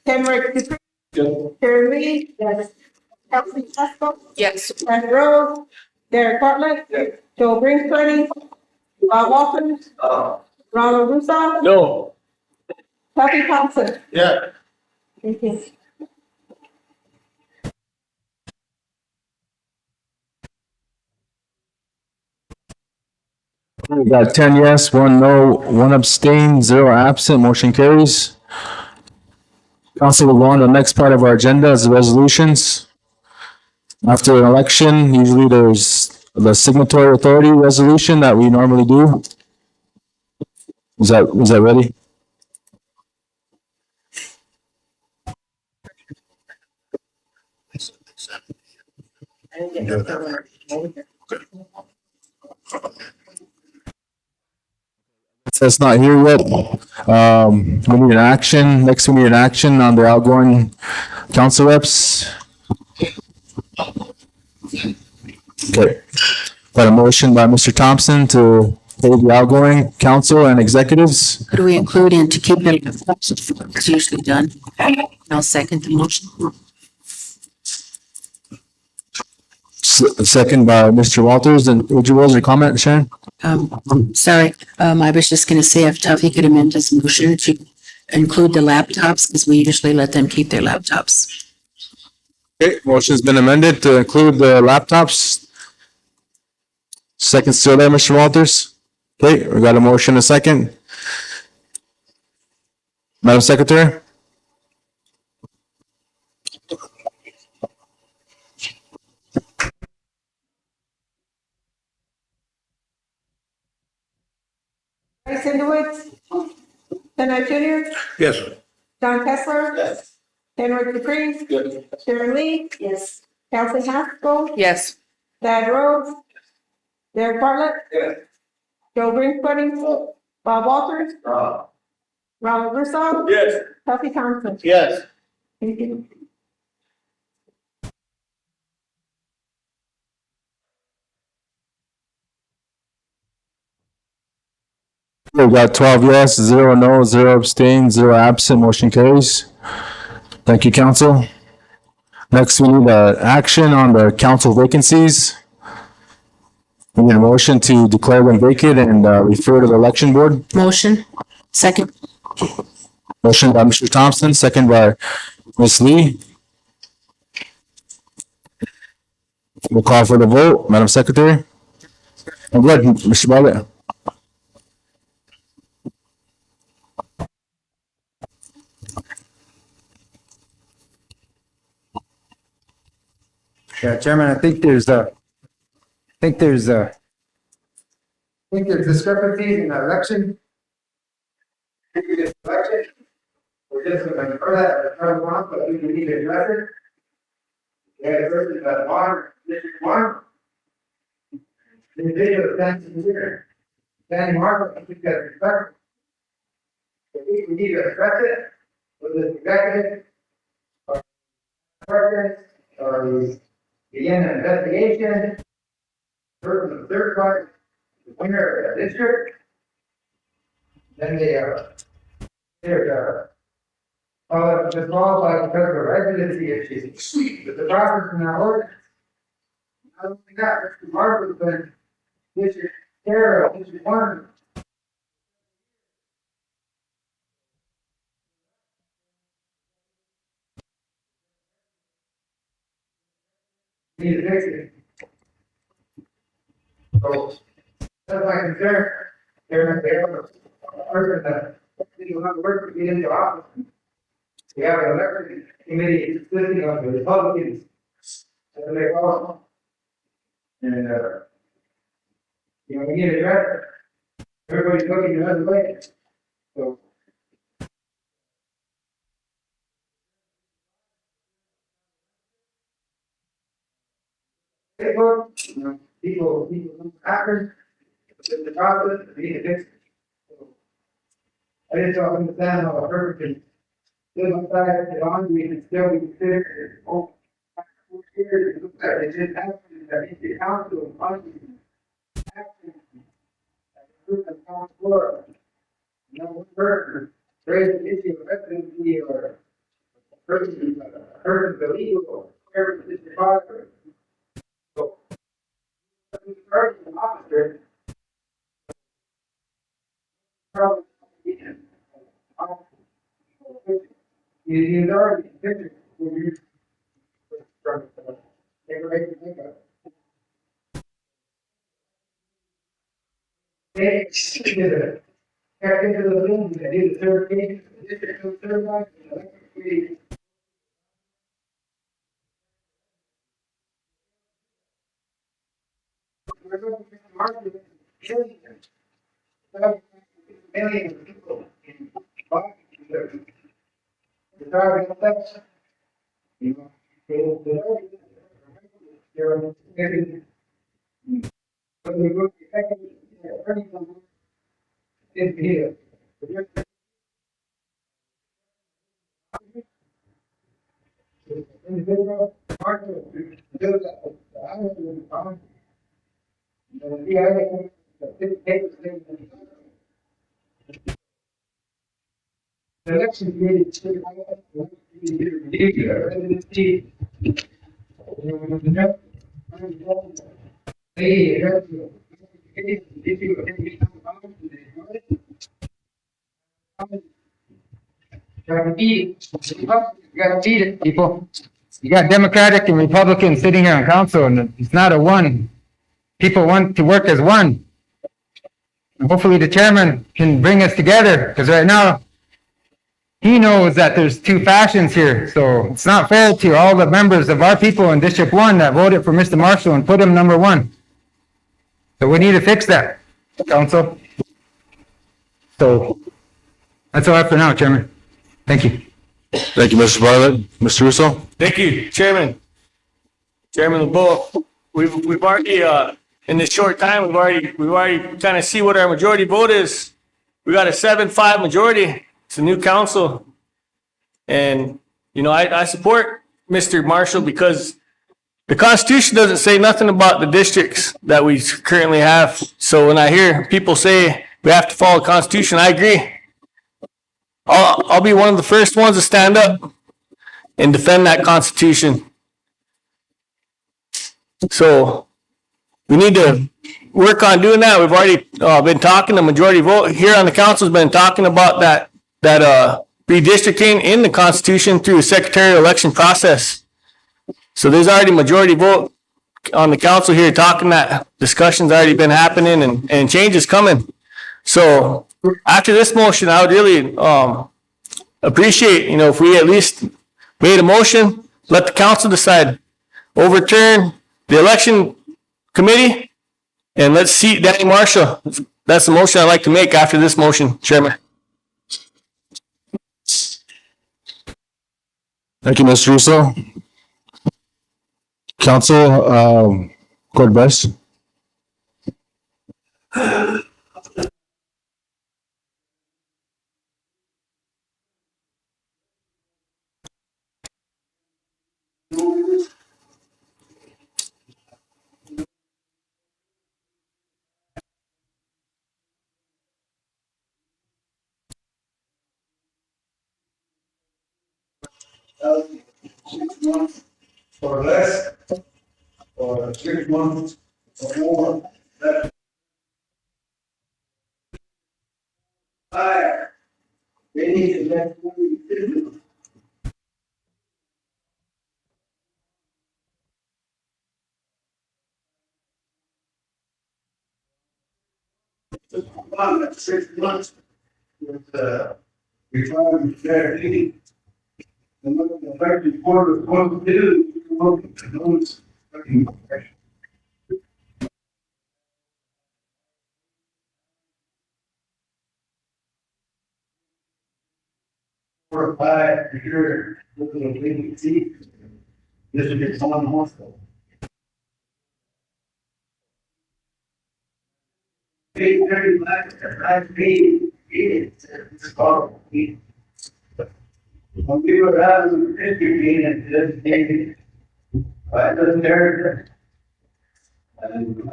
[SPEAKER 21] Henrik Dupree.
[SPEAKER 16] Yep.
[SPEAKER 21] Karen Lee. Yes. Kelsey Esco.
[SPEAKER 15] Yes.
[SPEAKER 21] Ted Rose. Derek Bartlett.
[SPEAKER 16] Yes.
[SPEAKER 21] Joe Bringsbury. Bob Walters. Ronald Russo.
[SPEAKER 14] No.
[SPEAKER 21] Kathy Thompson.
[SPEAKER 2] Yeah.
[SPEAKER 21] Thank you.
[SPEAKER 16] We got 10 yes, 1 no, 1 abstain, 0 absent, motion carries. Council will go on to the next part of our agenda is the resolutions. After an election, usually there's the signatory authority resolution that we normally do. Is that ready? That's not here yet. We need an action. Next, we need an action on the outgoing council reps. Okay. Got a motion by Mr. Thompson to pay the outgoing council and executives.
[SPEAKER 15] Who do we include in to keep it? It's usually done. I'll second the motion.
[SPEAKER 16] Second by Mr. Walters. And would you raise your comment, Sharon?
[SPEAKER 15] Sorry, I was just gonna say if Tuffy could amend his motion to include the laptops, because we usually let them keep their laptops.
[SPEAKER 16] Okay, motion's been amended to include the laptops. Second still there, Mr. Walters? Okay, we got a motion, a second. Madam Secretary?
[SPEAKER 21] Woods, Ken Wright Junior,
[SPEAKER 19] Yes.
[SPEAKER 21] John Kessler.
[SPEAKER 2] Yes.
[SPEAKER 21] Henry Dupree.
[SPEAKER 19] Yes.
[SPEAKER 21] Sharon Lee.
[SPEAKER 15] Yes.
[SPEAKER 21] Kelsey Haskell.
[SPEAKER 15] Yes.
[SPEAKER 21] Thad Rhodes. Derek Bartlett.
[SPEAKER 2] Yes.
[SPEAKER 21] Joe Greenwood. Bob Walters. Ronald Russo.
[SPEAKER 14] Yes.
[SPEAKER 21] Tuffy Thompson.
[SPEAKER 14] Yes.
[SPEAKER 21] Thank you.
[SPEAKER 16] We got 12 yes, 0 no, 0 abstain, 0 absent, motion carries. Thank you, council. Next, we need action on the council vacancies. We need a motion to declare them vacant and refer to the election board.
[SPEAKER 15] Motion. Second.
[SPEAKER 16] Motion by Mr. Thompson, second by Ms. Lee. We'll call for the vote. Madam Secretary. I'm good, Mr. Bartlett.
[SPEAKER 20] Yeah, Chairman, I think there's discrepancies in the election. We're just gonna infer that as part one, but we need to address it. Yeah, versus the water, District 1. The individual standing here, standing mark, I think that's respectful. I think we need to address it with the executive, or president, or begin an investigation. Person of the third part, the winner of the district. Then they're disqualified because of a residency issue. But the process in our ordinance. Not only that, Mr. Margaret's been district chair of District 1. Need to fix it. So, that's my concern. Chairman, they have a person that didn't have to work to get into office. We have an election committee consisting of the Republicans. And they all. And, we need to address it. Everybody's looking another way. So. People hackers, the process, we need to fix it. I just don't understand how a person can live outside the boundary and still be considered, it looks like it just happened, that if the council is funding action, group on the floor, no one person raised the issue of residency or person's illegal, whatever is the father. So, the person officer, probably, he's already pictured when you Check into the room, they do the certification, the district certified, the electric committee. We're going to market millions of people in the target steps. You know, individual market to do that. The election committee should You gotta beat it, people. You got Democratic and Republicans sitting here on council, and it's not a one. People want to work as one. And hopefully the chairman can bring us together, because right now, he knows that there's two factions here, so it's not fair to all the members of our people in District 1 that voted for Mr. Marshall and put him number 1. So we need to fix that, council. So that's all I have for now, Chairman. Thank you.
[SPEAKER 16] Thank you, Mr. Bartlett. Mr. Russo?
[SPEAKER 14] Thank you, Chairman. Chairman LeBeau, we've already, in this short time, we've already kind of see what our majority vote is. We got a 7-5 majority. It's a new council. And, you know, I support Mr. Marshall because the Constitution doesn't say nothing about the districts that we currently have. So when I hear people say we have to follow the Constitution, I agree. I'll be one of the first ones to stand up and defend that Constitution. So we need to work on doing that. We've already been talking, the majority vote here on the council has been talking about that redistricting in the Constitution through the secretarial election process. So there's already majority vote on the council here talking that discussion's already been happening and change is coming. So after this motion, I would really appreciate, you know, if we at least made a motion, let the council decide, overturn the election committee, and let's seat Danny Marshall. That's the motion I'd like to make after this motion, Chairman.
[SPEAKER 16] Thank you, Mr. Russo. Council, Court Vice.
[SPEAKER 2] Or less, or 6 months, or more. They need to let me. About 6 months with retirement guarantee. And look at the elected board of one do, those. 4 or 5 for sure, looking at leading seat. This would be someone hostile. Pay 30 lakhs, I paid, it's called. When we were having a history and this day, I was there. And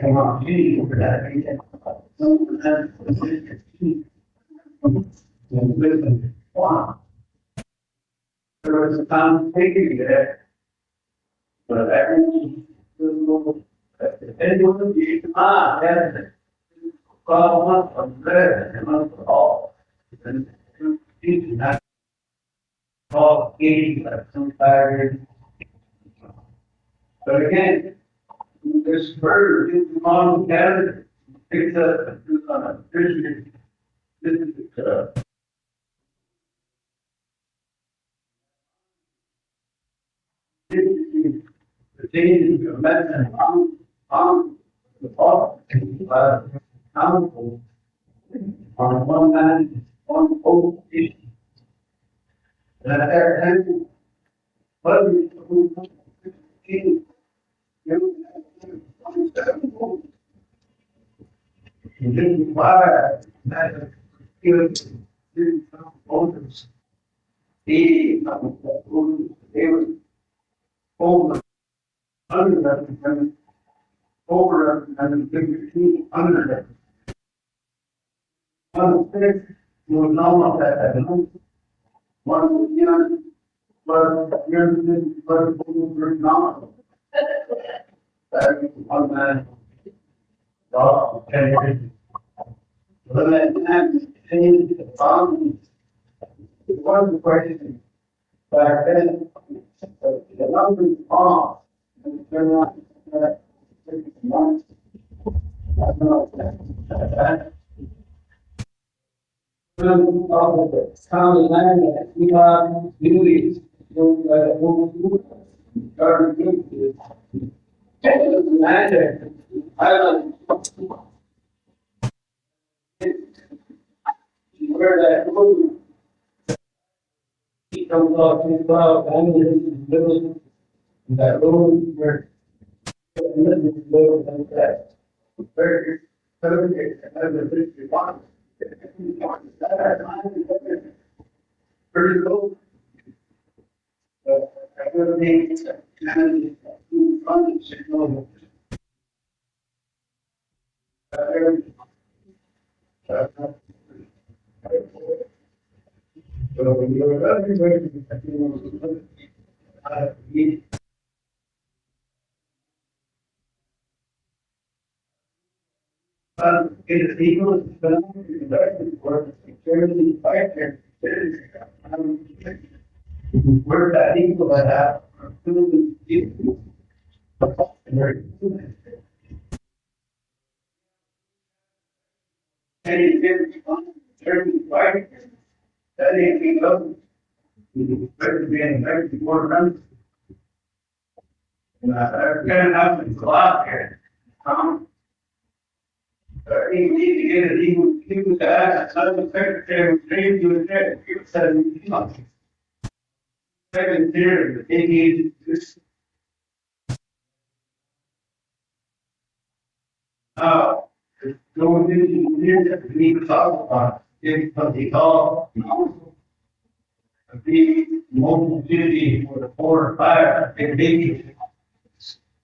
[SPEAKER 2] come on, for that. Wow. There was a time taking there. But everyone, anyone, yeah. Well, I'm there, and I'm all. And it's not all 80, like some tired. But again, this bird is on Canada, picks up on a fishing. This is the change of medicine on the bottom, council on one man, one whole issue. And but you didn't require that good voters. They were over, underrepresented, overrepresented, 15 underrepresented. One six was not that one was young, but you're not. That is one man. Dog, and when that time changed the boundaries, it was a question. Back then, the numbers off, and it turned out that 6 months. I don't know that. County land that we have duties, where that road comes off to cloud, and in the middle, that road where that. Very, pretty low. I'm gonna need signal. It's equal to the work, security, fighter, where that equal that that ain't be up. Better be in the next quarter round. And I can't have to go out here. He need to get it, he was asked, the secretary, trained to attack, he said, second theory, they need this. Going into the year, we need to talk about, if something called. A big mobile duty for the 4 or 5, they big.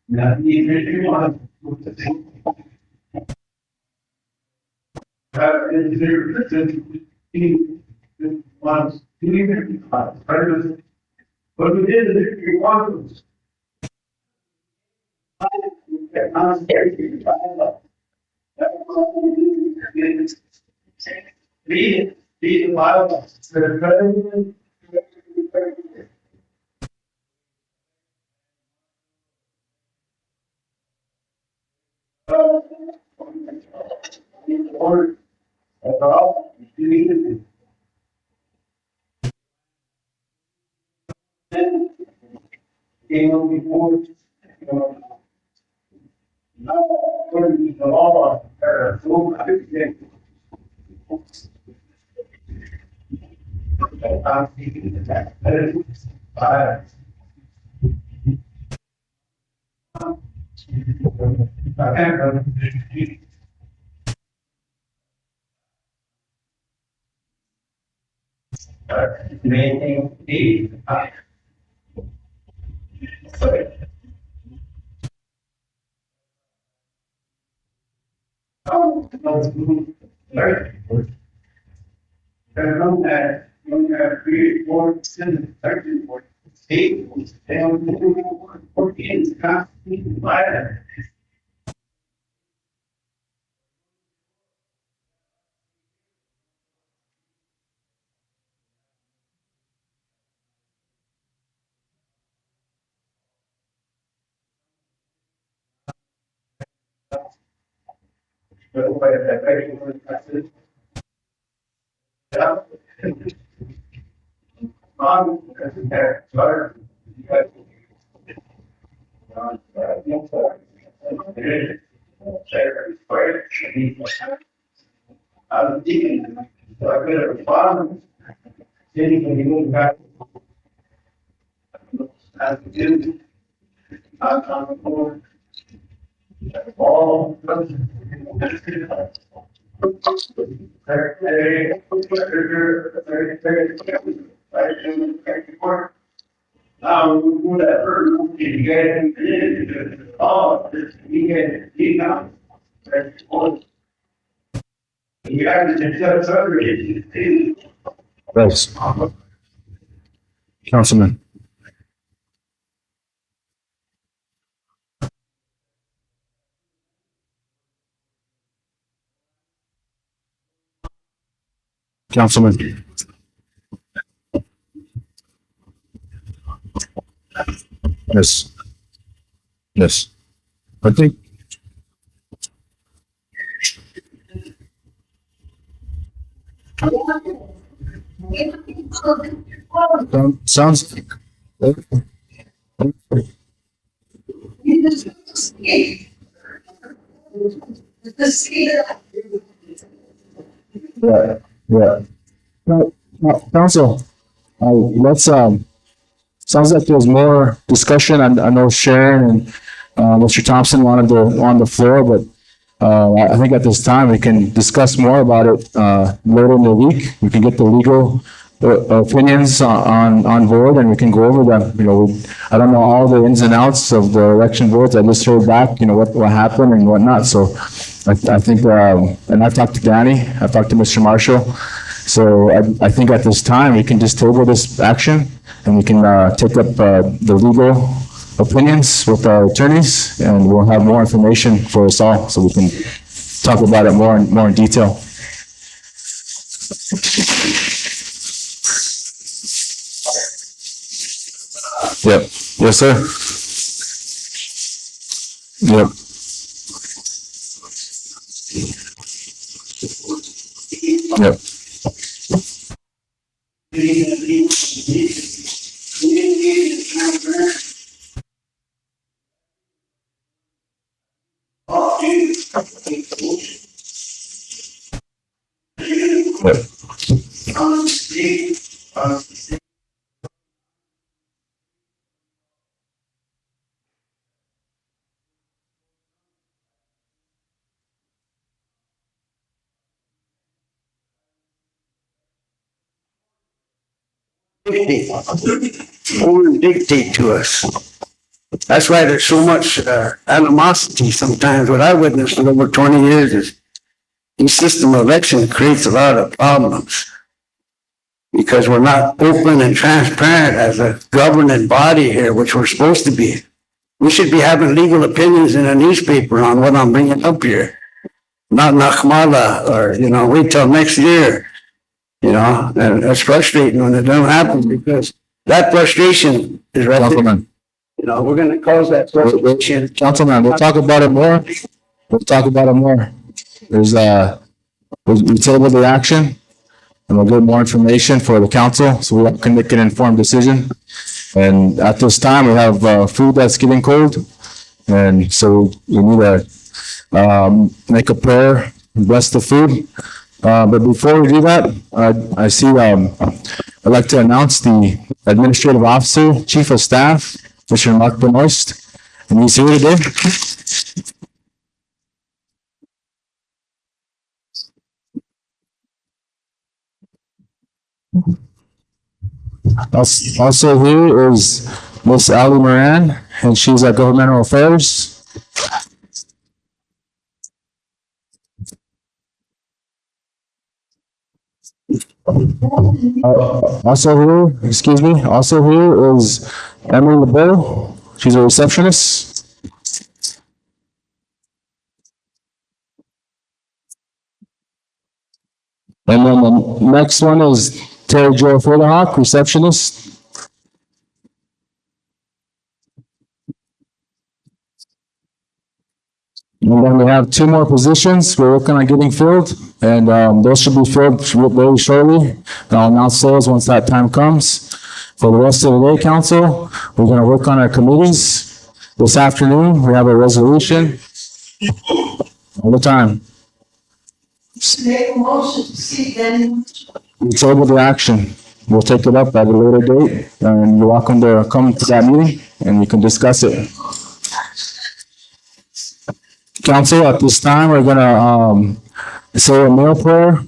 [SPEAKER 2] Now, even if you want to the thing. But we did the victory quantums. Read the Bible. Or that's all you need to do. Before, now, according to the law, so I think I'm speaking that. Making when you have created 4% effective for state, and 14 is constantly divided. But by the yeah. I was thinking, so I could have responded. Sitting when you move back. As we do, not on the board. All. Now, we do that first, you get, oh, you get, now. You have to accept surgery.
[SPEAKER 16] Thanks. Councilman. Councilman. Yes. Yes. I think. Sounds. Yeah, yeah. Council, let's, sounds like there's more discussion. I know Sharon and, Mr. Thompson wanted to, on the floor, but, I think at this time we can discuss more about it, later in the week. We can get the legal opinions on board and we can go over them. You know, I don't know all the ins and outs of the election boards. I just heard back, you know, what happened and whatnot. So I think, and I've talked to Danny, I've talked to Mr. Marshall. So I think at this time, we can just table this action and we can, take up, the legal opinions with our attorneys and we'll have more information for us all so we can talk about it more in detail. Yep. Yes, sir. Yep. Yep.
[SPEAKER 12] Only dictate to us. That's why there's so much animosity sometimes. What I witnessed in over 20 years is the system of election creates a lot of problems because we're not open and transparent as a governing body here, which we're supposed to be. We should be having legal opinions in a newspaper on what I'm bringing up here, not Nakmala or, you know, wait till next year. You know, and it's frustrating when it doesn't happen because that frustration is right there. You know, we're gonna cause that frustration.
[SPEAKER 16] Councilman, we'll talk about it more. We'll talk about it more. There's, we table the action and we'll get more information for the council so we can make an informed decision. And at this time, we have, food that's getting cold. And so we need to, make a prayer, bless the food. But before we do that, I see, I'd like to announce the administrative officer, chief of staff, Mr. Mark Benoist, and he's here today. Also here is Miss Ali Moran, and she's at Governmental Affairs. Also here is Emily LeBeau. She's a receptionist. And then the next one is Terry Jo Fullerhawk, receptionist. And then we have two more positions we're working on getting filled, and those should be filled very shortly. And I'll announce those once that time comes. For the rest of the day, council, we're going to work on our committees. This afternoon, we have a resolution all the time.
[SPEAKER 21] Make a motion to see then.
[SPEAKER 16] We table the action. We'll take it up at a later date, and you're welcome to come to that meeting, and we can discuss it. Council, at this time, we're gonna, say a meal prayer,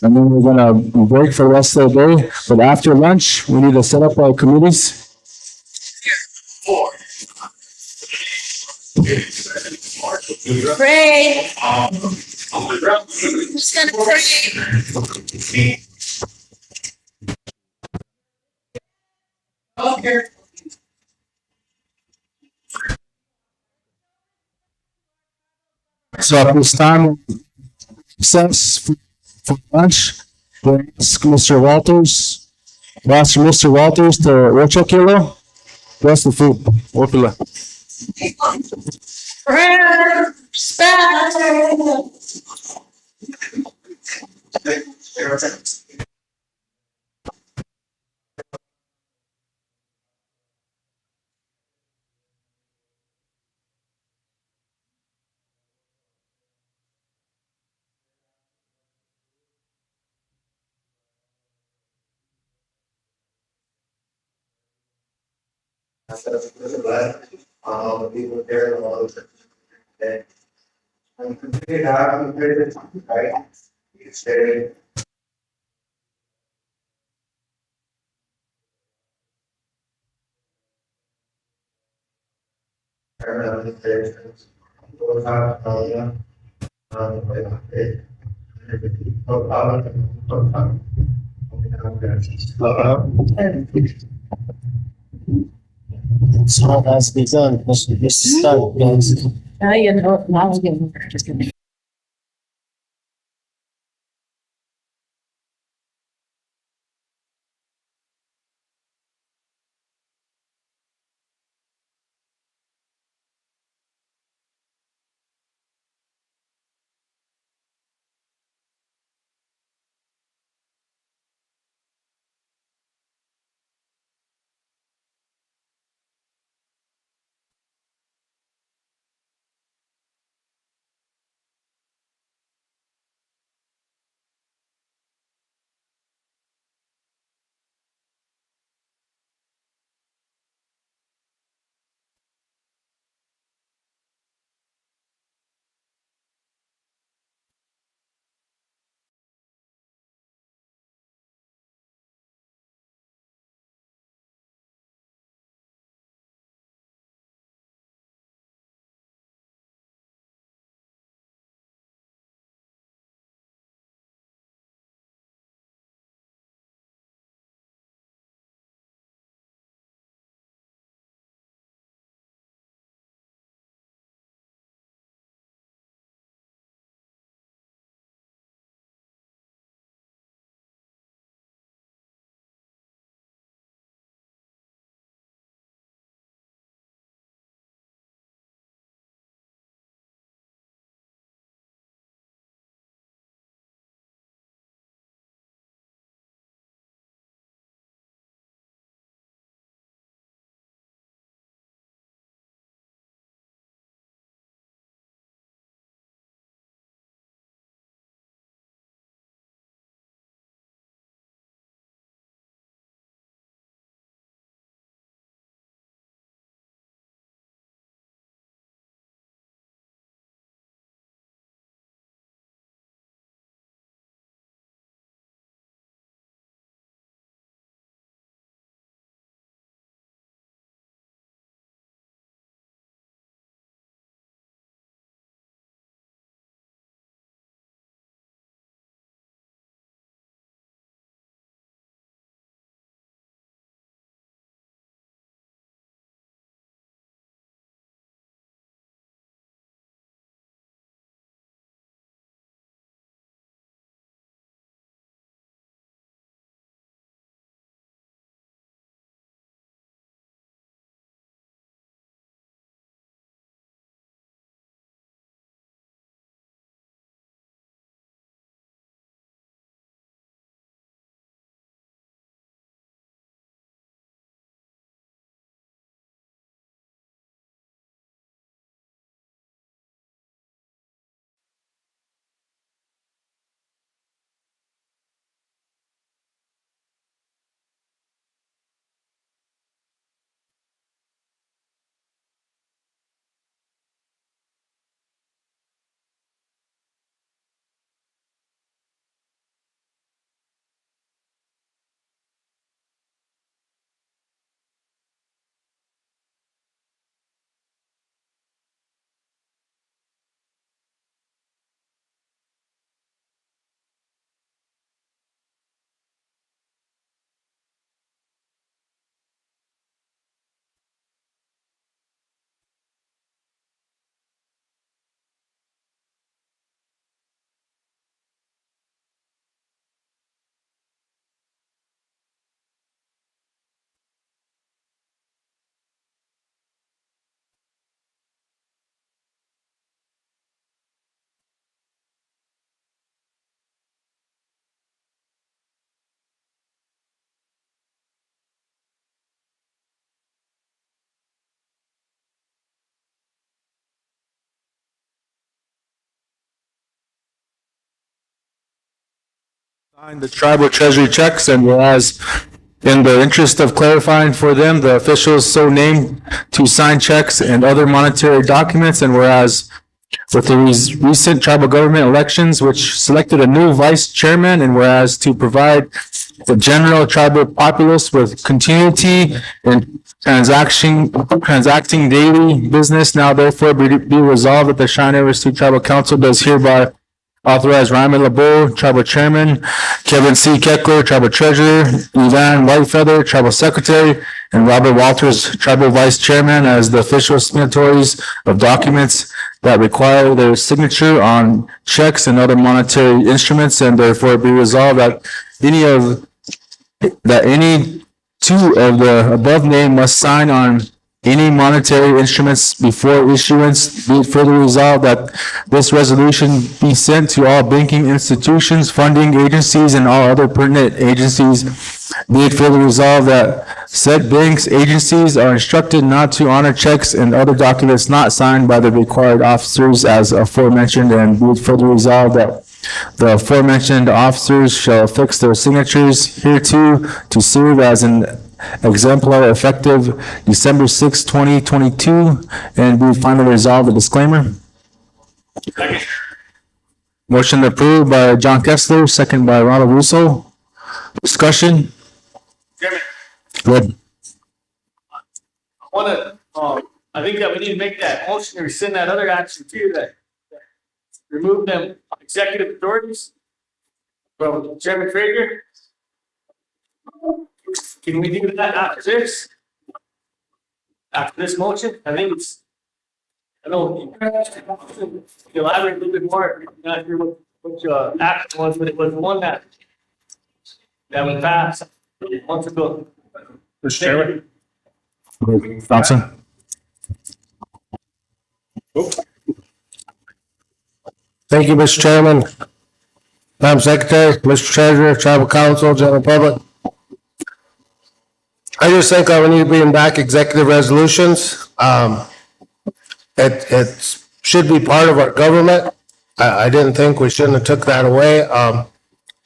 [SPEAKER 16] and then we're gonna break for the rest of the day. But after lunch, we need to set up our committees.
[SPEAKER 21] Pray. Who's gonna pray? Okay.
[SPEAKER 16] So at this time, recess for lunch, we'll ask Mr. Walters, Mr. Walters to Rocho Kilo. Bless the food. Opila.
[SPEAKER 21] Prayer, respect.
[SPEAKER 9] All the people there, all of them. And continue to have them, right? It's very.
[SPEAKER 11] So has begun, this start, guys.
[SPEAKER 4] Now you know, now I'm getting, just gonna.
[SPEAKER 16] sign the tribal treasury checks, and whereas in the interest of clarifying for them, the officials so named to sign checks and other monetary documents, and whereas with the recent tribal government elections, which selected a new vice chairman, and whereas to provide the general tribal populace with continuity in transacting daily business, now therefore be resolved that the Cheyenne Sioux Tribal Council does hereby authorize Ryman LeBeau, tribal chairman, Kevin C. Keckler, tribal treasurer, Yvonne Whitefeather, tribal secretary, and Robert Walters, tribal vice chairman, as the official signatories of documents that require their signature on checks and other monetary instruments, and therefore be resolved that any two of the above named must sign on any monetary instruments before issuance. Be it further resolved that this resolution be sent to all banking institutions, funding agencies, and all other pertinent agencies. Be it further resolved that said banks, agencies are instructed not to honor checks and other documents not signed by the required officers as aforementioned, and be it further resolved that the aforementioned officers shall affix their signatures hereto to serve as an exemplar effective December 6, 2022, and we finally resolve the disclaimer. Motion approved by John Kessler, second by Ronald Russo. Discussion? Good.
[SPEAKER 14] I think that we need to make that motion or rescind that other action too, that remove them executive authorities from Chairman Traeger. Can we do that after this? After this motion? I think it's, I don't know, elaborate a little bit more, not sure what action was, but it was the one that we passed months ago.
[SPEAKER 16] Mr. Chairman. Thompson.
[SPEAKER 11] Thank you, Mr. Chairman. Madam Secretary, Mr. Treasurer, Tribal Council, General Public. I just think I would need to bring back executive resolutions. It should be part of our government. I didn't think we shouldn't have took that away.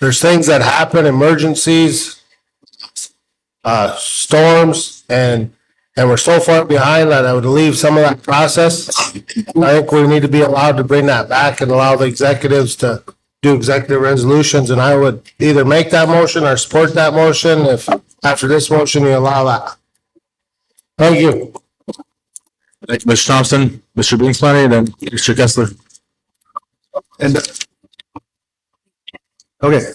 [SPEAKER 11] There's things that happen, emergencies, storms, and we're so far behind that I would leave some of that process. I think we need to be allowed to bring that back and allow the executives to do executive resolutions, and I would either make that motion or support that motion if after this motion you allow that. Thank you.
[SPEAKER 16] Thank you, Mr. Thompson, Mr. Bingsmoney, and then Mr. Kessler.
[SPEAKER 6] And okay,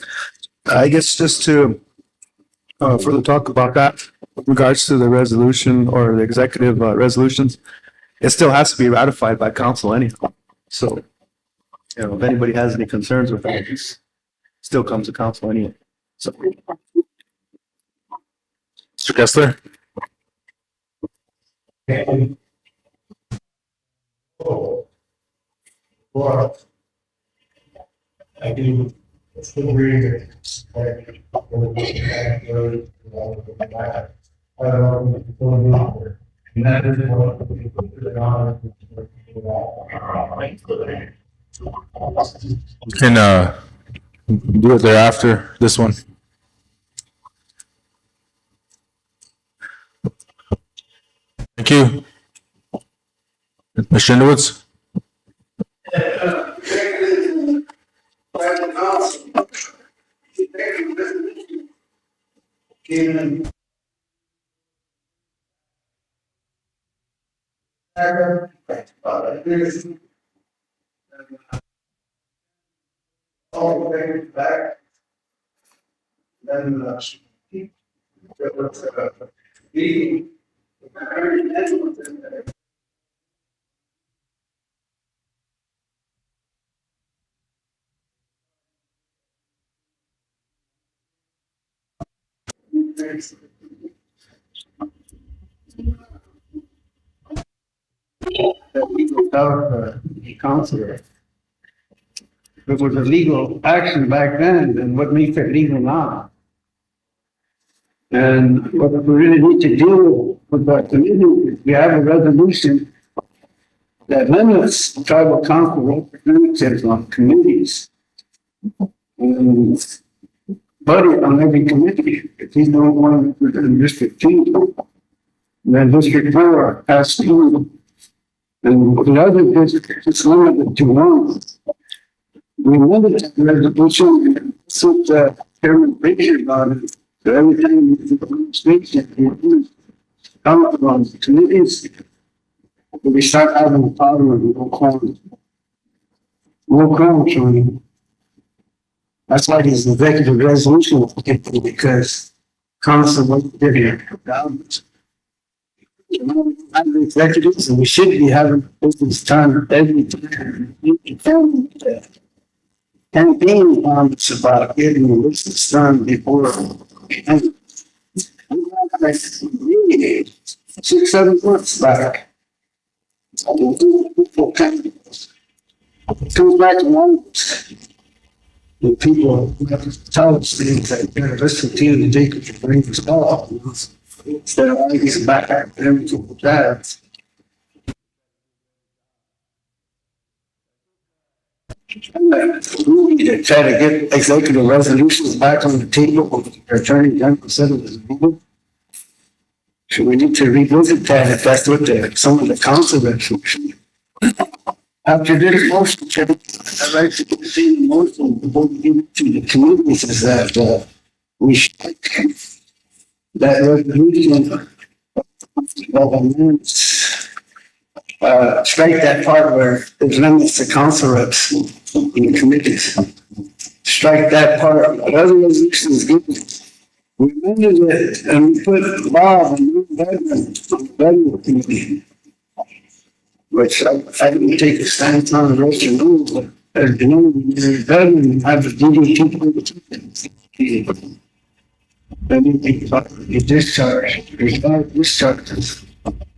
[SPEAKER 6] I guess just to further talk about that with regards to the resolution or the executive resolutions, it still has to be ratified by council anyhow. So, you know, if anybody has any concerns with that, it still comes to council anyway. So,
[SPEAKER 16] Mr. Kessler.
[SPEAKER 2] I do agree that
[SPEAKER 16] You can do it thereafter, this one. Thank you. Mr. Underwoods?
[SPEAKER 2] all things back. Then
[SPEAKER 12] The counselor. If it was a legal action back then what makes it legal now? And what we really need to do with that community, we have a resolution that limits tribal council representatives on committees. And buddy on every committee. If he's the only one in District 2, then District 4 has 2. And the other district is limited to 1. We wanted that resolution, since Chairman Frazier about it, so every time the station come up on committees, we start having a problem with no quorum. That's why these executive resolutions because constantly different balance. I'm the executives and we should be having business done every time. Campaign bonds about getting the business done before. And 6-7 months back. It comes back to one. The people have to tell us things that you're gonna listen to and take it to bring this up. Instead of arguing back at everything with that. We need to try to get executive resolutions back on the table with the attorney general said it was needed. So we need to revisit that if that's what some of the council resolution. After this motion, I'd like to see the motion before we give it to the communities is that we should that resolution of amendments, strike that part where it limits the council reps in committees. Strike that part. The other resolution is good. We amended it and we put Bob and Veteran on the Veteran Committee. Which I didn't take a stand on the rest of the as you know, you're veteran, have a duty to then you think about your discharge, there's 5 discharges.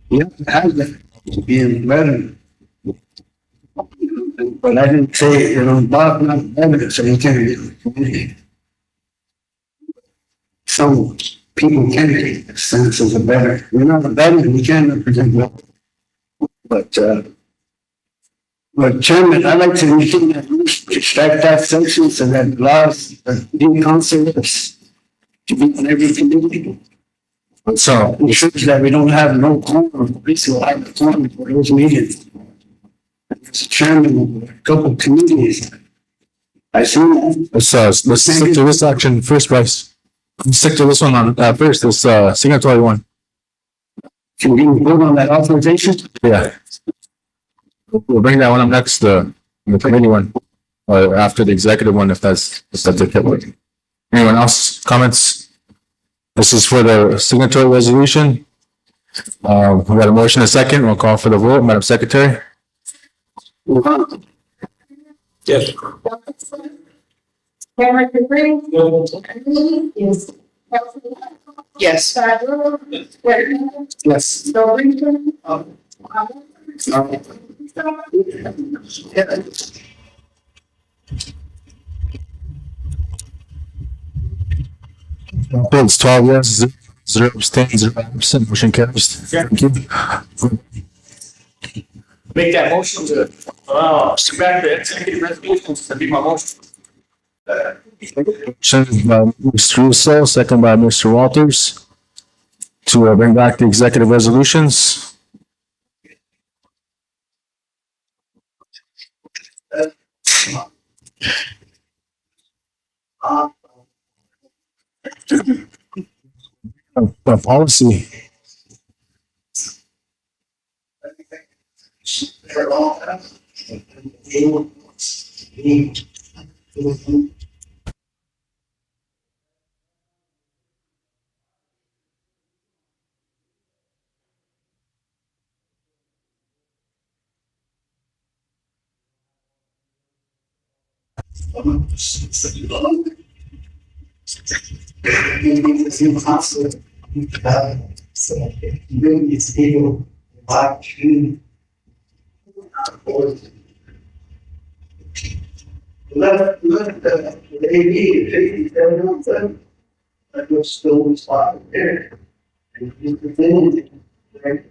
[SPEAKER 12] You have to have that to be a veteran. But I didn't say, Bob not a veteran, so he can't get in the committee. Some people can take the sense as a veteran. You're not a veteran, you can't represent well. But Chairman, I'd like to retain that to strike that section so that allows the new councilors to be on every committee. So ensures that we don't have no quorum, at least we'll have a quorum for those meetings. As chairman of a couple of committees, I see that.
[SPEAKER 16] Let's stick to this action first, Bryce. Let's stick to this one on first, this signatory one.
[SPEAKER 12] Can we vote on that authorization?
[SPEAKER 16] Yeah. We'll bring that one up next, the committee one, or after the executive one, if that's okay. Anyone else, comments? This is for the signatory resolution. We got a motion, a second, we'll call for the vote, Madam Secretary.
[SPEAKER 14] Yes.
[SPEAKER 21] Cameron Capri. Is.
[SPEAKER 8] Yes.
[SPEAKER 12] Yes.
[SPEAKER 16] It's 12 yes, 0 abstains, 0 absent, motion carries. Thank you.
[SPEAKER 14] Make that motion to, back the executive resolutions to be my motion.
[SPEAKER 16] Motion by Mr. Russo, second by Mr. Walters, to bring back the executive resolutions. Policy.
[SPEAKER 2] Let the AD 57%, that was still spot there. And you continue, right?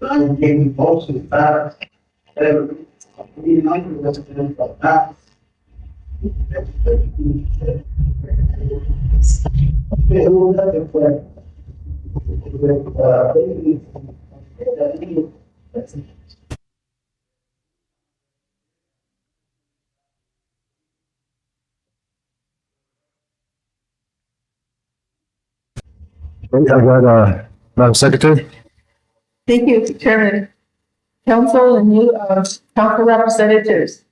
[SPEAKER 2] I'm getting most of that. United residents of that.
[SPEAKER 16] I got, Madam Secretary?
[SPEAKER 4] Thank you, Chairman. Council and you, council representatives.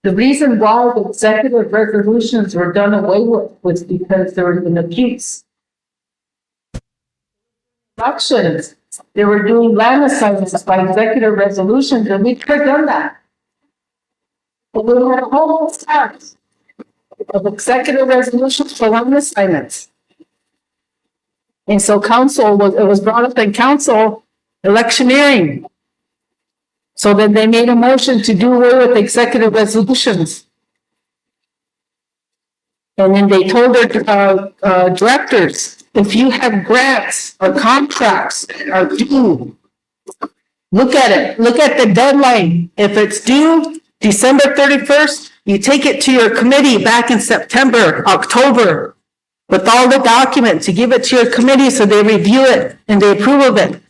[SPEAKER 4] The reason why the executive resolutions were done away with was because there was an abuse. Elections, they were doing land assignments by executive resolutions, and we could have done that. But we had a whole stack of executive resolutions for land assignments. And so it was brought up in council electioneering. So then they made a motion to do away with executive resolutions. And then they told their directors, if you have grants or contracts are due, look at it, look at the deadline. If it's due December 31st, you take it to your committee back in September, October, with all the documents, you give it to your committee so they review it and they approve of it.